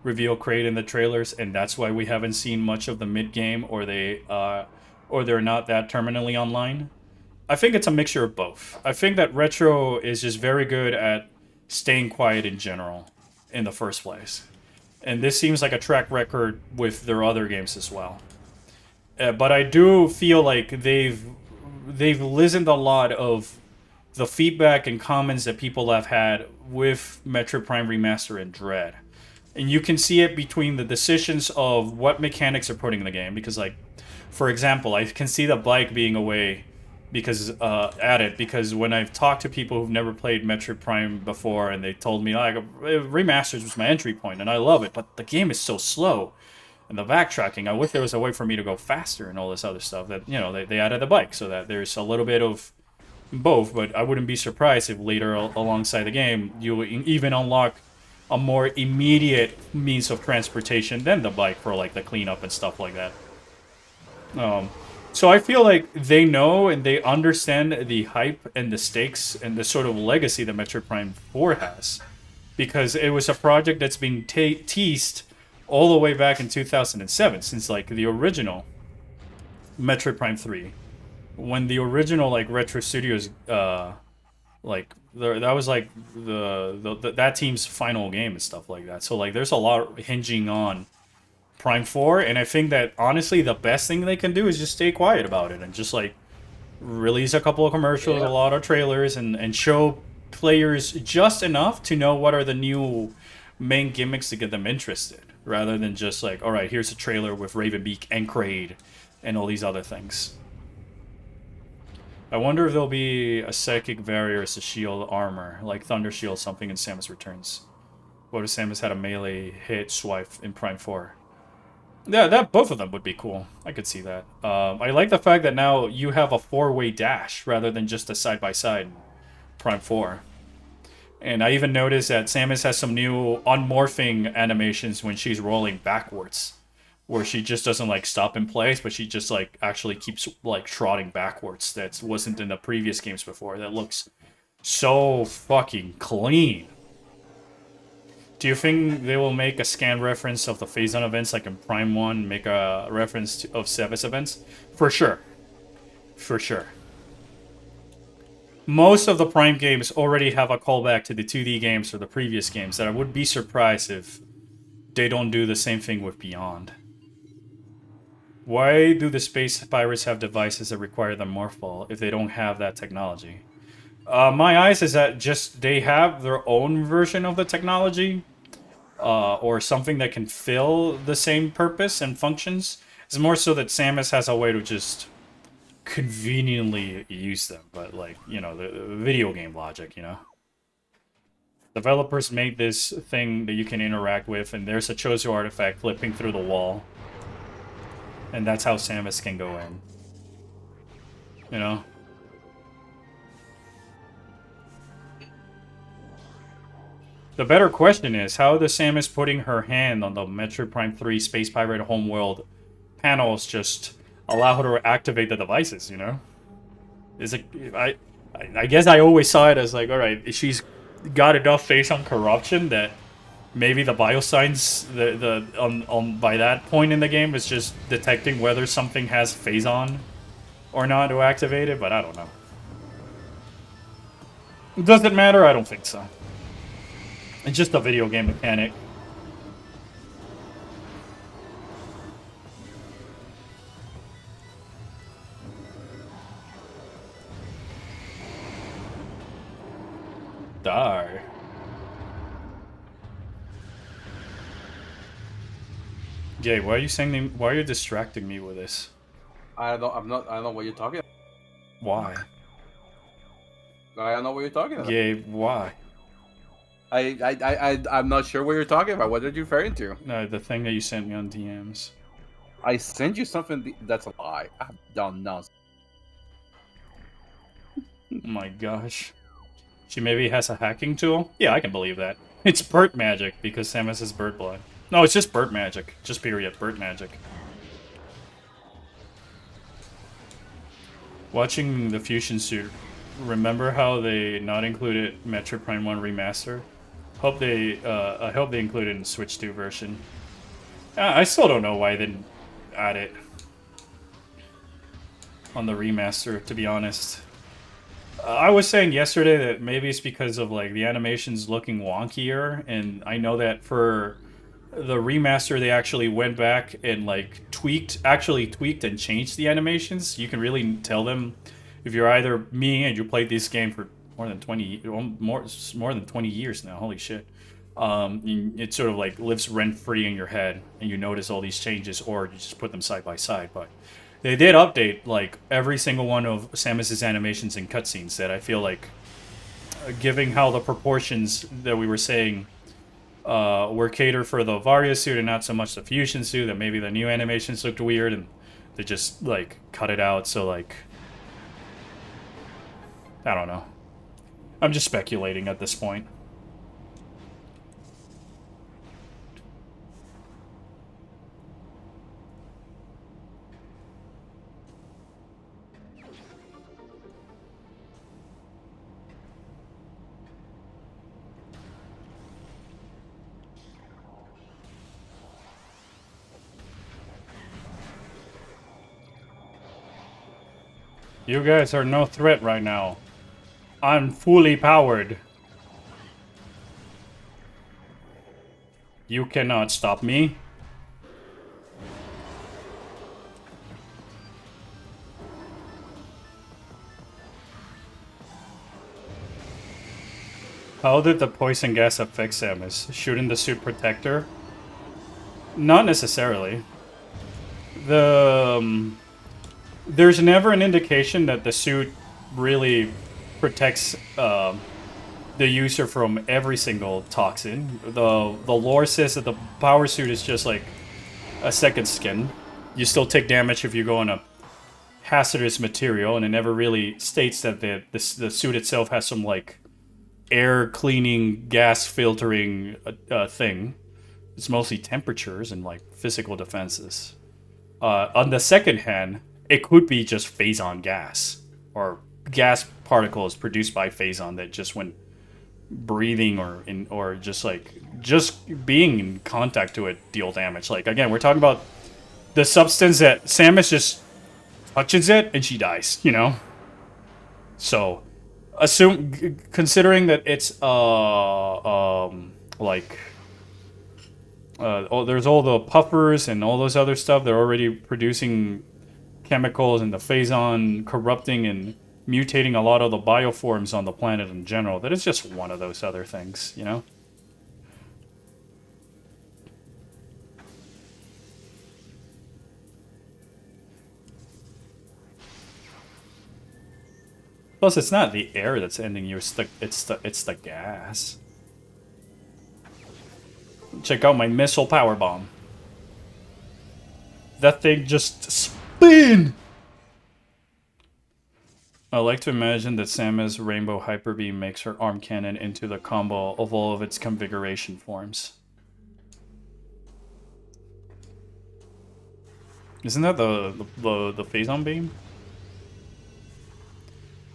Speaker 1: reveal crate in the trailers, and that's why we haven't seen much of the mid-game, or they're not that terminally online? I think it's a mixture of both. I think that Retro is just very good at staying quiet in general in the first place. And this seems like a track record with their other games as well. But I do feel like they've listened a lot of the feedback and comments that people have had with Metroid Prime Remaster and Dread. And you can see it between the decisions of what mechanics are putting in the game. Because, like, for example, I can see the bike being away because because when I've talked to people who've never played Metroid Prime before, and they told me, like, Remasters was my entry point, and I love it, but the game is so slow. And the backtracking, I wish there was a way for me to go faster and all this other stuff. That, you know, they added the bike so that there's a little bit of both, but I wouldn't be surprised if later alongside the game you even unlock a more immediate means of transportation than the bike for like the cleanup and stuff like that. So I feel like they know and they understand the hype and the stakes and the sort of legacy that Metroid Prime 4 has, because it was a project that's been teased all the way back in 2007, since like the original Metroid Prime 3, when the original like Retro Studios like that was like that team's final game and stuff like that. So like there's a lot hinging on Prime 4, and I think that honestly the best thing they can do is just stay quiet about it and just like release a couple of commercials, a lot of trailers, and show players just enough to know what are the new main gimmicks to get them interested, rather than just like, all right, here's a trailer with Ravenbeak and Kraid and all these other things. I wonder if there'll be a psychic barrier as a shield armor, like Thunder Shield, something in Samus Returns. What if Samus had a melee hit swipe in Prime 4? Yeah, that both of them would be cool. I could see that. I like the fact that now you have a 4-way dash rather than just a side-by-side in Prime 4. And I even noticed that Samus has some new unmorphing animations when she's rolling backwards, where she just doesn't like stop in place, but she just like actually keeps like trotting backwards. That wasn't in the previous games before. That looks so fucking clean. Do you think they will make a scan reference of the phase-on events like in Prime 1, make a reference of Sevis events? For sure. For sure. Most of the Prime games already have a callback to the 2D games or the previous games, that I would be surprised if they don't do the same thing with Beyond. Why do the space pirates have devices that require the morph ball if they don't have that technology? My eyes is that just they have their own version of the technology, or something that can fill the same purpose and functions. It's more so that Samus has a way to just conveniently use them, but like, you know, the video game logic, you know. Developers made this thing that you can interact with, and there's a Chozo artifact flipping through the wall, and that's how Samus can go in. You know? The better question is, how does Samus putting her hand on the Metroid Prime 3 Space Pirate Homeworld panels just allow her to activate the devices, you know? Is it? I guess I always saw it as like, all right, she's got enough face on corruption that maybe the biosigns the on by that point in the game is just detecting whether something has phase on or not to activate it, but I don't know. Does it matter? I don't think so. It's just a video game mechanic. Die. Jay, why are you saying? Why are you distracting me with this?
Speaker 2: I don't know what you're talking about.
Speaker 1: Why?
Speaker 2: I don't know what you're talking about.
Speaker 1: Jay, why?
Speaker 2: I'm not sure what you're talking about. What are you referring to?
Speaker 1: No, the thing that you sent me on DMs.
Speaker 2: I sent you something that's a lie. I've done nonsense.
Speaker 1: Oh my gosh. She maybe has a hacking tool? Yeah, I can believe that. It's bird magic, because Samus is bird blood. No, it's just bird magic. Just period, bird magic. Watching the Fusion Suit, remember how they not included Metroid Prime 1 Remaster? I hope they include it in Switch 2 version. I still don't know why they didn't add it on the remaster, to be honest. I was saying yesterday that maybe it's because of like the animations looking wonkier, and I know that for the remaster they actually went back and like tweaked and changed the animations. You can really tell them if you're either me and you played this game for more than 20 years now. Holy shit. It sort of like lives rent-free in your head and you notice all these changes, or you just put them side by side. But they did update like every single one of Samus's animations and cutscenes that I feel like, giving how the proportions that we were saying were catered for the Varia suit and not so much the Fusion suit, that maybe the new animations looked weird and they just like cut it out. So like, I don't know. I'm just speculating at this point. You guys are no threat right now. I'm fully powered. You cannot stop me. How did the poison gas affect Samus? Shouldn't the suit protect her? Not necessarily. There's never an indication that the suit really protects the user from every single toxin. The lore says that the power suit is just like a second skin. You still take damage if you go on a hazardous material, and it never really states that the suit itself has some like air cleaning, gas filtering thing. It's mostly temperatures and like physical defenses. On the second hand, it could be just phazon gas, or gas particles produced by phazon that just went breathing or just being in contact to it deal damage. Like again, we're talking about the substance that Samus just touches it and she dies, you know? So considering that it's there's all the puffers and all those other stuff, they're already producing chemicals, and the phazon corrupting and mutating a lot of the bioforms on the planet in general, that is just one of those other things, you know? Plus, it's not the air that's ending you, it's the gas. Check out my missile power bomb. That thing just spin! I like to imagine that Samus' Rainbow Hyper Beam makes her arm cannon into the combo of all of its configuration forms. Isn't that the phazon beam?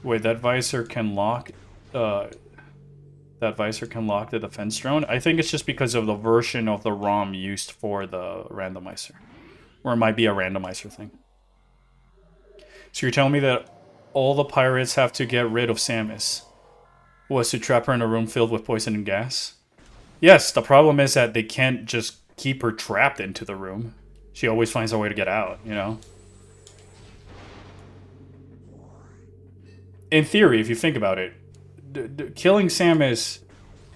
Speaker 1: Wait, that visor can lock. That visor can lock the defense drone. I think it's just because of the version of the ROM used for the randomizer, or it might be a randomizer thing. So you're telling me that all the pirates have to get rid of Samus was to trap her in a room filled with poison and gas? Yes, the problem is that they can't just keep her trapped into the room. She always finds a way to get out, you know? In theory, if you think about it, killing Samus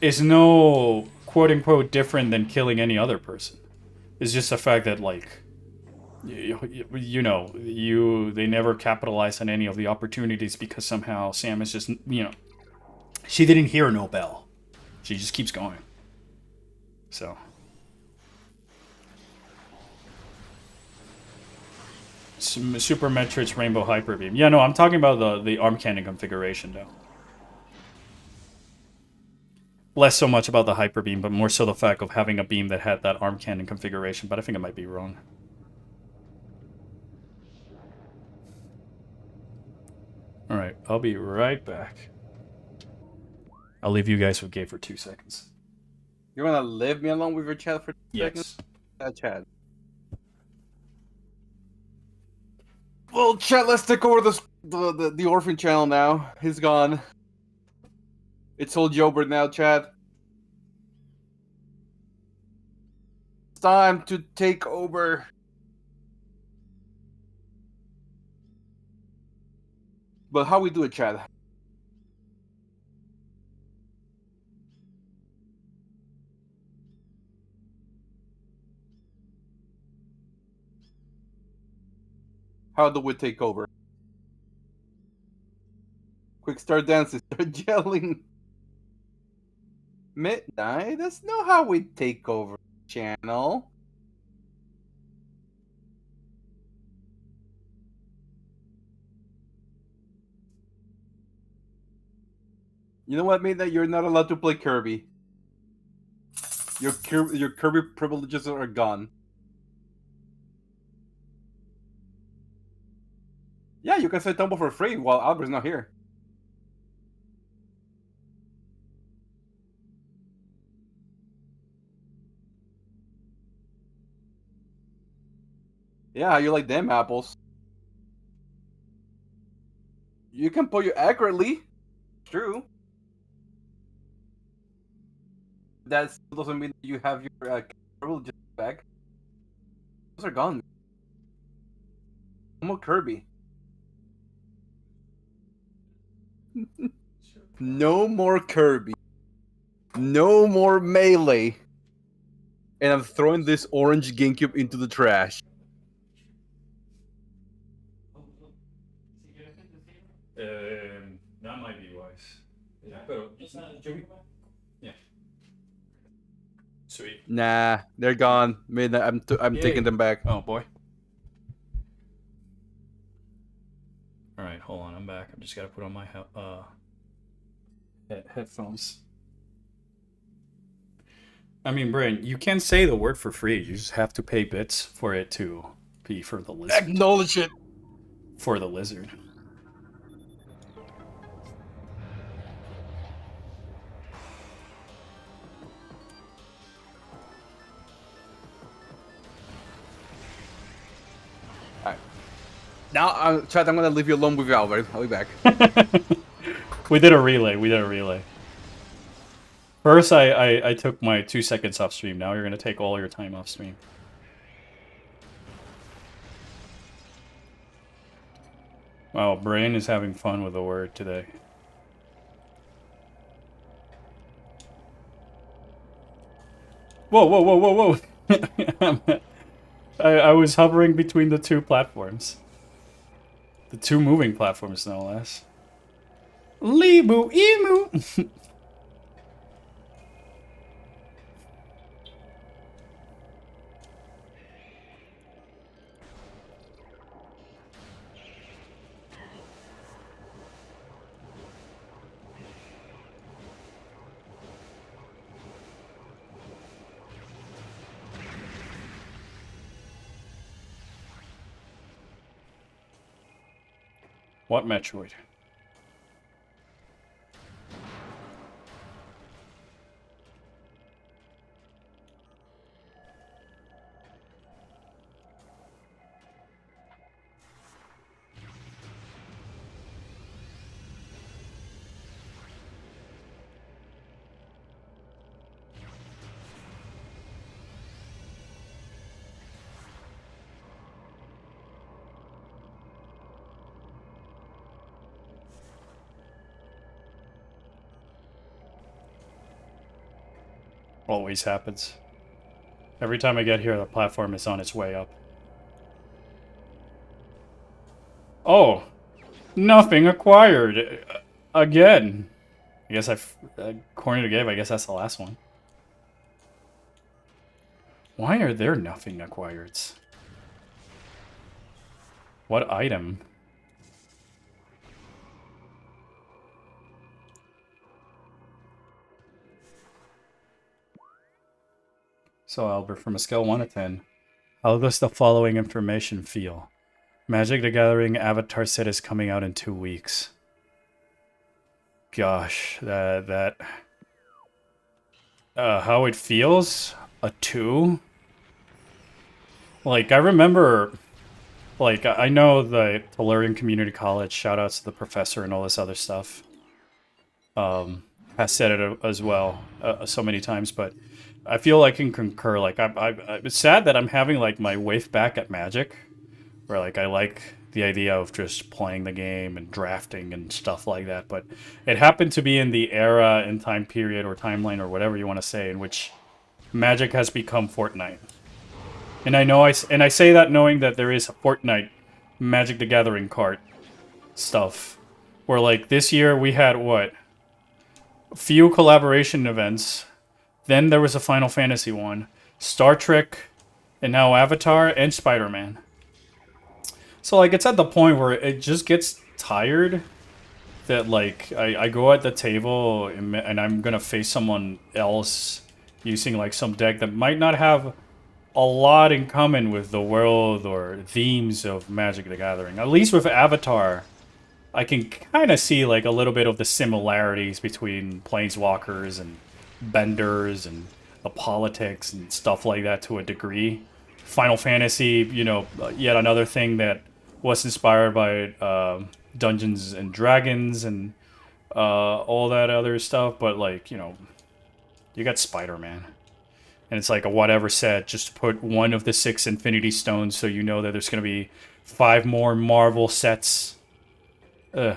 Speaker 1: is no quote-unquote different than killing any other person. It's just the fact that, like, you know, they never capitalize on any of the opportunities because somehow Samus just, you know, she didn't hear no bell. She just keeps going. So. Super Metroid's Rainbow Hyper Beam. Yeah, no, I'm talking about the arm cannon configuration, though. Less so much about the Hyper Beam, but more so the fact of having a beam that had that arm cannon configuration, but I think I might be wrong. Alright, I'll be right back. I'll leave you guys with Gabe for 2 seconds.
Speaker 2: You wanna leave me alone with your chat for 2
Speaker 1: Yes.
Speaker 2: seconds? Chat. Well, chat, let's take over the orphan channel now. He's gone. It's all Jobert now, chat. It's time to take over. But how we do it, chat? How do we take over? Quick start dancing, start yelling. Midnight? That's not how we take over the channel. You know what, Midnight? You're not allowed to play Kirby. Your Kirby privileges are gone. Yeah, you can say Tumble for free while Albert's not here. Yeah, you like them apples. You can put you accurately. True. That still doesn't mean that you have your privileges back. Those are gone. No more Kirby. No more Kirby. No more Melee. And I'm throwing this orange GameCube into the trash.
Speaker 1: That might be wise. Yeah. Sweet.
Speaker 2: Nah, they're gone. Midnight. I'm taking them back.
Speaker 1: Oh boy. All right, hold on. I'm back. I just gotta put on my headphones. I mean, Brian, you can say the word for free. You just have to pay bits for it to be for the lizard.
Speaker 2: Acknowledge it.
Speaker 1: For the lizard.
Speaker 2: Now, chat, I'm gonna leave you alone with Albert. I'll be back.
Speaker 1: We did a relay. First, I took my 2 seconds off stream. Now you're gonna take all your time off stream. Wow, Brain is having fun with the word today. Whoa. I was hovering between the 2 platforms. The 2 moving platforms, no less. Libu Emu! What Metroid? Always happens. Every time I get here, the platform is on its way up. Oh! Nothing acquired! Again! I guess according to Gabe, I guess that's the last one. Why are there nothing acquireds? What item? So, Albert, from a scale 1 to 10, how does the following information feel? Magic the Gathering Avatar set is coming out in 2 weeks. Gosh, how it feels? A 2? Like, I remember, like, I know the Tellurian Community College, shoutouts to the professor and all this other stuff, has said it as well so many times, but I feel I can concur. Like, it's sad that I'm having, like, my wave back at Magic, where, like, I like the idea of just playing the game and drafting and stuff like that, but it happened to be in the era and time period or timeline or whatever you want to say in which Magic has become Fortnite. And I say that knowing that there is a Fortnite Magic the Gathering card stuff, where, like, this year we had, what? A few collaboration events, then there was a Final Fantasy one, Star Trek, and now Avatar and Spider-Man. So, like, it's at the point where it just gets tired that, like, I go at the table and I'm gonna face someone else using, like, some deck that might not have a lot in common with the world or themes of Magic the Gathering. At least with Avatar, I can kind of see, like, a little bit of the similarities between Planeswalkers and Benders and the politics and stuff like that to a degree. Final Fantasy, you know, yet another thing that was inspired by Dungeons and Dragons and all that other stuff, but, like, you know, you got Spider-Man. And it's like a whatever set, just to put one of the 6 Infinity Stones so you know that there's going to be 5 more Marvel sets. You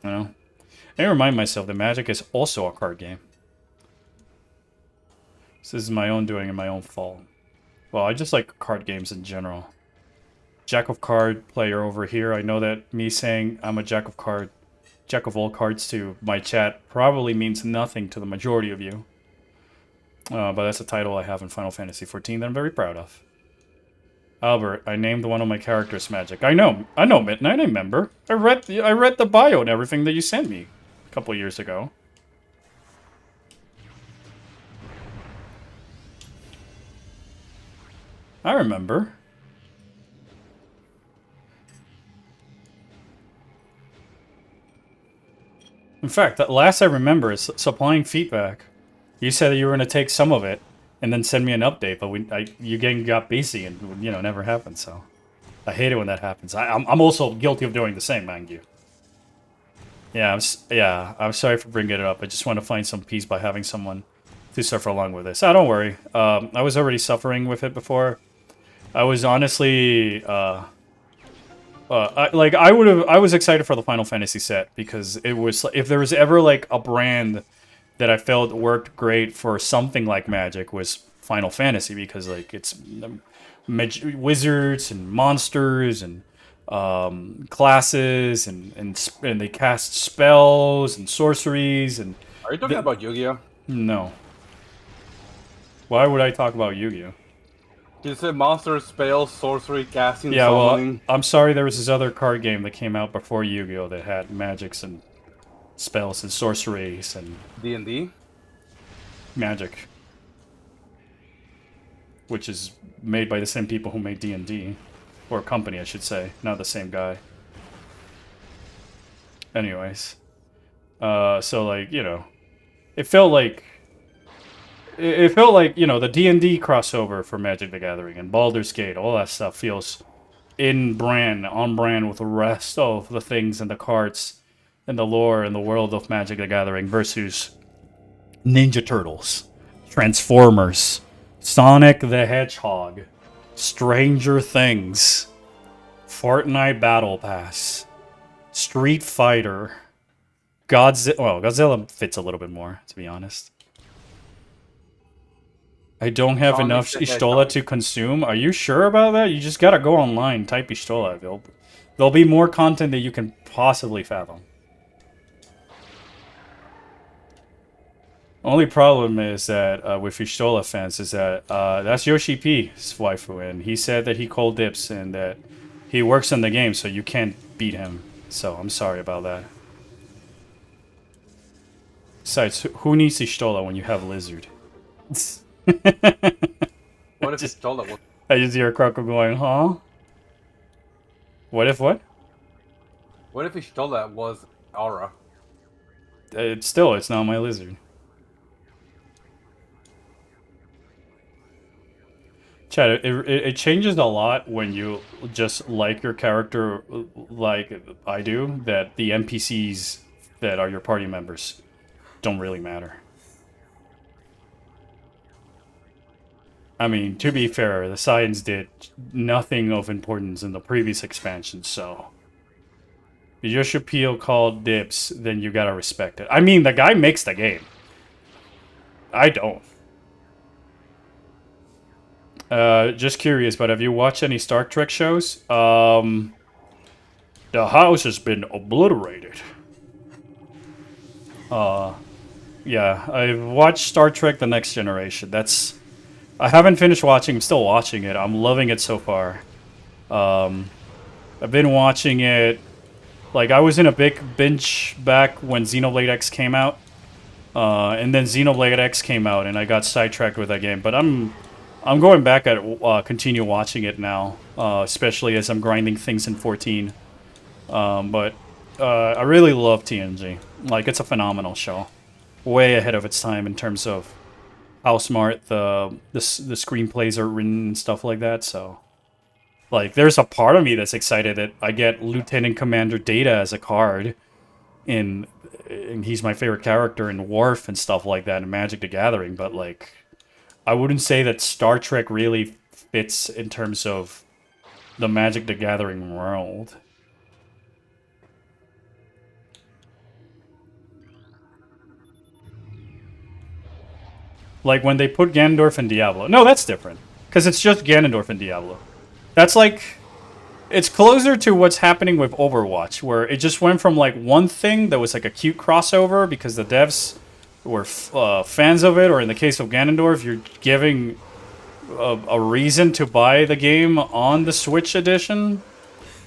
Speaker 1: know? I remind myself that Magic is also a card game. This is my own doing and my own fault. Well, I just like card games in general. Jack of card player over here. I know that me saying I'm a jack of all cards to my chat probably means nothing to the majority of you. But that's a title I have in Final Fantasy XIV that I'm very proud of. Albert, I named one of my characters Magic. I know, Midnight. I remember. I read the bio and everything that you sent me a couple years ago. I remember. In fact, that last I remember is supplying feedback. You said that you were going to take some of it and then send me an update, but you got busy and, you know, never happened, so. I hate it when that happens. I'm also guilty of doing the same, mind you. Yeah, I'm sorry for bringing it up. I just want to find some peace by having someone to suffer along with this. Don't worry. I was already suffering with it before. I was honestly, I was excited for the Final Fantasy set because it was, if there was ever, like, a brand that I felt worked great for something like Magic, was Final Fantasy, because, like, it's wizards and monsters and classes and they cast spells and sorceries and.
Speaker 2: Are you talking about Yu-Gi-Oh?
Speaker 1: No. Why would I talk about Yu-Gi-Oh?
Speaker 2: You said monster, spells, sorcery, casting,
Speaker 1: yeah,
Speaker 2: summoning.
Speaker 1: Well, I'm sorry, there was this other card game that came out before Yu-Gi-Oh that had magics and spells and sorceries and...
Speaker 2: D&D?
Speaker 1: Magic. Which is made by the same people who made D&D. Or company, I should say. Not the same guy. Anyways. So, like, you know... It felt like, you know, the D&D crossover for Magic the Gathering and Baldur's Gate, all that stuff feels on brand with the rest of the things and the cards and the lore and the world of Magic the Gathering versus Ninja Turtles, Transformers, Sonic the Hedgehog, Stranger Things, Fortnite Battle Pass, Street Fighter, Godzilla. Well, Godzilla fits a little bit more, to be honest. I don't have
Speaker 2: Sonic
Speaker 1: enough
Speaker 2: the
Speaker 1: Istola
Speaker 2: Hedgehog.
Speaker 1: to consume. Are you sure about that? You just gotta go online, type Istola. There'll be more content that you can possibly fathom. Only problem is that with Istola fans is that that's Yoshi P's waifu, and he said that he cold dips and that he works in the game, so you can't beat him. So I'm sorry about that. Besides, who needs Istola when you have Lizard?
Speaker 2: What if Istola was?
Speaker 1: I just hear Croco going, huh? What if what?
Speaker 2: What if Istola was Aura?
Speaker 1: It's not my Lizard. Chad, it changes a lot when you just like your character like I do, that the NPCs that are your party members don't really matter. I mean, to be fair, the Science did nothing of importance in the previous expansion, so... If Yoshi Peel called dibs, then you gotta respect it. I mean, the guy makes the game. I don't. Just curious, but have you watched any Star Trek shows? The house has been obliterated. Yeah, I've watched Star Trek The Next Generation. I haven't finished watching, I'm still watching it. I'm loving it so far. I've been watching it, like I was in a big binge back when Xenoblade X came out. And then Xenoblade X came out and I got sidetracked with that game, but I'm going back at continue watching it now, especially as I'm grinding things in 14. But I really love TNG. Like, it's a phenomenal show. Way ahead of its time in terms of how smart the screenplays are written and stuff like that. So, like, there's a part of me that's excited that I get Lieutenant Commander Data as a card, and he's my favorite character in Worf and stuff like that in Magic the Gathering. But like, I wouldn't say that Star Trek really fits in terms of the Magic the Gathering world. Like when they put Ganondorf in Diablo. No, that's different. Because it's just Ganondorf in Diablo. That's like... It's closer to what's happening with Overwatch, where it just went from like one thing that was like a cute crossover because the devs were fans of it, or in the case of Ganondorf, you're giving a reason to buy the game on the Switch edition,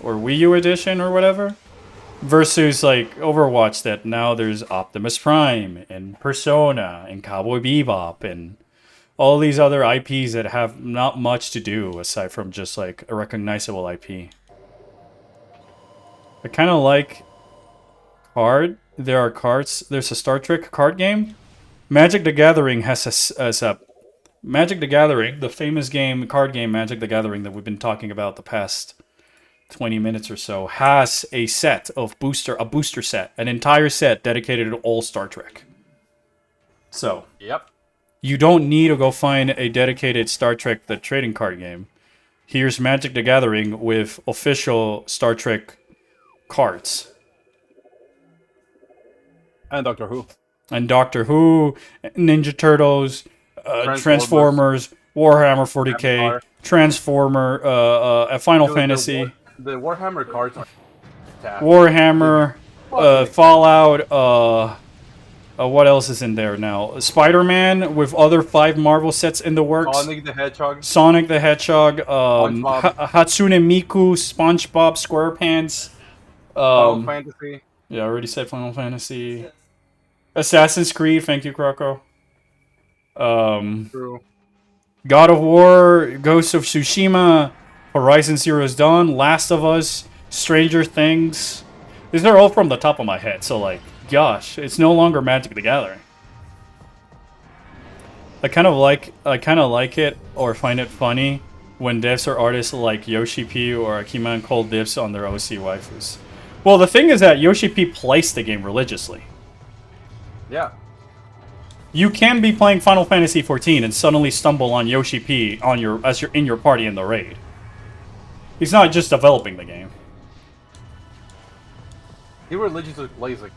Speaker 1: or Wii U edition, or whatever. Versus like Overwatch, that now there's Optimus Prime and Persona and Cowboy Bebop and all these other IPs that have not much to do aside from just like a recognizable IP. I kind of like there are cards. There's a Star Trek card game. Magic the Gathering has a Magic the Gathering, the famous card game Magic the Gathering that we've been talking about the past 20 minutes or so, has a set of a booster set, an entire set dedicated to all Star Trek. So,
Speaker 2: Yep.
Speaker 1: you don't need to go find a dedicated Star Trek the trading card game. Here's Magic the Gathering with official Star Trek cards.
Speaker 2: And Doctor Who.
Speaker 1: And Doctor Who, Ninja Turtles, Transformers, Warhammer 40k,
Speaker 2: Avatar.
Speaker 1: Transformer, Final
Speaker 2: Dude,
Speaker 1: Fantasy,
Speaker 2: The Warhammer cards are fantastic.
Speaker 1: Warhammer, Fallout, what else is in there now? Spider-Man with other 5 Marvel sets in the works.
Speaker 2: Sonic the Hedgehog.
Speaker 1: Sonic the Hedgehog,
Speaker 2: SpongeBob.
Speaker 1: Hatsune Miku, SpongeBob SquarePants.
Speaker 2: Final Fantasy.
Speaker 1: Yeah, I already said Final Fantasy. Assassin's Creed, thank you, Croco.
Speaker 2: True.
Speaker 1: God of War, Ghost of Tsushima, Horizon Zero Dawn, Last of Us, Stranger Things. These are all from the top of my head, so like, gosh, it's no longer Magic the Gathering. I kind of like it or find it funny when devs or artists like Yoshi P or Akiman call dibs on their OC waifus. Well, the thing is that Yoshi P plays the game religiously.
Speaker 2: Yeah.
Speaker 1: You can be playing Final Fantasy XIV and suddenly stumble on Yoshi P as you're in your party in the raid. He's not just developing the game.
Speaker 2: He religiously plays it.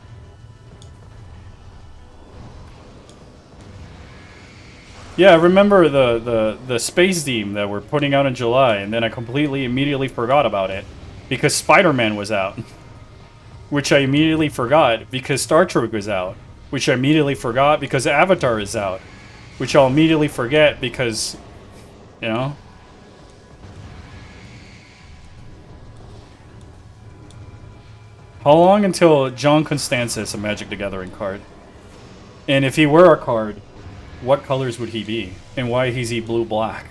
Speaker 1: Yeah, I remember the space theme that we're putting out in July, and then I immediately forgot about it because Spider-Man was out, which I immediately forgot because Star Trek was out, which I immediately forgot because Avatar is out, which I'll immediately forget because, you know. How long until John Constance is a Magic the Gathering card? And if he were a card, what colors would he be? And why is he blue-black?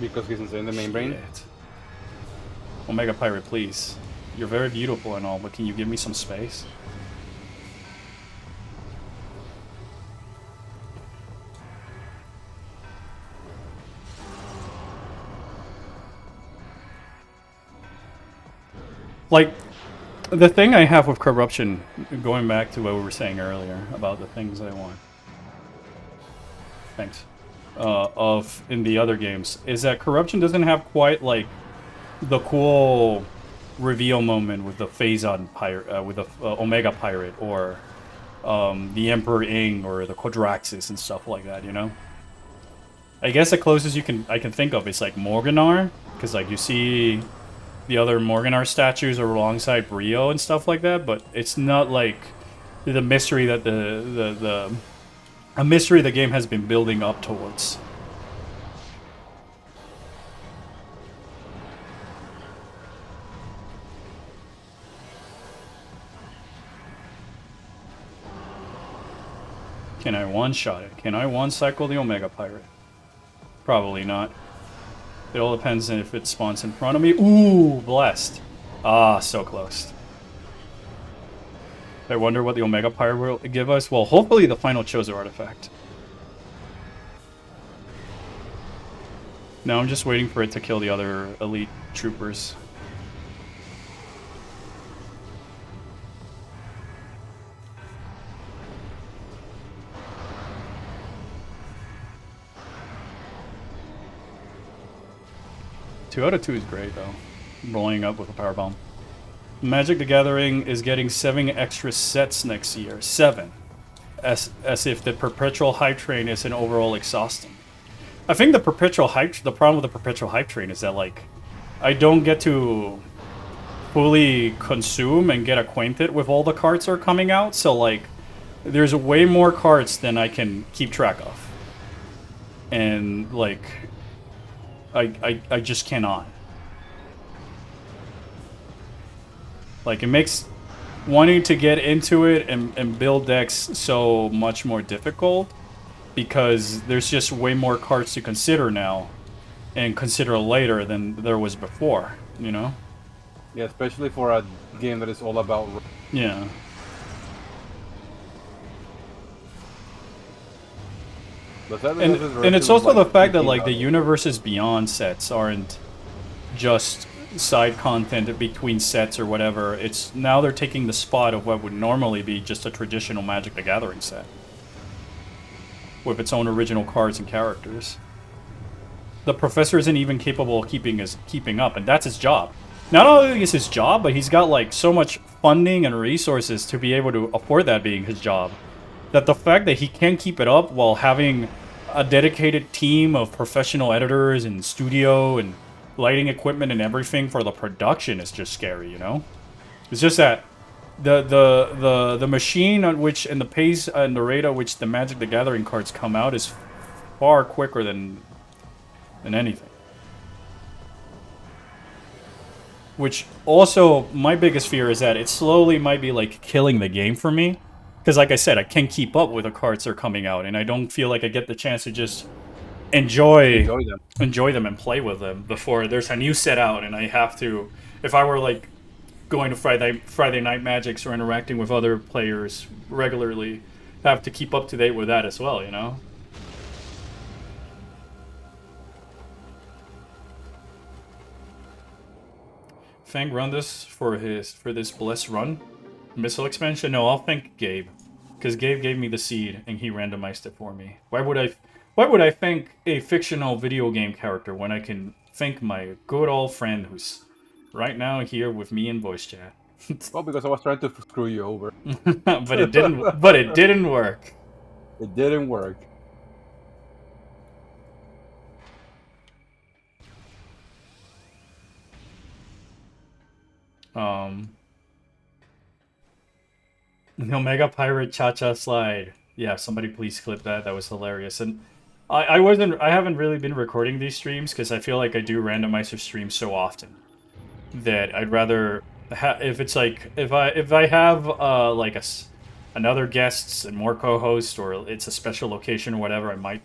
Speaker 2: Because he's insane, the main brain.
Speaker 1: Shit. Omega Pirate, please. You're very beautiful and all, but can you give me some space? Like, the thing I have with corruption, going back to what we were saying earlier about the things I want. Thanks. In the other games, is that corruption doesn't have quite like the cool reveal moment with the Phazon pirate, with the Omega pirate, or the Emperor Ing, or the Quadraxis and stuff like that. You know. I guess the closest I can think of is like Morganar, because like you see the other Morganar statues are alongside Brio and stuff like that, but it's not like the mystery that a mystery the game has been building up towards. Can I one-shot it? Can I one-cycle the Omega Pirate? Probably not. It all depends on if it spawns in front of me. Ooh, blessed. Ah, so close. I wonder what the Omega Pirate will give us. Well, hopefully the final Chozo artifact. Now I'm just waiting for it to kill the other elite troopers. Two out of two is great though. Rolling up with a power bomb. Magic the Gathering is getting 7 extra sets next year. 7. As if the perpetual hype train is an overall exhausting. I think the problem with the perpetual hype train is that like I don't get to fully consume and get acquainted with all the cards that are coming out, so like there's way more cards than I can keep track of. And like I just cannot. Like, it makes wanting to get into it and build decks so much more difficult because there's just way more cards to consider now and consider later than there was before, you know?
Speaker 2: Yeah, especially for a game that is all about...
Speaker 1: Yeah. And it's also the fact that like the Universes Beyond sets aren't just side content between sets or whatever. It's now they're taking the spot of what would normally be just a traditional Magic the Gathering set with its own original cards and characters. The professor isn't even capable of keeping up, and that's his job. Not only is his job, but he's got like so much funding and resources to be able to afford that being his job, that the fact that he can't keep it up while having a dedicated team of professional editors and studio and lighting equipment and everything for the production is just scary, you know? It's just that the machine on which and the pace and the rate at which the Magic the Gathering cards come out is far quicker than anything. Which also, my biggest fear is that it slowly might be like killing the game for me. Because like I said, I can't keep up with the cards that are coming out, and I don't feel like I get the chance to just enjoy them and play with them before there's a new set out, and I have to, if I were like going to Friday Night Magics or interacting with other players regularly, have to keep up to date with that as well, you know? Thank Rundus for this blessed run. Missile expansion? No, I'll thank Gabe, because Gabe gave me the seed and he randomized it for me. Why would I thank a fictional video game character when I can thank my good old friend who's right now here with me in voice chat?
Speaker 2: Well, because I was trying to screw you over.
Speaker 1: But it didn't. But it didn't work.
Speaker 2: It didn't work.
Speaker 1: The Omega Pirate Cha-Cha Slide. Yeah, somebody please clip that. That was hilarious. And I haven't really been recording these streams because I feel like I do randomizer streams so often that I'd rather if it's like if I have like another guests and more co-hosts, or it's a special location or whatever, I might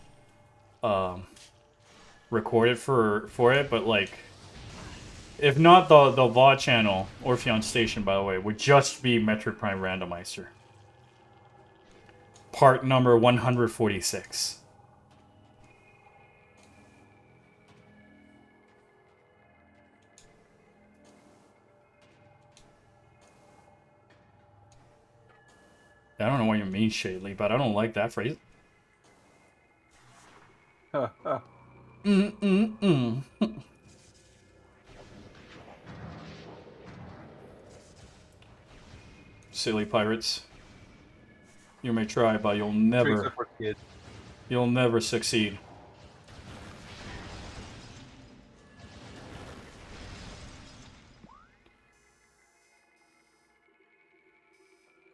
Speaker 1: record it for it. But like, if not, the VOD channel, Orpheon Station, by the way, would just be Metric Prime Randomizer. Part number 146. I don't know what you mean, Shadley, but I don't like that phrase. Silly pirates. You may try, but you'll never succeed.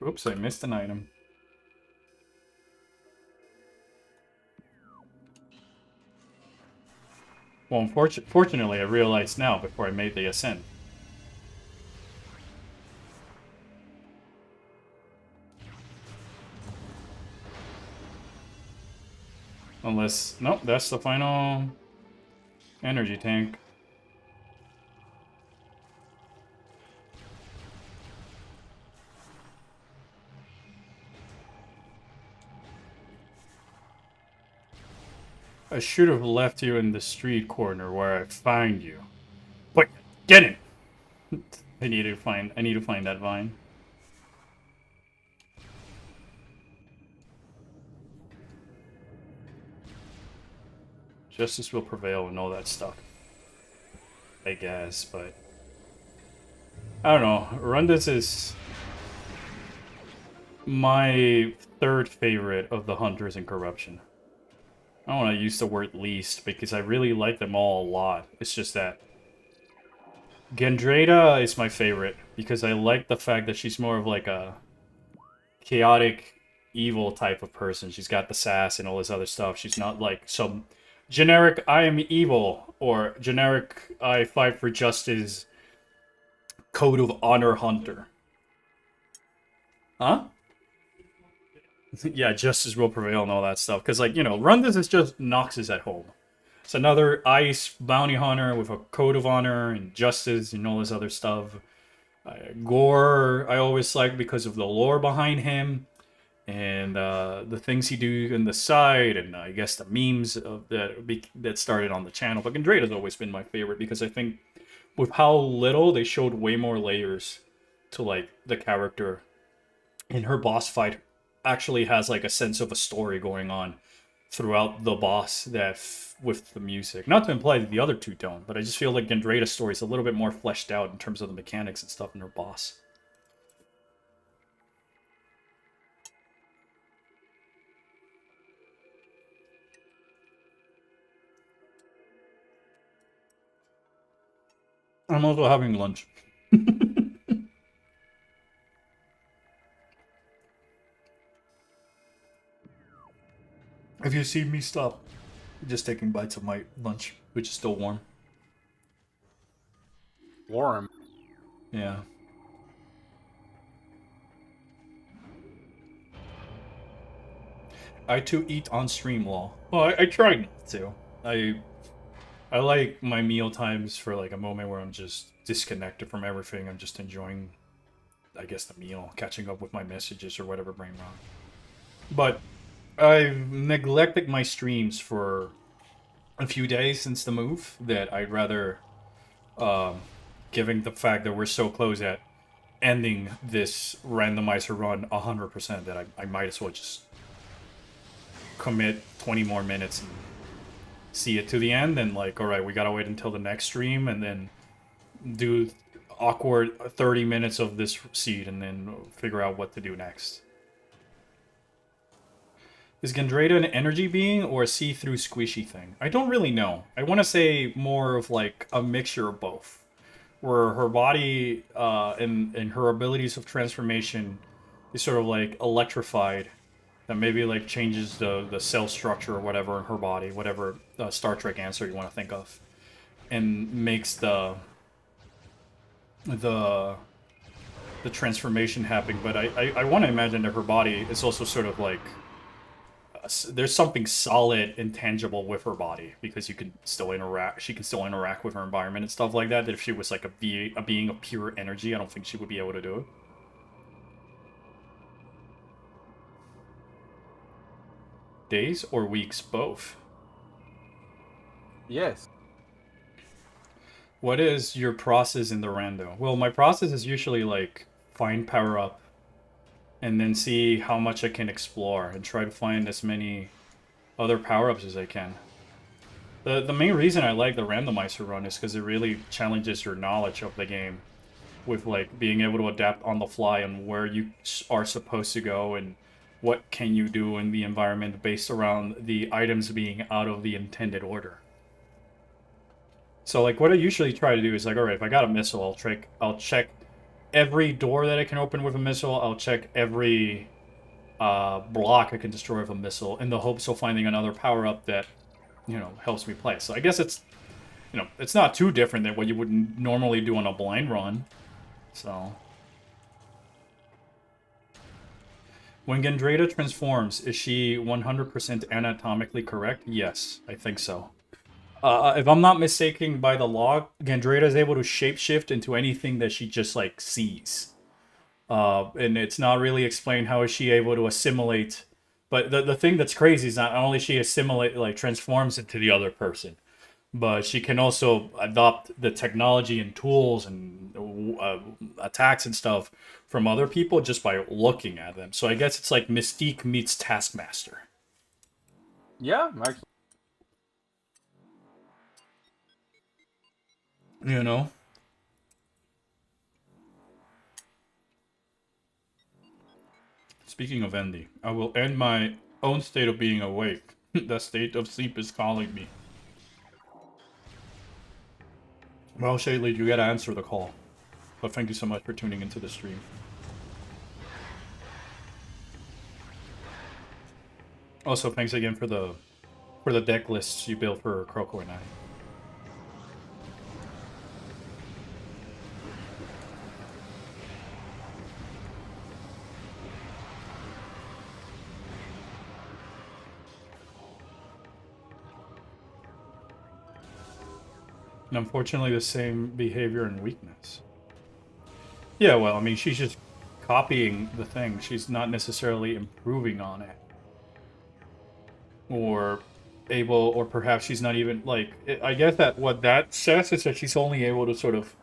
Speaker 1: Oops, I missed an item. Well, fortunately, I realized now before I made the ascent. Unless... Nope, that's the final energy tank. I should have left you in the street corner where I find you. But get it! I need to find that vine. Justice will prevail and all that stuff. I guess, but I don't know. Rundus is my third favorite of the Hunters in Corruption. I don't want to use the word least because I really like them all a lot. It's just that Gendrada is my favorite because I like the fact that she's more of like a chaotic, evil type of person. She's got the sass and all this other stuff. She's not like some generic I am evil or generic I fight for justice code of honor hunter. Huh? Yeah, justice will prevail and all that stuff. Because, like, you know, Rundus is just Noxus at home. It's another ice bounty hunter with a code of honor and justice and all this other stuff. Gore, I always like because of the lore behind him. And the things he do in the side, and I guess the memes that started on the channel. But Gendrada's always been my favorite because I think with how little they showed way more layers to like the character. And her boss fight actually has like a sense of a story going on throughout the boss that with the music. Not to imply that the other two don't, but I just feel like Gendrada's story is a little bit more fleshed out in terms of the mechanics and stuff in her boss. I'm also having lunch. If you see me stop, just taking bites of my lunch, which is still warm.
Speaker 2: Warm?
Speaker 1: Yeah. I too eat on stream, lol. Well, I try not to. I like my meal times for like a moment where I'm just disconnected from everything. I'm just enjoying, I guess, the meal, catching up with my messages or whatever brain rot. But I've neglected my streams for a few days since the move that I'd rather, given the fact that we're so close at ending this randomizer run 100%, that I might as well just commit 20 more minutes and see it to the end, and like, all right, we gotta wait until the next stream and then do awkward 30 minutes of this seed and then figure out what to do next. Is Gandrada an energy being or a see-through squishy thing? I don't really know. I want to say more of like a mixture of both. Where her body and her abilities of transformation is sort of like electrified. That maybe like changes the cell structure or whatever in her body, whatever Star Trek answer you want to think of. And makes the transformation happen. But I want to imagine that her body is also sort of like there's something solid and tangible with her body because you can still interact. She can still interact with her environment and stuff like that. That if she was like a being of pure energy, I don't think she would be able to do it. Days or weeks, both.
Speaker 2: Yes.
Speaker 1: What is your process in the rando? Well, my process is usually like find power up and then see how much I can explore and try to find as many other power-ups as I can. The main reason I like the randomizer run is because it really challenges your knowledge of the game with like being able to adapt on the fly on where you are supposed to go and what can you do in the environment based around the items being out of the intended order. So like what I usually try to do is like, all right, if I got a missile, I'll check every door that I can open with a missile. I'll check every block I can destroy with a missile in the hopes of finding another power-up that, you know, helps me play. So I guess it's, you know, it's not too different than what you would normally do on a blind run. So when Gandrada transforms, is she 100% anatomically correct? Yes, I think so. If I'm not mistaken by the log, Gandrada is able to shapeshift into anything that she just like sees. And it's not really explained how is she able to assimilate. But the thing that's crazy is not only she assimilate like transforms into the other person, but she can also adopt the technology and tools and attacks and stuff from other people just by looking at them. So I guess it's like Mystique meets Taskmaster.
Speaker 2: Yeah, actually.
Speaker 1: You know? Speaking of Endy, I will end my own state of being awake. The state of sleep is calling me. Well, Shadley, you gotta answer the call. But thank you so much for tuning into the stream. Also, thanks again for the deck lists you built for Kroko and I. And unfortunately, the same behavior and weakness. Yeah, well, I mean, she's just copying the thing. She's not necessarily improving on it. Or able, or perhaps she's not even, like, I guess that what that says is that she's only able to sort of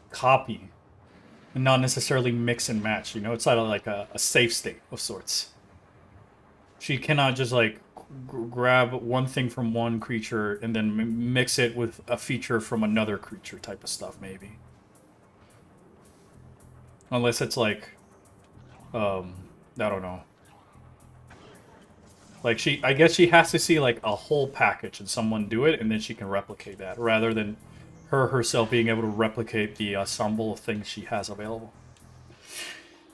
Speaker 1: copy and not necessarily mix and match, you know? It's like a safe state of sorts. She cannot just, like, grab one thing from one creature and then mix it with a feature from another creature type of stuff, maybe. Unless it's like, I don't know. Like I guess she has to see like a whole package and someone do it and then she can replicate that rather than her herself being able to replicate the ensemble of things she has available.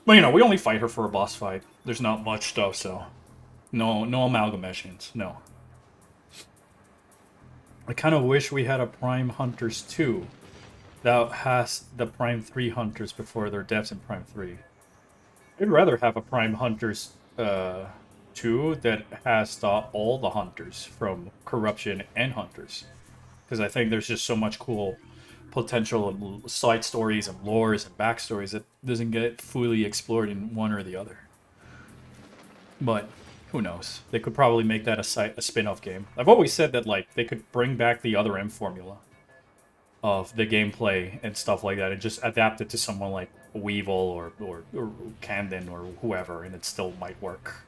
Speaker 1: But you know, we only fight her for a boss fight. There's not much stuff, so no amalgamations, no. I kind of wish we had a Prime Hunters 2 that has the Prime 3 Hunters before their deaths in Prime 3. I'd rather have a Prime Hunters 2 that has all the Hunters from Corruption and Hunters. Because I think there's just so much cool potential and side stories and lores and backstories that doesn't get fully explored in one or the other. But who knows? They could probably make that a spin-off game. I've always said that like they could bring back the other M formula of the gameplay and stuff like that and just adapt it to someone like Weevil or Camden or whoever, and it still might work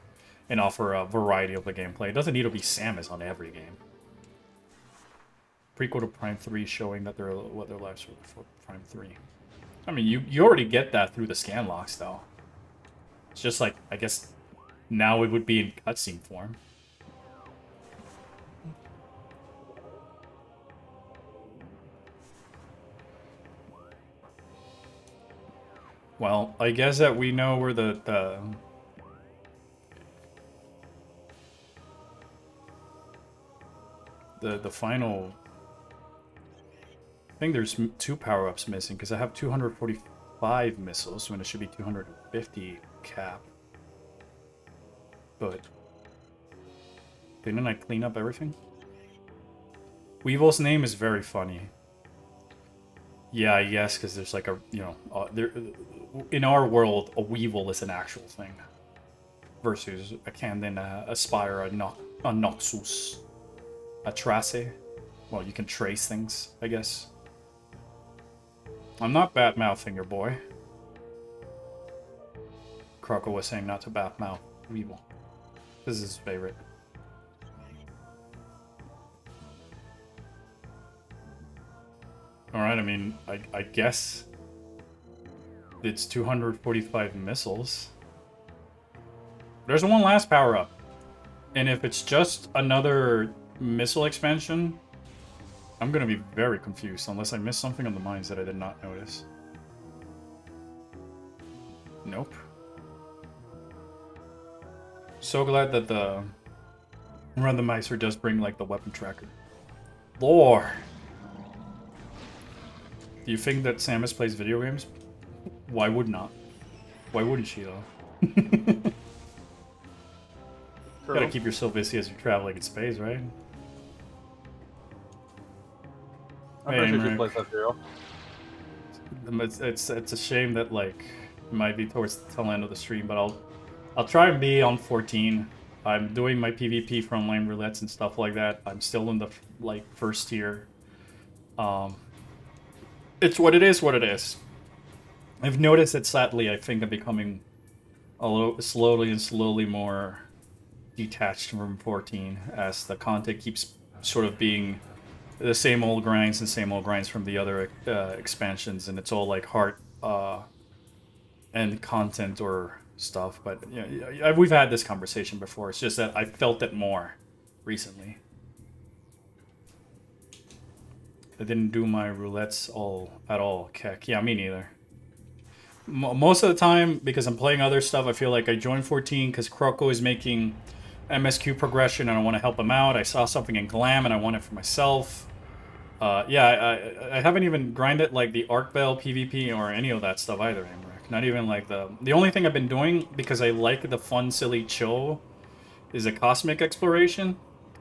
Speaker 1: and offer a variety of the gameplay. It doesn't need to be Samus on every game. prequel to Prime 3 showing that they're what their lives were for Prime 3. I mean, you already get that through the scan locks, though. It's just like, I guess now it would be in cutscene form. Well, I guess that we know where the final... I think there's 2 power-ups missing, because I have 245 missiles, when it should be 250 cap. But... didn't I clean up everything? Weevil's name is very funny. Yeah, I guess, because there's like a, you know, in our world, a Weevil is an actual thing. Versus a Candon, a Spire, a Noxus, a Trace. Well, you can trace things, I guess. I'm not bad-mouthing your boy. Croco was saying not to bad-mouth Weevil. This is his favorite. Alright, I mean, I guess it's 245 missiles. There's one last power-up. And if it's just another missile expansion, I'm gonna be very confused unless I missed something on the mines that I did not notice. Nope. So glad that the Randomizer does bring, like, the weapon tracker. Lore! Do you think that Samus plays video games? Why would not? Why wouldn't she, though? Gotta keep yourself busy as you're traveling in space, right?
Speaker 2: I'm pretty sure she plays that zero.
Speaker 1: It's a shame that, like, it might be towards the tail end of the stream, but I'll try and be on 14. I'm doing my PvP for online roulettes and stuff like that. I'm still in the, like, first tier. It's what it is, what it is. I've noticed that, sadly, I think I'm becoming a little slowly more detached from 14 as the content keeps sort of being the same old grinds from the other expansions, and it's all like heart and content or stuff. But yeah, we've had this conversation before. It's just that I felt it more recently. I didn't do my roulettes at all, Keck. Yeah, me neither. Most of the time, because I'm playing other stuff, I feel like I joined 14 because Croco is making MSQ progression and I want to help him out. I saw something in Glam and I want it for myself. Yeah, I haven't even grinded like the Arc Bell PvP or any of that stuff either, Amric. Not even like the only thing I've been doing, because I like the fun, silly, chill, is a cosmic exploration.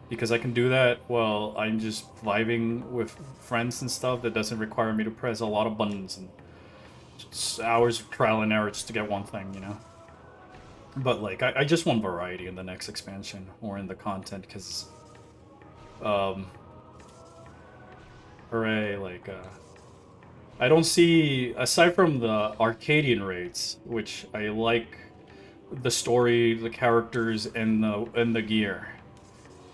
Speaker 1: Because I can do that while I'm just vibing with friends and stuff that doesn't require me to press a lot of buttons and just hours of trial and error just to get one thing, you know? But, like, I just want variety in the next expansion or in the content, because, hooray, like, I don't see, aside from the Arcadian raids, which I like the story, the characters, and the gear,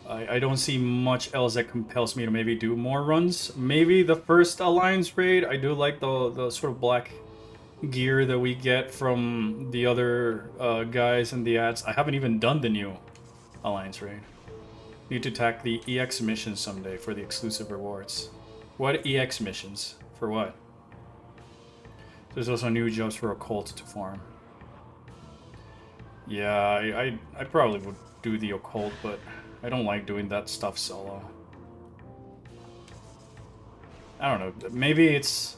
Speaker 1: I don't see much else that compels me to maybe do more runs. Maybe the first Alliance raid, I do like the sort of black gear that we get from the other guys in the ads. I haven't even done the new Alliance raid. Need to attack the EX missions someday for the exclusive rewards. What EX missions? For what? There's also new jobs for Occult to farm. Yeah, I probably would do the Occult, but I don't like doing that stuff solo. I don't know. Maybe it's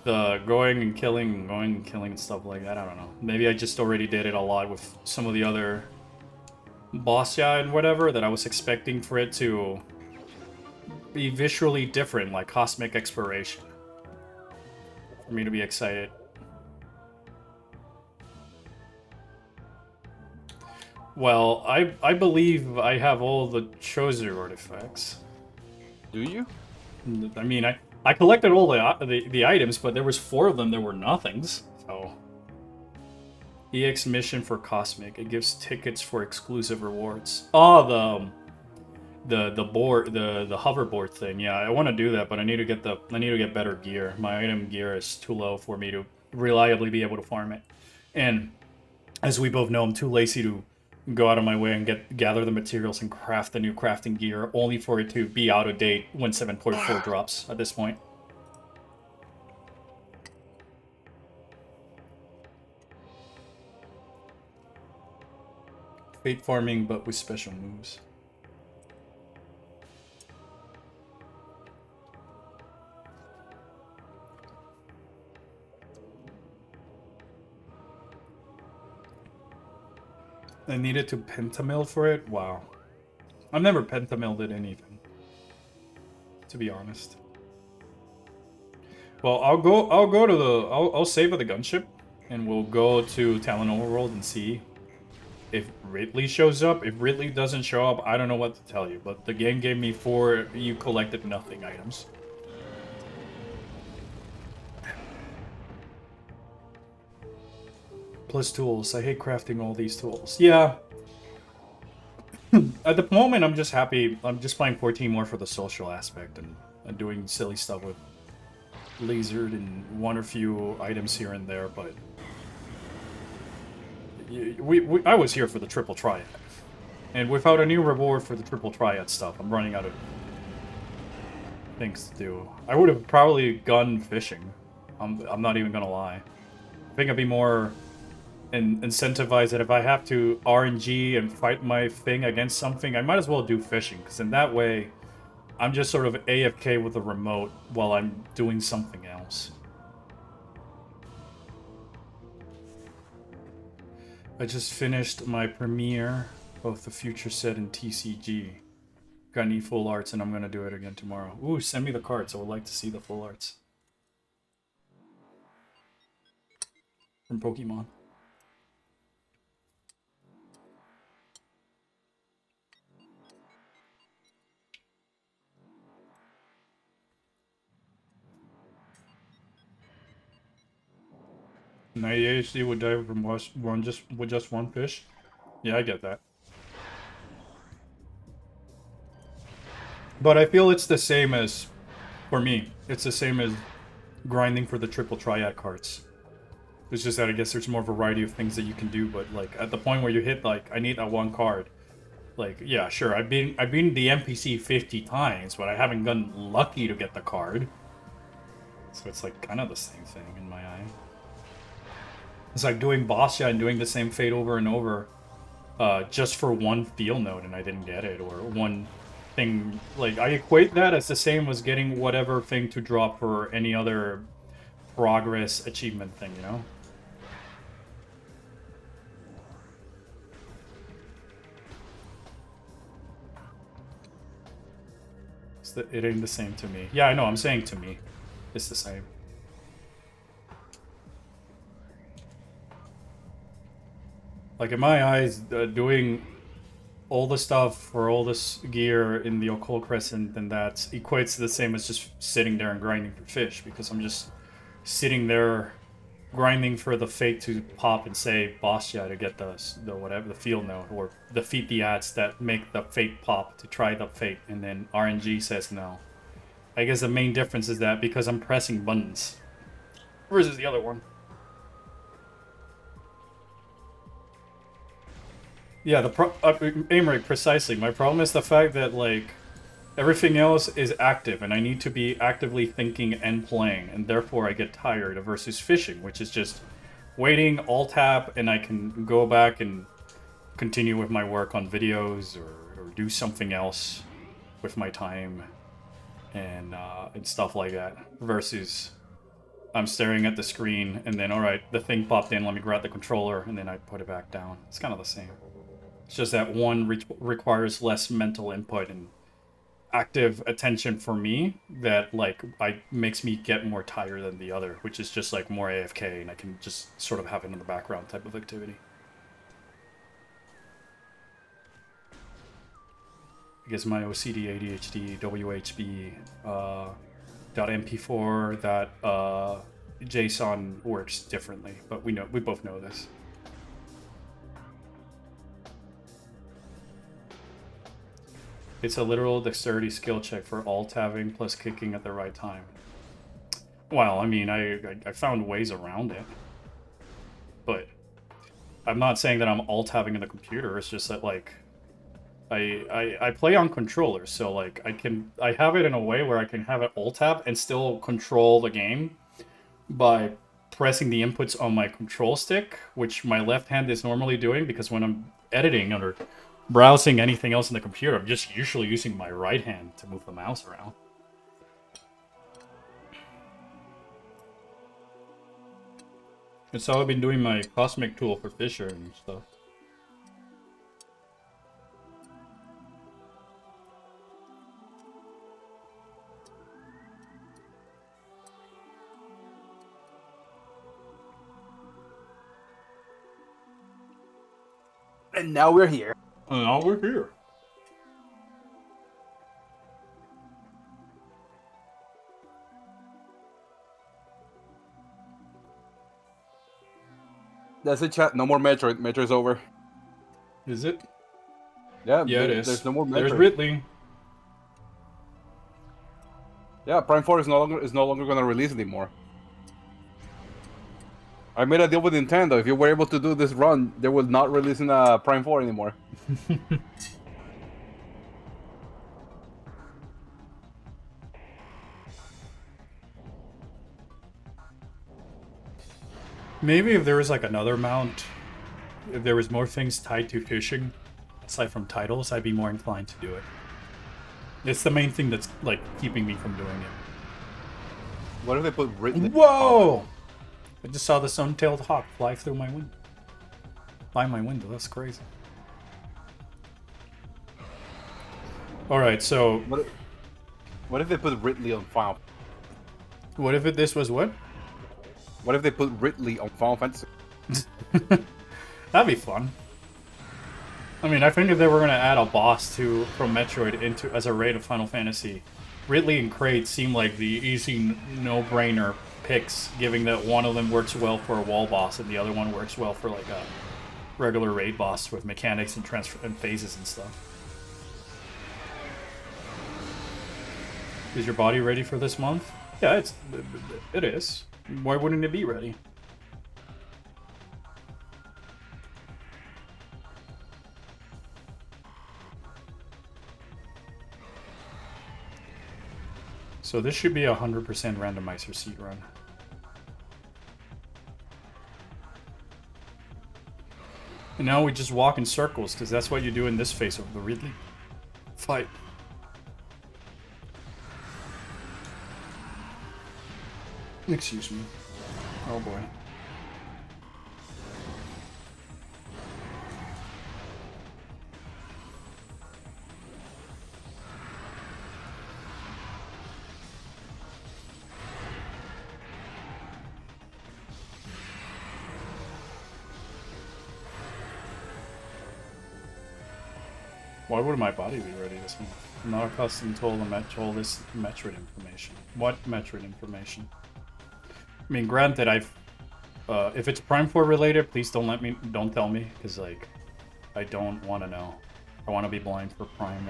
Speaker 1: the going and killing and stuff like that. I don't know. Maybe I just already did it a lot with some of the other Bossia and whatever, that I was expecting for it to be visually different, like Cosmic Exploration, for me to be excited. Well, I believe I have all the Choser artifacts.
Speaker 2: Do you?
Speaker 1: I mean, I collected all the items, but there was 4 of them that were nothings. So, EX mission for Cosmic. It gives tickets for exclusive rewards. Oh, the board, the hoverboard thing. Yeah, I want to do that, but I need to get better gear. My item gear is too low for me to reliably be able to farm it. And as we both know, I'm too lazy to go out of my way and gather the materials and craft the new crafting gear, only for it to be out of date when 7.4 drops at this point. Fate farming, but with special moves. I needed to pentamill for it? Wow. I've never pentamilled it anything, to be honest. Well, I'll save at the gunship, and we'll go to Talon Overworld and see if Ridley shows up. If Ridley doesn't show up, I don't know what to tell you, but the game gave me 4 you collected nothing items. Plus tools. I hate crafting all these tools. Yeah. At the moment, I'm just happy. I'm just playing 14 more for the social aspect and doing silly stuff with lasered and one or few items here and there, but I was here for the triple triad. And without a new reward for the triple triad stuff, I'm running out of things to do. I would have probably gone fishing. I'm not even gonna lie. I think I'd be more incentivized that if I have to RNG and fight my thing against something, I might as well do fishing, because in that way, I'm just sort of AFK with the remote while I'm doing something else. I just finished my premiere, both the Future Set and TCG. Got any full arts, and I'm gonna do it again tomorrow. Ooh, send me the cards. I would like to see the full arts. From Pokemon. An ADHD would die from just one fish. Yeah, I get that. But I feel it's the same as, for me, it's the same as grinding for the triple triad cards. It's just that I guess there's more variety of things that you can do, but like at the point where you hit like, I need that one card. Like, yeah, sure, I've been the NPC 50 times, but I haven't gotten lucky to get the card. So it's like kind of the same thing in my eye. It's like doing Bastia and doing the same fate over and over, just for one field note and I didn't get it, or one thing. Like, I equate that as the same as getting whatever thing to drop for any other progress achievement thing, you know? It ain't the same to me. Yeah, I know, I'm saying to me. It's the same. Like, in my eyes, doing all the stuff for all this gear in the Occult Crescent, and that equates to the same as just sitting there and grinding for fish, because I'm just sitting there grinding for the fate to pop and say Bastia to get the whatever, the field note, or defeat the ads that make the fate pop to try the fate, and then RNG says no. I guess the main difference is that because I'm pressing buttons versus the other one. Yeah, aim rate, precisely. My problem is the fact that, like, everything else is active, and I need to be actively thinking and playing, and therefore I get tired, versus fishing, which is just waiting, alt-tap, and I can go back and continue with my work on videos, or do something else with my time, and stuff like that, versus I'm staring at the screen, and then, alright, the thing popped in, let me grab the controller, and then I put it back down. It's kind of the same. It's just that one requires less mental input and active attention for me, that, like, makes me get more tired than the other, which is just, like, more AFK, and I can just sort of have it in the background type of activity. I guess my OCD, ADHD, WHB, .mp4, JSON works differently, but we both know this. It's a literal dexterity skill check for alt-tabbing plus kicking at the right time. Well, I mean, I found ways around it. But I'm not saying that I'm alt-tabbing in the computer, it's just that, like, I play on controllers, so, like, I have it in a way where I can have it alt-tab and still control the game by pressing the inputs on my control stick, which my left hand is normally doing, because when I'm editing or browsing anything else in the computer, I'm just usually using my right hand to move the mouse around. That's how I've been doing my cosmic tool for Fisher and stuff.
Speaker 2: And now we're here.
Speaker 1: And now we're here.
Speaker 2: That's it, chat. No more Metroid. Metroid's over.
Speaker 1: Is it?
Speaker 2: Yeah,
Speaker 1: Yeah, it is.
Speaker 2: There's no more Metroid.
Speaker 1: There's Ridley.
Speaker 2: Yeah, Prime 4 is no longer gonna release anymore. I made a deal with Nintendo. If you were able to do this run, they will not release in Prime 4 anymore.
Speaker 1: Maybe if there was like another mount, if there was more things tied to fishing, aside from titles, I'd be more inclined to do it. It's the main thing that's like keeping me from doing it.
Speaker 2: What if they put Ridley?
Speaker 1: Whoa! I just saw the sun-tailed hawk fly through my window. By my window, that's crazy. Alright, so...
Speaker 2: What if they put Ridley on Final?
Speaker 1: What if this was what?
Speaker 2: What if they put Ridley on Final Fantasy?
Speaker 1: That'd be fun. I mean, I think if they were going to add a boss from Metroid into as a raid of Final Fantasy, Ridley and Kraid seem like the easy no-brainer picks, given that one of them works well for a wall boss and the other one works well for like a regular raid boss with mechanics and and phases and stuff. Is your body ready for this month? Yeah, it is. Why wouldn't it be ready? So this should be a 100% randomizer seed run. And now we just walk in circles, because that's what you do in this phase of the Ridley fight. Excuse me. Oh boy. Why would my body be ready this month? I'm not accustomed to all this Metroid information. What Metroid information? I mean, granted, if it's Prime 4 related, please don't tell me, because like, I don't want to know. I want to be blind for Prime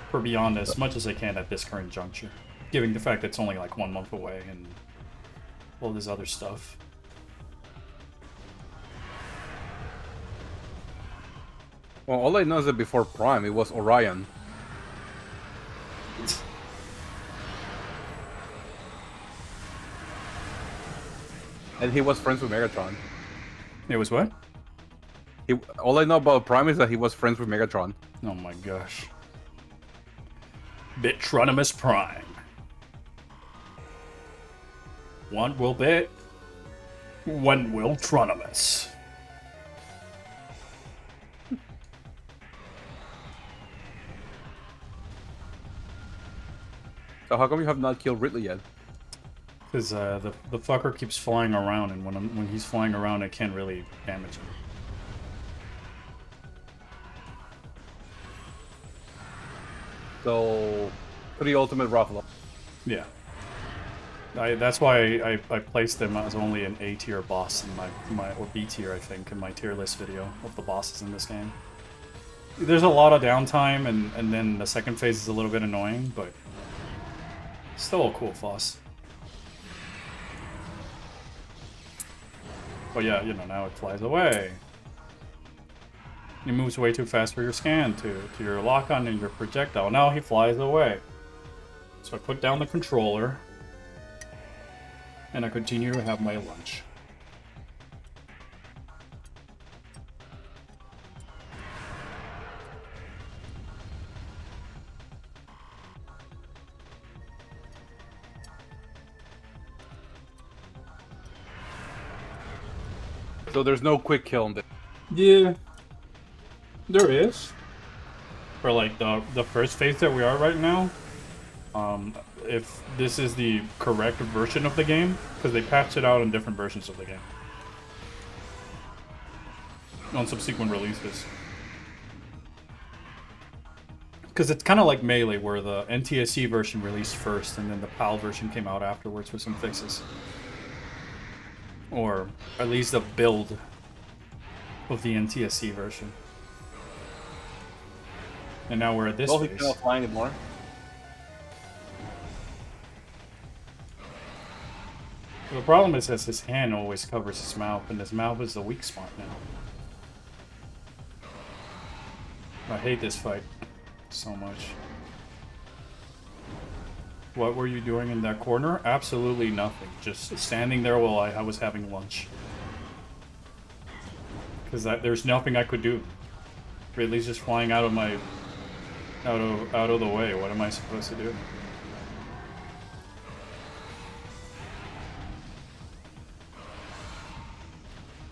Speaker 1: for Beyond as much as I can at this current juncture, given the fact that it's only like 1 month away and all this other stuff.
Speaker 2: Well, all I know is that before Prime, it was Orion. And he was friends with Megatron.
Speaker 1: It was what?
Speaker 2: All I know about Prime is that he was friends with Megatron.
Speaker 1: Oh my gosh. Bitronimus Prime. One will bit. One will Tronimus.
Speaker 2: So how come you have not killed Ridley yet?
Speaker 1: Because the fucker keeps flying around, and when he's flying around, I can't really damage him.
Speaker 2: So, pretty ultimate Ruffalo.
Speaker 1: Yeah. That's why I placed him as only an A tier boss in my or B tier, I think, in my tier list video of the bosses in this game. there's a lot of downtime, and then the second phase is a little bit annoying, but still a cool boss. But yeah, you know, now it flies away. He moves way too fast for your scan to your lock-on and your projectile. Now he flies away. So I put down the controller, and I continue to have my lunch.
Speaker 2: So there's no quick kill in this.
Speaker 1: Yeah, there is. For like the first phase that we are right now, if this is the correct version of the game, because they patched it out in different versions of the game on subsequent releases. Because it's kind of like Melee, where the NTSC version released first, and then the PAL version came out afterwards with some fixes. Or at least a build of the NTSC version. And now we're at this
Speaker 2: Well,
Speaker 1: phase.
Speaker 2: he's not flying anymore.
Speaker 1: The problem is that his hand always covers his mouth, and his mouth is the weak spot now. I hate this fight so much. What were you doing in that corner? Absolutely nothing. Just standing there while I was having lunch. Because there's nothing I could do. Ridley's just flying out of my... out of the way. What am I supposed to do?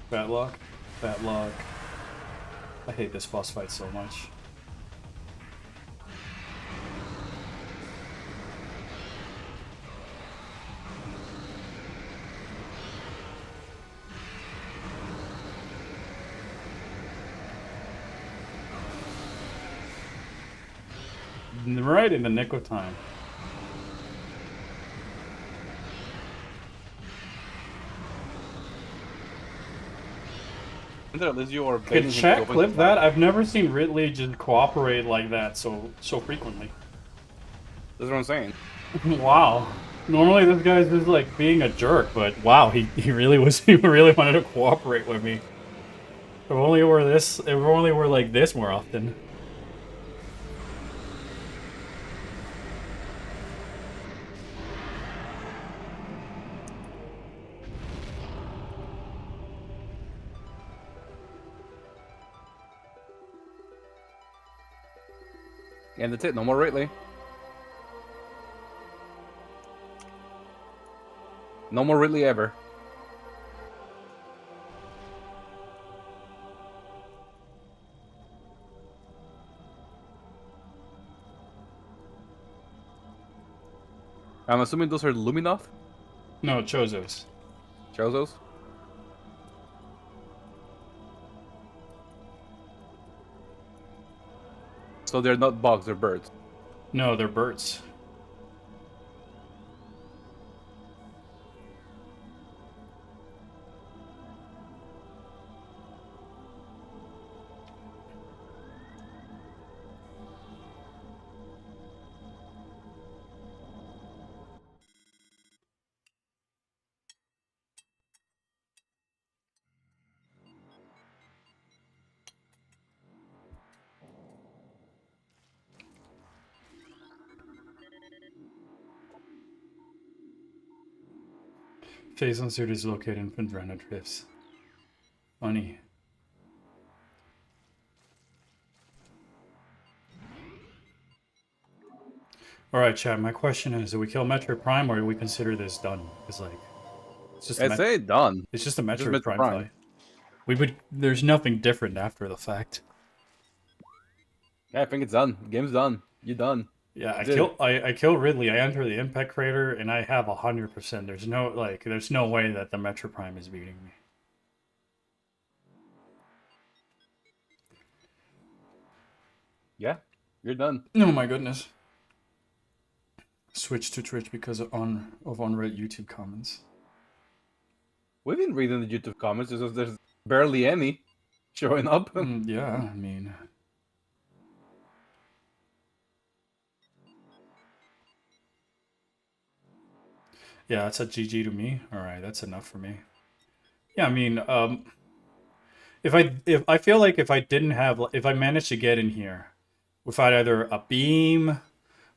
Speaker 1: Bad luck. Bad luck. I hate this boss fight so much. Right in the nick of time.
Speaker 2: At least you are
Speaker 1: Could chat clip that? I've never seen Ridley just cooperate like that so frequently.
Speaker 2: That's what I'm saying.
Speaker 1: Wow. Normally this guy's just like being a jerk, but wow, he really was he really wanted to cooperate with me. If only it were like this more often.
Speaker 2: And that's it. No more Ridley. No more Ridley ever. I'm assuming those are Luminoth?
Speaker 1: No, Chozos.
Speaker 2: Chozos? So they're not bugs, they're birds.
Speaker 1: No, they're birds. Phase on suit is located in Findrana Drifts. Funny. Alright, chat, my question is, do we kill Metroid Prime or do we consider this done? Because like it's just
Speaker 2: I'd say done.
Speaker 1: it's just a
Speaker 2: Just
Speaker 1: Metroid
Speaker 2: Metroid
Speaker 1: Prime
Speaker 2: Prime.
Speaker 1: fight. There's nothing different after the fact.
Speaker 2: Yeah, I think it's done. Game's done. You're done.
Speaker 1: Yeah, I
Speaker 2: Dude.
Speaker 1: kill Ridley, I enter the impact crater, and I have 100%. There's no way that the Metro Prime is beating me.
Speaker 2: Yeah, you're done.
Speaker 1: Oh my goodness. Switch to Twitch because of unread YouTube comments.
Speaker 2: We've been reading the YouTube comments, there's barely any showing up.
Speaker 1: Yeah, I mean, Yeah, that's a GG to me. All right, that's enough for me. Yeah, I mean, if I feel like if I managed to get in here without either a beam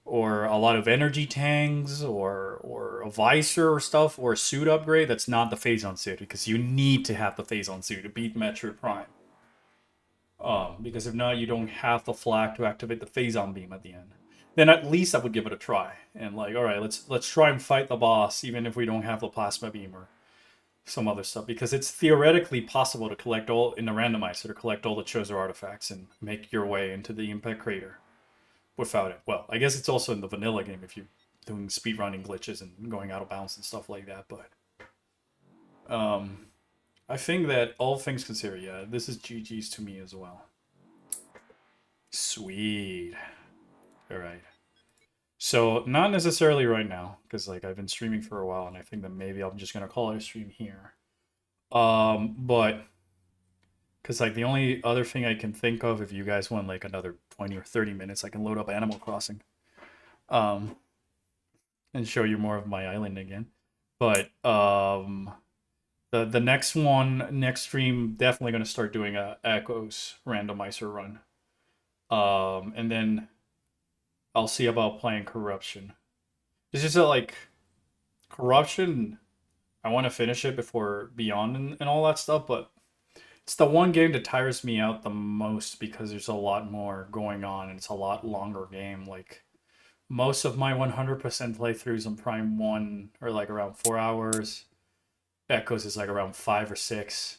Speaker 1: or a lot of energy tanks or a visor or stuff or a suit upgrade, that's not the Phazon suit because you need to have the Phazon suit to beat Metroid Prime. Because if not, you don't have the flag to activate the Phazon beam at the end. Then at least I would give it a try and like, all right, let's try and fight the boss even if we don't have the plasma beam or some other stuff because it's theoretically possible to collect all in the randomizer to collect all the Choser artifacts and make your way into the Impact Crater without it. Well, I guess it's also in the vanilla game if you're doing speedrunning glitches and going out of bounds and stuff like that. But I think that all things considered, yeah, this is GG's to me as well. Sweet. All right. So not necessarily right now because like I've been streaming for a while and I think that maybe I'm just gonna call it a stream here. But because like the only other thing I can think of, if you guys want like another 20 or 30 minutes, I can load up Animal Crossing, um, and show you more of my island again. But the next stream, definitely gonna start doing a Echoes randomizer run. And then I'll see about playing Corruption. It's just that like Corruption, I want to finish it before Beyond and all that stuff, but it's the one game that tires me out the most because there's a lot more going on and it's a lot longer game. Like most of my 100% playthroughs on Prime 1 are like around 4 hours. Echoes is like around 5 or 6.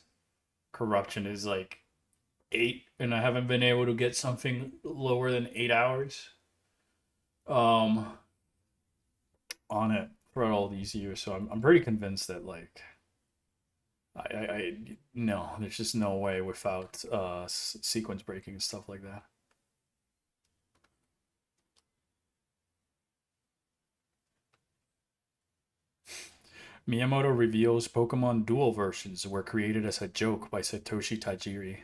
Speaker 1: Corruption is like 8 and I haven't been able to get something lower than 8 hours um on it for all these years. So I'm pretty convinced that like I no, there's just no way without sequence breaking and stuff like that. Miyamoto reveals Pokemon Dual versions were created as a joke by Satoshi Tajiri.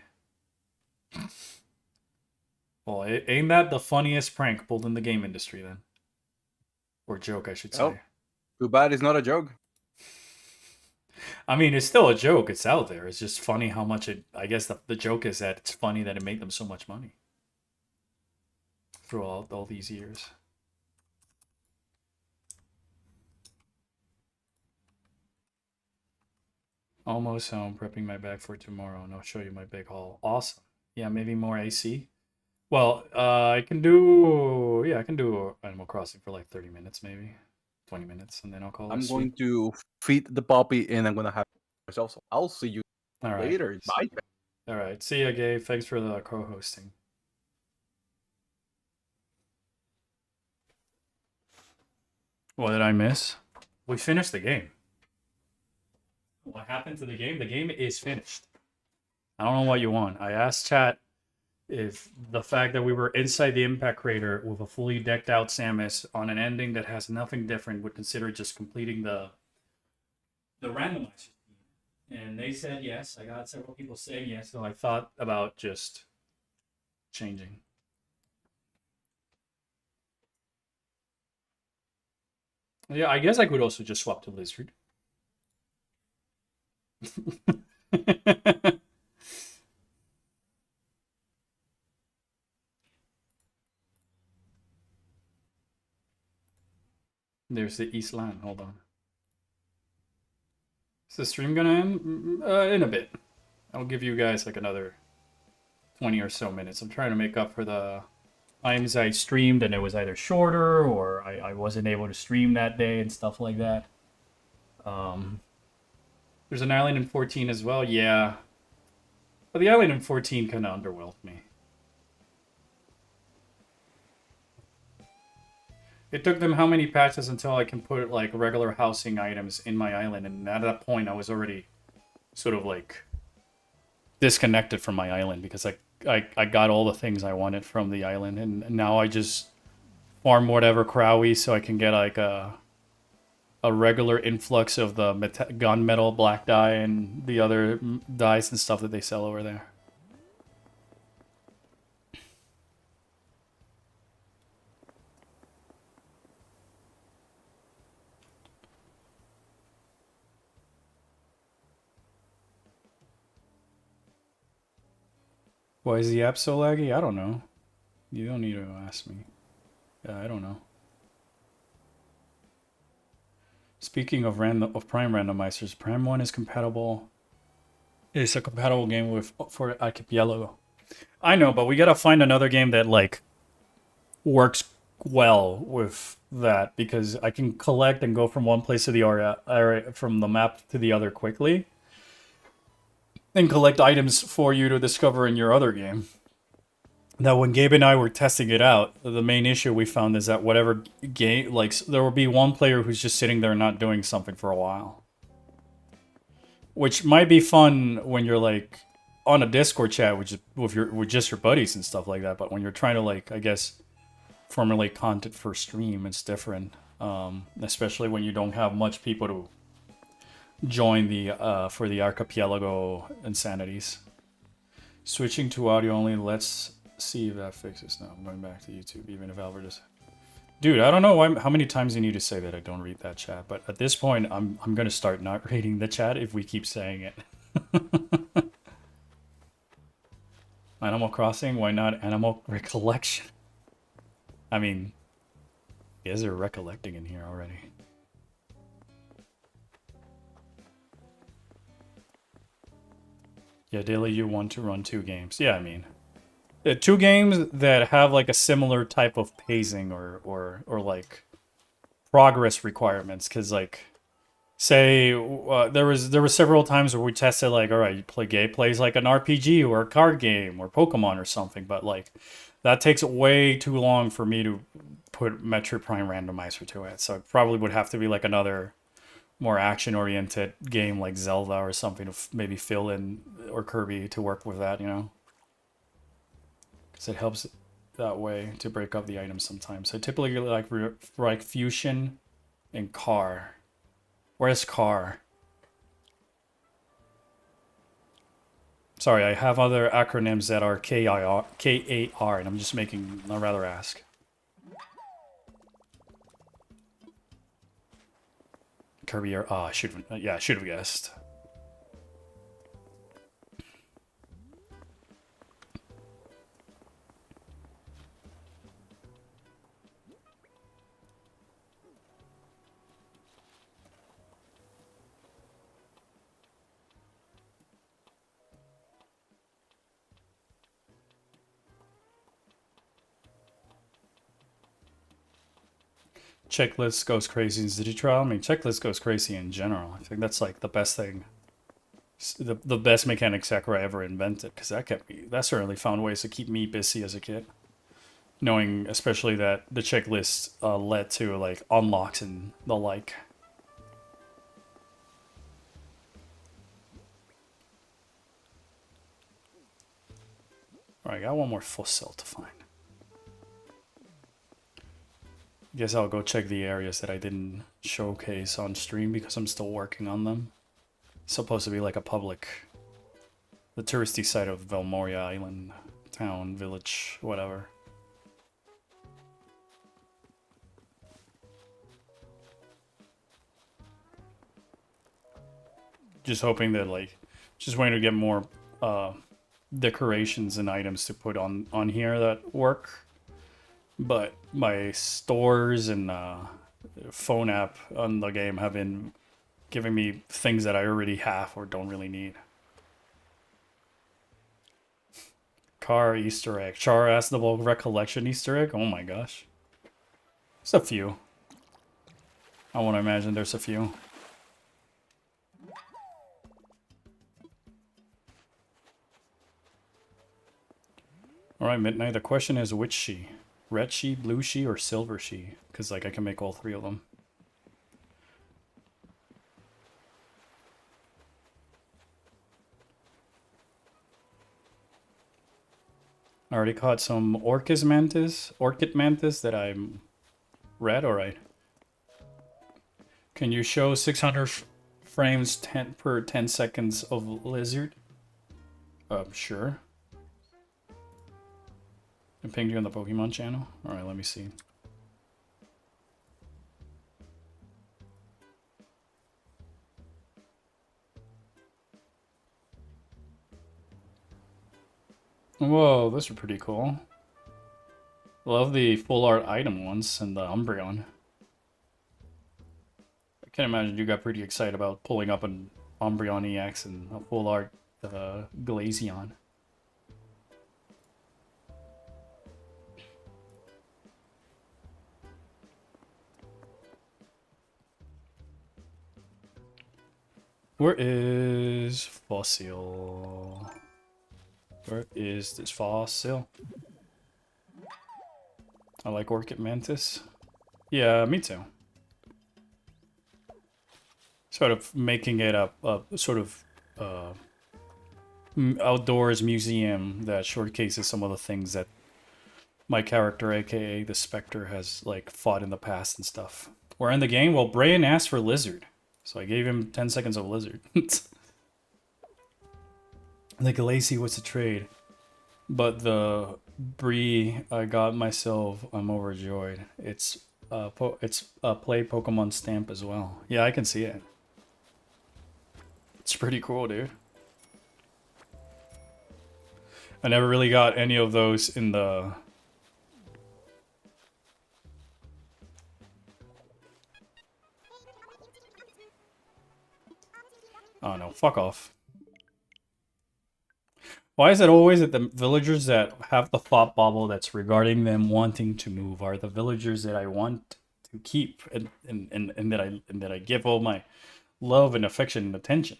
Speaker 1: Well, ain't that the funniest prank pulled in the game industry then? Or joke, I should say.
Speaker 2: Oh, too bad it's not a joke.
Speaker 1: I mean, it's still a joke. It's out there. It's just funny how much it. I guess the joke is that it's funny that it made them so much money through all these years. Almost home, prepping my bag for tomorrow, and I'll show you my big haul. Awesome. Yeah, maybe more AC. Well, I can do. Yeah, I can do Animal Crossing for like 30 minutes, maybe 20 minutes, and then I'll call it.
Speaker 2: I'm going to feed the puppy and I'm gonna have myself. So I'll see you
Speaker 1: All right.
Speaker 2: later. Bye.
Speaker 1: All right. See ya, Gabe. Thanks for the co-hosting. What did I miss? We finished the game. What happened to the game? The game is finished. I don't know what you want. I asked chat if the fact that we were inside the impact crater with a fully decked out Samus on an ending that has nothing different would consider just completing the randomizer. And they said yes. I got several people saying yes, so I thought about just changing. Yeah, I guess I could also just swap to Lizard. There's the East Land. Hold on. Is the stream gonna end? In a bit. I'll give you guys like another 20 or so minutes. I'm trying to make up for the times I streamed and it was either shorter or I wasn't able to stream that day and stuff like that. There's an island in 14 as well. Yeah. But the island in 14 kind of underwhelmed me. It took them how many patches until I can put like regular housing items in my island, and at that point I was already sort of like disconnected from my island because I got all the things I wanted from the island, and now I just farm whatever Crowy so I can get like a regular influx of the gunmetal black dye and the other dyes and stuff that they sell over there. Why is the app so laggy? I don't know. You don't need to ask me. I don't know. Speaking of Prime randomizers, Prime 1 is compatible. It's a compatible game with for Archipelago. I know, but we gotta find another game that like works well with that because I can collect and go from one place to the area from the map to the other quickly and collect items for you to discover in your other game. Now, when Gabe and I were testing it out, the main issue we found is that whatever game, like, there will be one player who's just sitting there not doing something for a while. Which might be fun when you're, like, on a Discord chat with just your buddies and stuff like that, but when you're trying to, like, I guess, formulate content for stream, it's different. Especially when you don't have much people to join the, for the Archipelago insanities. Switching to audio only, let's see if that fixes. No, I'm going back to YouTube, even if Albert is. Dude, I don't know how many times you need to say that I don't read that chat, but at this point, I'm gonna start not reading the chat if we keep saying it. Animal Crossing, why not Animal Recollection? I mean, you guys are recollecting in here already. Yeah, daily you want to run 2 games. Yeah, I mean, 2 games that have like a similar type of pacing or like progress requirements. Because like, say there was several times where we tested like, all right, Gabe plays like an RPG or a card game or Pokemon or something, but like that takes way too long for me to put Metroid Prime Randomizer to it. So it probably would have to be like another more action-oriented game like Zelda or something to maybe fill in, or Kirby to work with that, you know? Because it helps that way to break up the items sometimes. So typically like Fusion and Car. Where's Car? Sorry, I have other acronyms that are K-A-R, and I'm just making, I'd rather ask. Kirby, I should have guessed. Checklist goes crazy in City Trial. I mean, checklist goes crazy in general. I think that's like the best thing, the best mechanic Sakurai ever invented, because that certainly found ways to keep me busy as a kid. Knowing especially that the checklist led to like unlocks and the like. Alright, I got one more fossil to find. Guess I'll go check the areas that I didn't showcase on stream because I'm still working on them. It's supposed to be like a public, the touristy side of Velmoria Island, town, village, whatever. Just hoping that like, just waiting to get more decorations and items to put on here that work. But my stores and phone app on the game have been giving me things that I already have or don't really need. Car Easter egg. Char asked the bulk recollection Easter egg. Oh my gosh. There's a few. I want to imagine there's a few. Alright, Midnight. The question is which she? Red she, blue she, or silver she? Because like I can make all 3 of them. I already caught some orchid mantis that I'm red. Alright. Can you show 600 frames per 10 seconds of lizard? Sure. I pinged you on the Pokemon channel? Alright, let me see. Whoa, those are pretty cool. Love the full art item ones and the Umbreon. I can imagine you got pretty excited about pulling up an Umbreon EX and a full art Glaceon. Where is Fossil? Where is this Fossil? I like Orchid Mantis. Yeah, me too. Sort of making it a sort of outdoors museum that showcases some of the things that my character, aka the Spectre, has like fought in the past and stuff. Where in the game, well, Brain asked for Lizard, so I gave him 10 seconds of Lizard. The Galaxy was a trade, but the Bree I got myself, I'm overjoyed. It's a play Pokemon stamp as well. Yeah, I can see it. It's pretty cool, dude. I never really got any of those in the... Oh no, fuck off. Why is it always that the villagers that have the thought bubble that's regarding them wanting to move are the villagers that I want to keep and that I give all my love and affection and attention?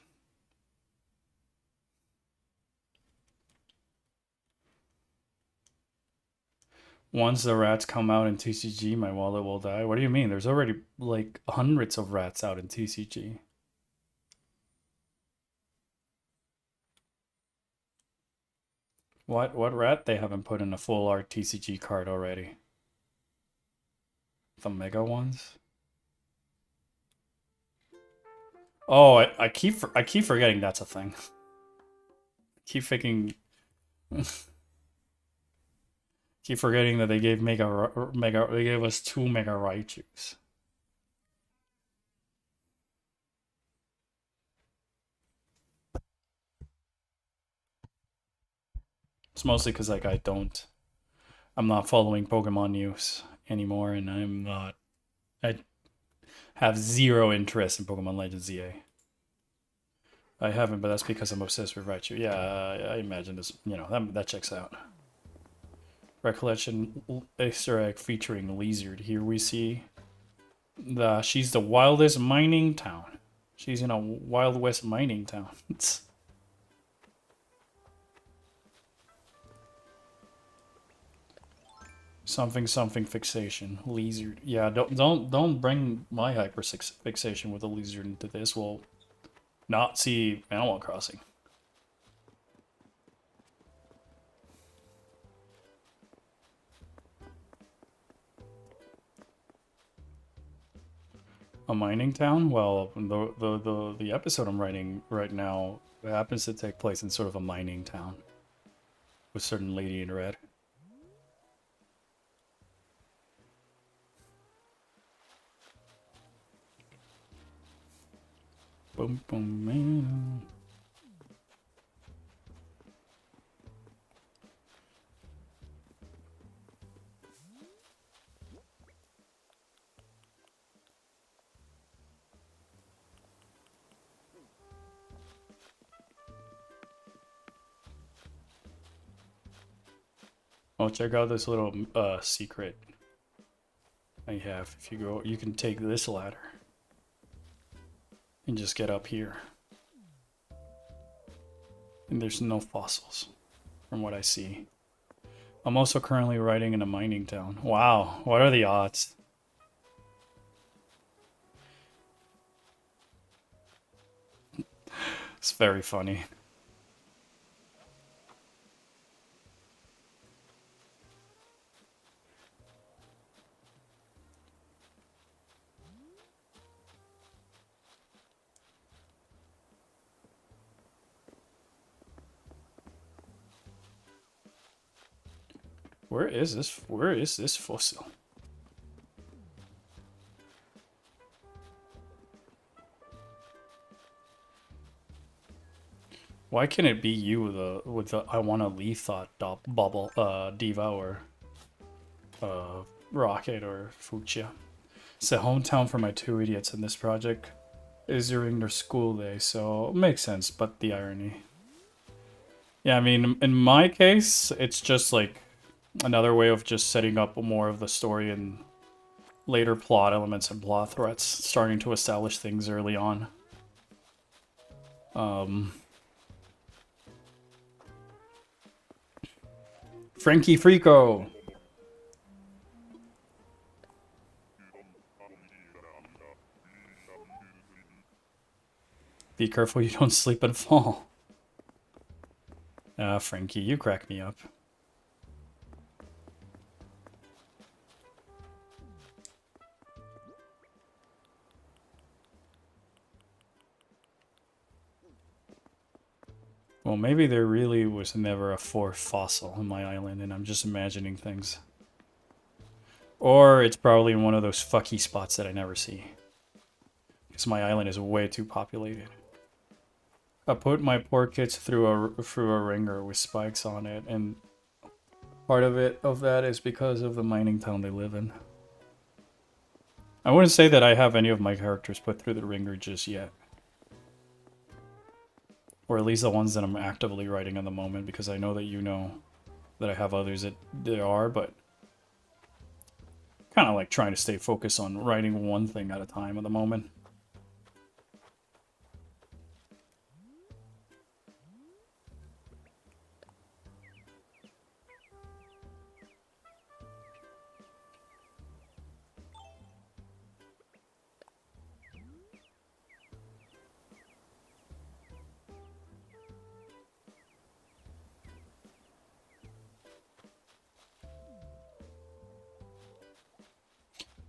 Speaker 1: Once the rats come out in TCG, my wallet will die. What do you mean? There's already like hundreds of rats out in TCG. What rat they haven't put in a full art TCG card already? The mega ones? Oh, I keep forgetting that's a thing. Keep thinking keep forgetting that they gave they gave us 2 Mega Raichus. It's mostly because like I'm not following Pokemon news anymore, and I have zero interest in Pokemon Legends ZA. I haven't, but that's because I'm obsessed with Raichu. Yeah, I imagine this. You know, that checks out. Recollection Easter egg featuring Lizard. Here we see she's the wildest mining town. She's in a Wild West mining town. Something fixation. Lizard. Yeah, don't bring my fixation with a lizard into this. We'll not see Animal Crossing. A mining town? Well, the episode I'm writing right now happens to take place in sort of a mining town with certain lady in red. Boom boom man. Oh, check out this little secret I have. If you go, you can take this ladder and just get up here. And there's no fossils, from what I see. I'm also currently writing in a mining town. Wow, what are the odds? It's very funny. Where is this? Where is this fossil? Why can't it be you with the I want to leave thought bubble devour rocket or fuchsia? It's the hometown for my two idiots in this project is during their school day, so it makes sense, but the irony. Yeah, I mean, in my case, it's just like another way of just setting up more of the story and later plot elements and plot threats, starting to establish things early on. Frankie Frico! Be careful you don't sleep and fall. Ah, Frankie, you crack me up. Well, maybe there really was never a fourth fossil in my island and I'm just imagining things. Or it's probably in one of those fucky spots that I never see. Because my island is way too populated. I put my poor kids through a ringer with spikes on it, and part of that is because of the mining town they live in. I wouldn't say that I have any of my characters put through the ringer just yet. Or at least the ones that I'm actively writing at the moment, because I know that you know that I have others that there are, but kind of like trying to stay focused on writing one thing at a time at the moment.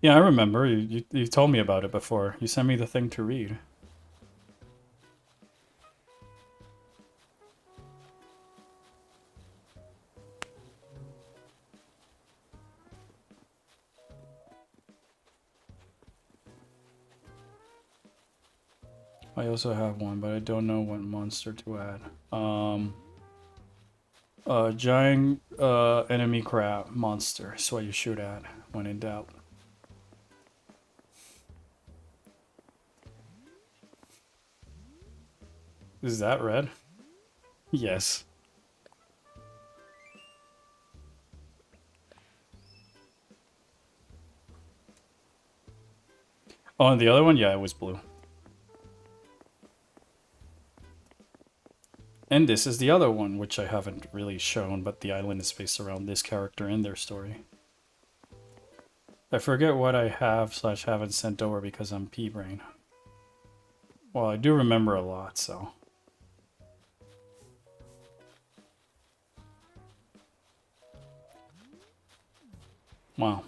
Speaker 1: Yeah, I remember. You told me about it before. You sent me the thing to read. I also have one, but I don't know what monster to add. Giant enemy crab monster is what you shoot at when in doubt. Is that red? Yes. Oh, and the other one? Yeah, it was blue. And this is the other one, which I haven't really shown, but the island is based around this character and their story. I forget what I have / haven't sent over because I'm pea-brain. Well, I do remember a lot, so... Wow.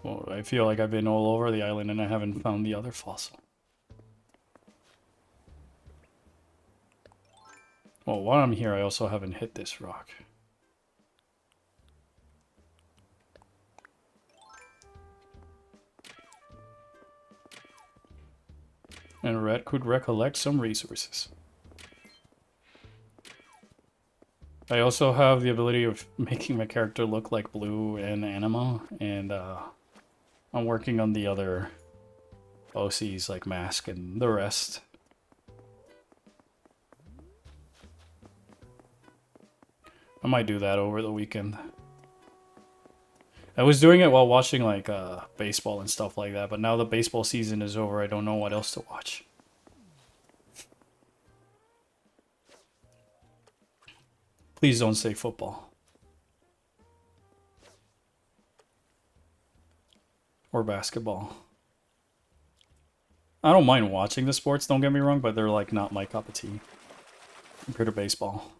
Speaker 1: Well, I feel like I've been all over the island and I haven't found the other fossil. Well, while I'm here, I also haven't hit this rock. And red could recollect some resources. I also have the ability of making my character look like blue and anima, and I'm working on the other OCs like Mask and the rest. I might do that over the weekend. I was doing it while watching like baseball and stuff like that, but now the baseball season is over, I don't know what else to watch. Please don't say football. Or basketball. I don't mind watching the sports, don't get me wrong, but they're like not my cup of tea compared to baseball.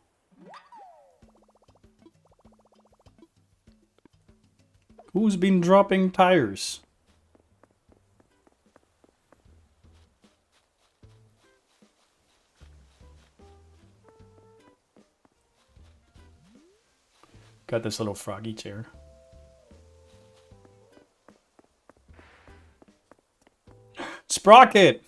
Speaker 1: Who's been dropping tires? Got this little froggy chair. Sprocket!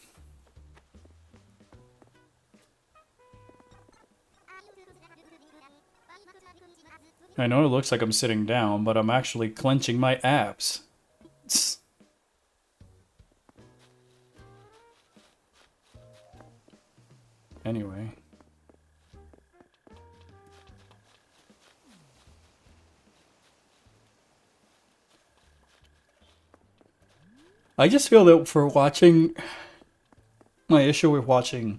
Speaker 1: I know it looks like I'm sitting down, but I'm actually clenching my abs. Anyway. I just feel that for watching... My issue with watching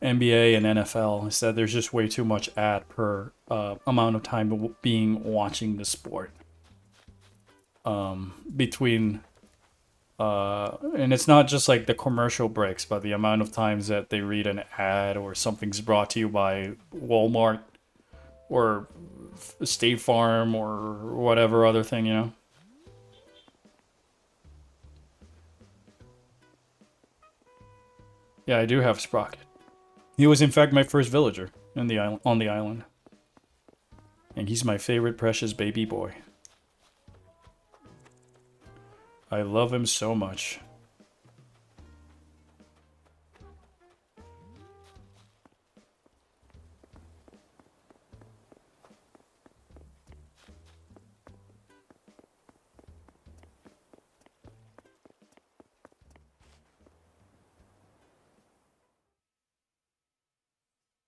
Speaker 1: NBA and NFL is that there's just way too much ad per amount of time being watching the sport. Between... and it's not just like the commercial breaks, but the amount of times that they read an ad or something's brought to you by Walmart or State Farm or whatever other thing, you know? Yeah, I do have Sprocket. He was in fact my first villager in the island, on the island. And he's my favorite precious baby boy. I love him so much.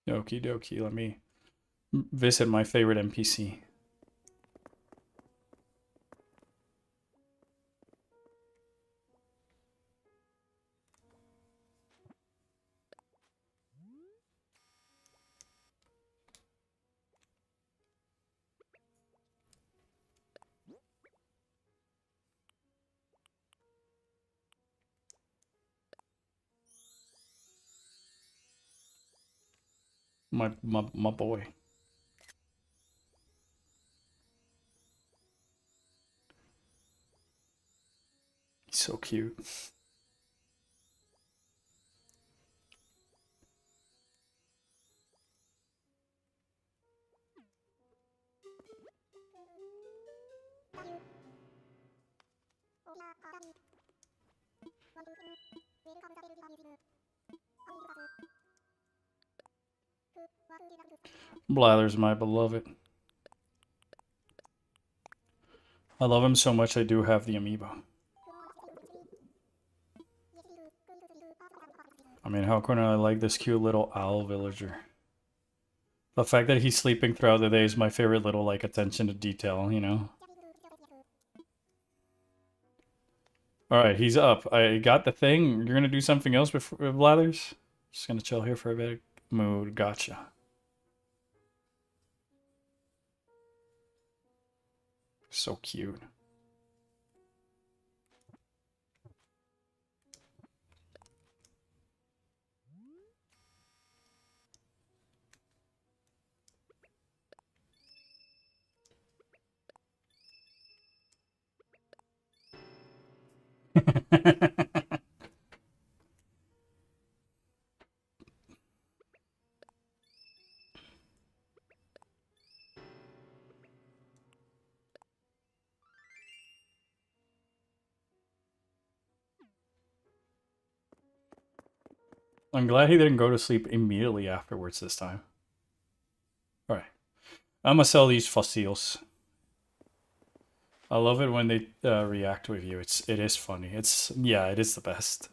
Speaker 1: Okie dokie, let me visit my favorite NPC. My boy. He's so cute. Blather's my beloved. I love him so much I do have the amiibo. I mean, how can I like this cute little owl villager? The fact that he's sleeping throughout the day is my favorite little, like, attention to detail, you know? Alright, he's up. I got the thing. You're gonna do something else before Blathers? Just gonna chill here for a bit. Mood, gotcha. So cute. I'm glad he didn't go to sleep immediately afterwards this time. Alright. I'm gonna sell these fossils. I love it when they react with you. It is funny. Yeah, it is the best.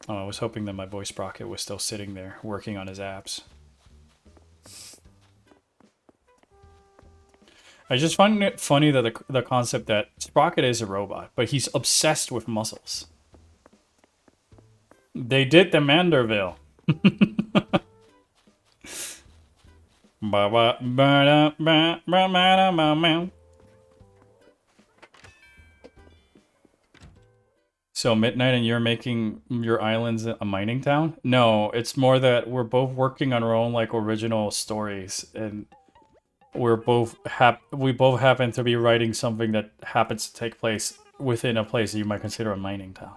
Speaker 1: Oh, I was hoping that my boy Sprocket was still sitting there working on his abs. I just find it funny that the concept that Sprocket is a robot, but he's obsessed with muscles. They did the Manderville. So midnight and you're making your islands a mining town? No, it's more that we're both working on our own like original stories, and we both happen to be writing something that happens to take place within a place that you might consider a mining town.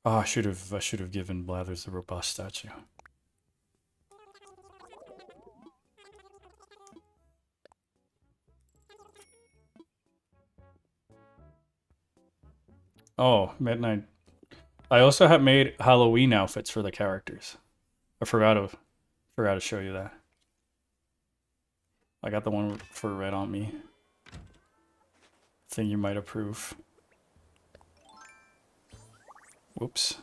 Speaker 1: Oh, I should have given Blathers the robust statue. Oh, midnight. I also have made Halloween outfits for the characters. I forgot to show you that. I got the one for Red on me. Thing you might approve. Whoops.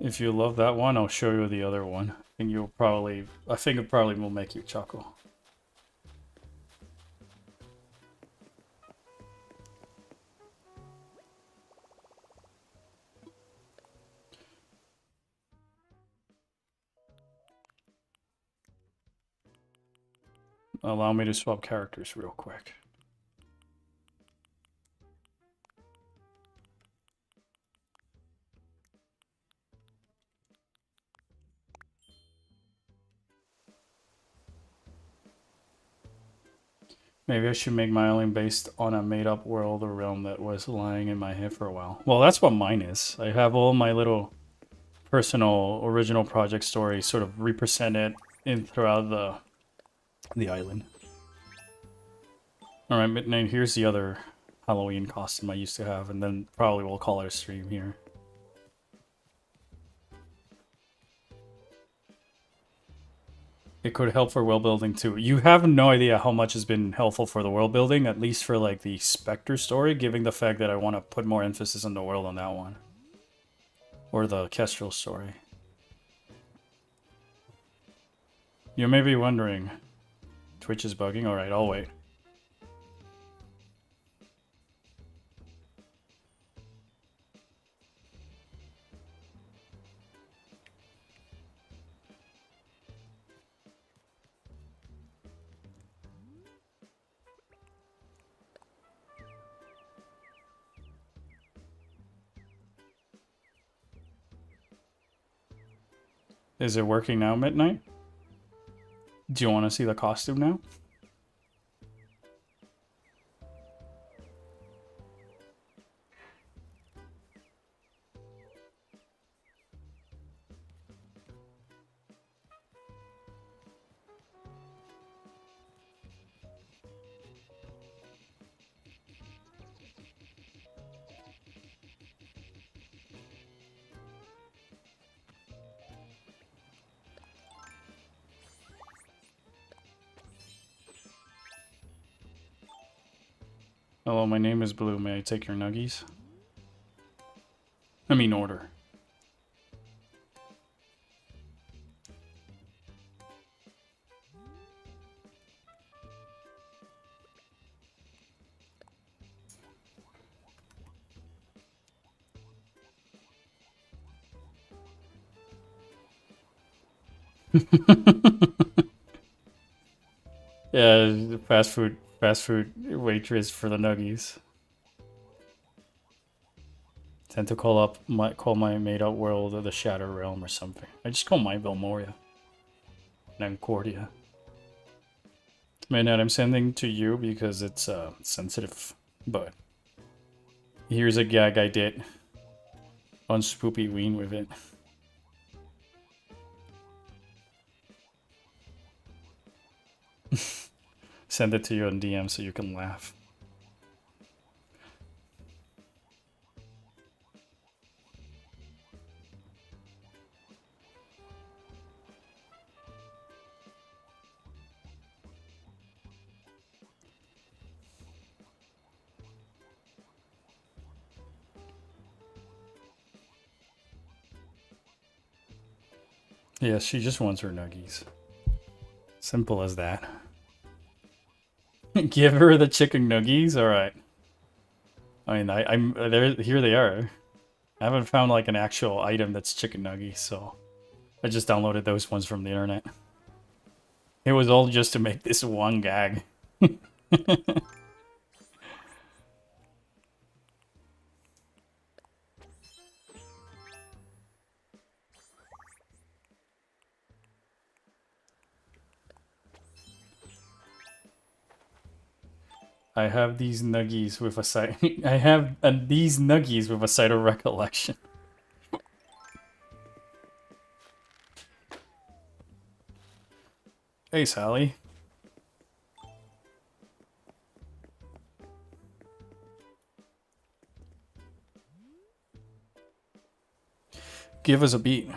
Speaker 1: If you love that one, I'll show you the other one. I think it probably will make you chuckle. Allow me to swap characters real quick. Maybe I should make my island based on a made-up world or realm that was lying in my head for a while. Well, that's what mine is. I have all my little personal original project stories sort of represented in throughout the island. All right, Midnight. Here's the other Halloween costume I used to have, and then probably we'll call it a stream here. It could help for world building too. You have no idea how much has been helpful for the world building, at least for like the Spectre story, given the fact that I want to put more emphasis on the world on that one. Or the Kestrel story. You may be wondering, Twitch is bugging? Alright, I'll wait. Is it working now, Midnight? Do you want to see the costume now? Hello, my name is Blue. May I take your nuggies? I mean order. Yeah, fast food waitress for the nuggies. Tend to call my made up world or the Shadow Realm or something. I just call mine Belmoria. Nancordia. Midnight, I'm sending to you because it's sensitive, but here's a gag I did on Spoopy Ween with it. Send it to you on DM so you can laugh. Yeah, she just wants her nuggies. Simple as that. Give her the chicken nuggies? Alright. I mean, here they are. I haven't found like an actual item that's chicken nuggies, so I just downloaded those ones from the internet. It was all just to make this one gag. I have these nuggies with a side. I have these nuggies with a side of recollection. Hey, Sally. Give us a beat.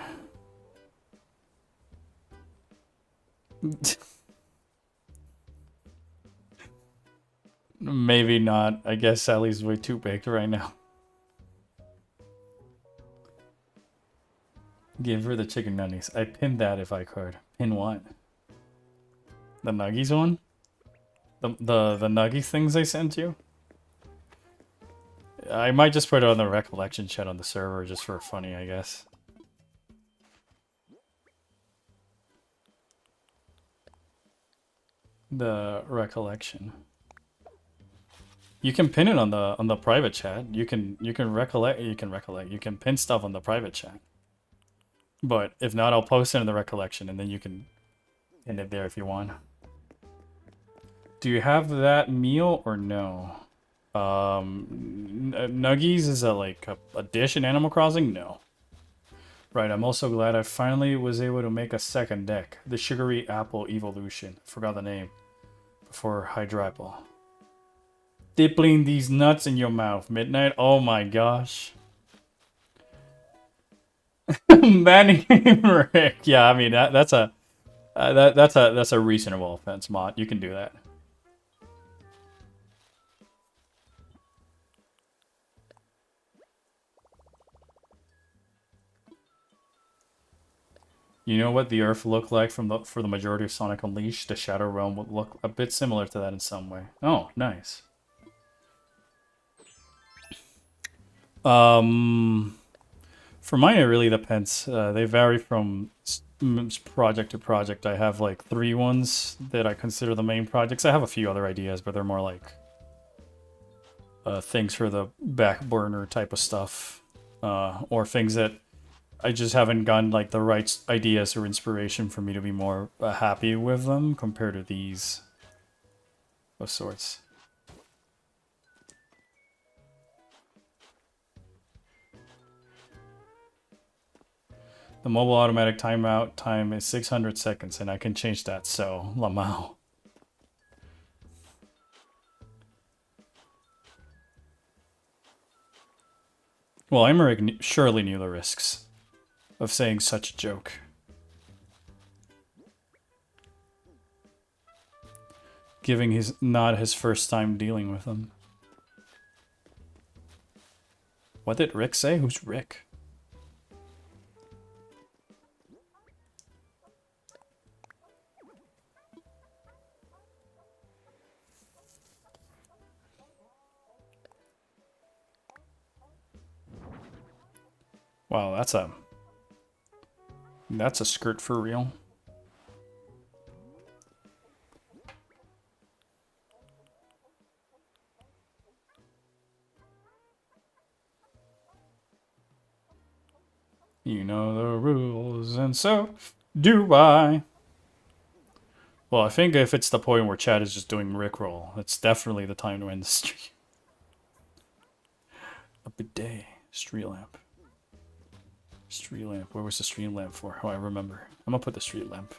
Speaker 1: Maybe not. I guess Sally's way too baked right now. Give her the chicken nuggies. I pinned that if I could. Pin what? The nuggies one? The nuggies things I sent you? I might just put it on the recollection chat on the server just for funny, I guess. The recollection. You can pin it on the private chat. You can recollect. You can pin stuff on the private chat. But if not, I'll post it in the recollection, and then you can pin it there if you want. Do you have that meal or no? Nuggies is like a dish in Animal Crossing? No. Right, I'm also glad I finally was able to make a second deck. The Sugary Apple Evolution. Forgot the name. Before Hydro Apple. Dipping these nuts in your mouth. Midnight? Oh my gosh. Manny Rick. Yeah, I mean that's a reasonable offense, Mott. You can do that. You know what the Earth looked like for the majority of Sonic Unleashed? The Shadow Realm would look a bit similar to that in some way. Oh, nice. For mine, it really depends. They vary from project to project. I have like 3 ones that I consider the main projects. I have a few other ideas, but they're more like things for the back burner type of stuff, or things that I just haven't gotten like the right ideas or inspiration for me to be more happy with them compared to these of sorts. The mobile automatic timeout time is 600 seconds, and I can change that, so Lamau. Well, Emmerich surely knew the risks of saying such a joke. Giving his not his first time dealing with them. What did Rick say? Who's Rick? Wow, that's a skirt for real. You know the rules, and so do I. Well, I think if it's the point where Chad is just doing Rickroll, it's definitely the time to end the stream. A bidet. Street lamp. Street lamp. Where was the street lamp for? Oh, I remember. I'm gonna put the street lamp.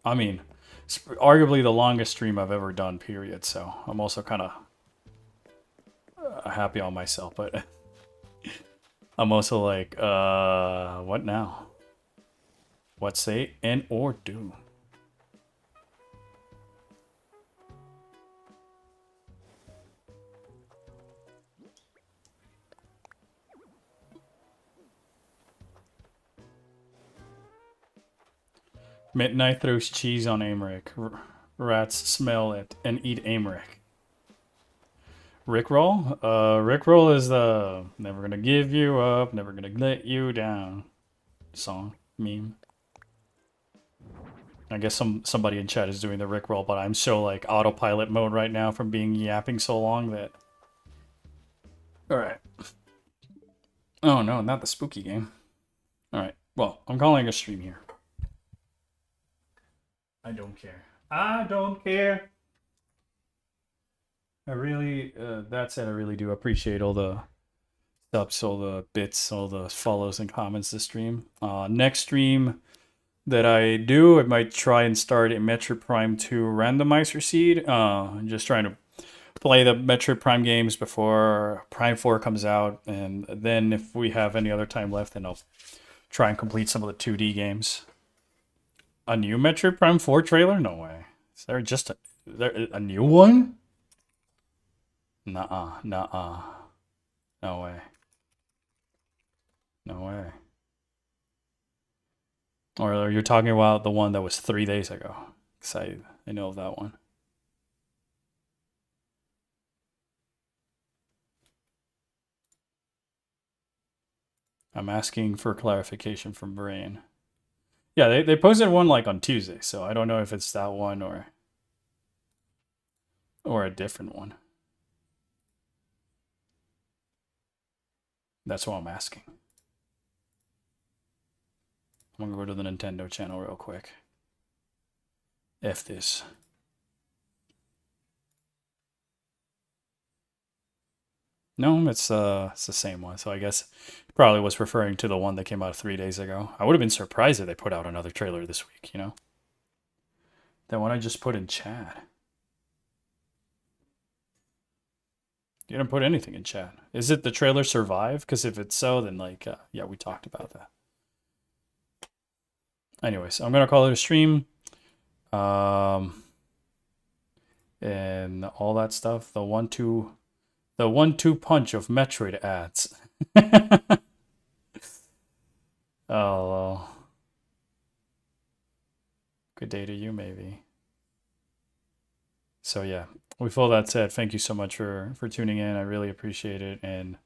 Speaker 1: I mean, it's arguably the longest stream I've ever done, period, so I'm also kind of happy on myself, but I'm also like, what now? What say and or do? Midnight throws cheese on Amric. Rats smell it and eat Amric. Rickroll? Rickroll is the never gonna give you up, never gonna let you down song, meme. I guess somebody in chat is doing the Rickroll, but I'm so like autopilot mode right now from being yapping so long that... Alright. Oh no, not the spooky game. Alright, well, I'm calling a stream here. I don't care. I don't care. I really, that said, I really do appreciate all the subs, all the bits, all the follows and comments this stream. Next stream that I do, I might try and start a Metroid Prime 2 randomizer seed. I'm just trying to play the Metroid Prime games before Prime 4 comes out, and then if we have any other time left, then I'll try and complete some of the 2D games. A new Metroid Prime 4 trailer? No way. Is there just a new one? Nuh-uh, nuh-uh. No way. No way. Or you're talking about the one that was 3 days ago. Because I know of that one. I'm asking for clarification from Brain. Yeah, they posted one like on Tuesday, so I don't know if it's that one or a different one. That's what I'm asking. I'm gonna go to the Nintendo channel real quick. F this. No, it's the same one. So I guess it probably was referring to the one that came out 3 days ago. I would have been surprised if they put out another trailer this week, you know? That one I just put in chat. You didn't put anything in chat. Is it the trailer Survive? Because if it's so, then like, yeah, we talked about that. Anyways, I'm gonna call it a stream. And all that stuff. The 1-2 punch of Metroid ads. Oh, good day to you, maybe. So yeah, with all that said, thank you so much for tuning in. I really appreciate it, and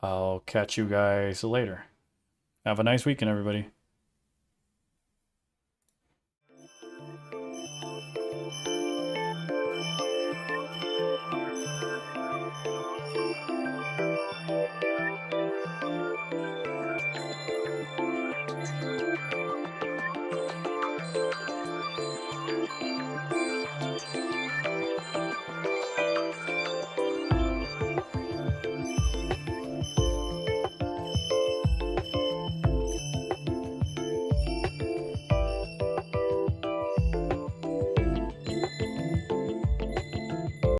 Speaker 1: I'll catch you guys later. Have a nice weekend, everybody.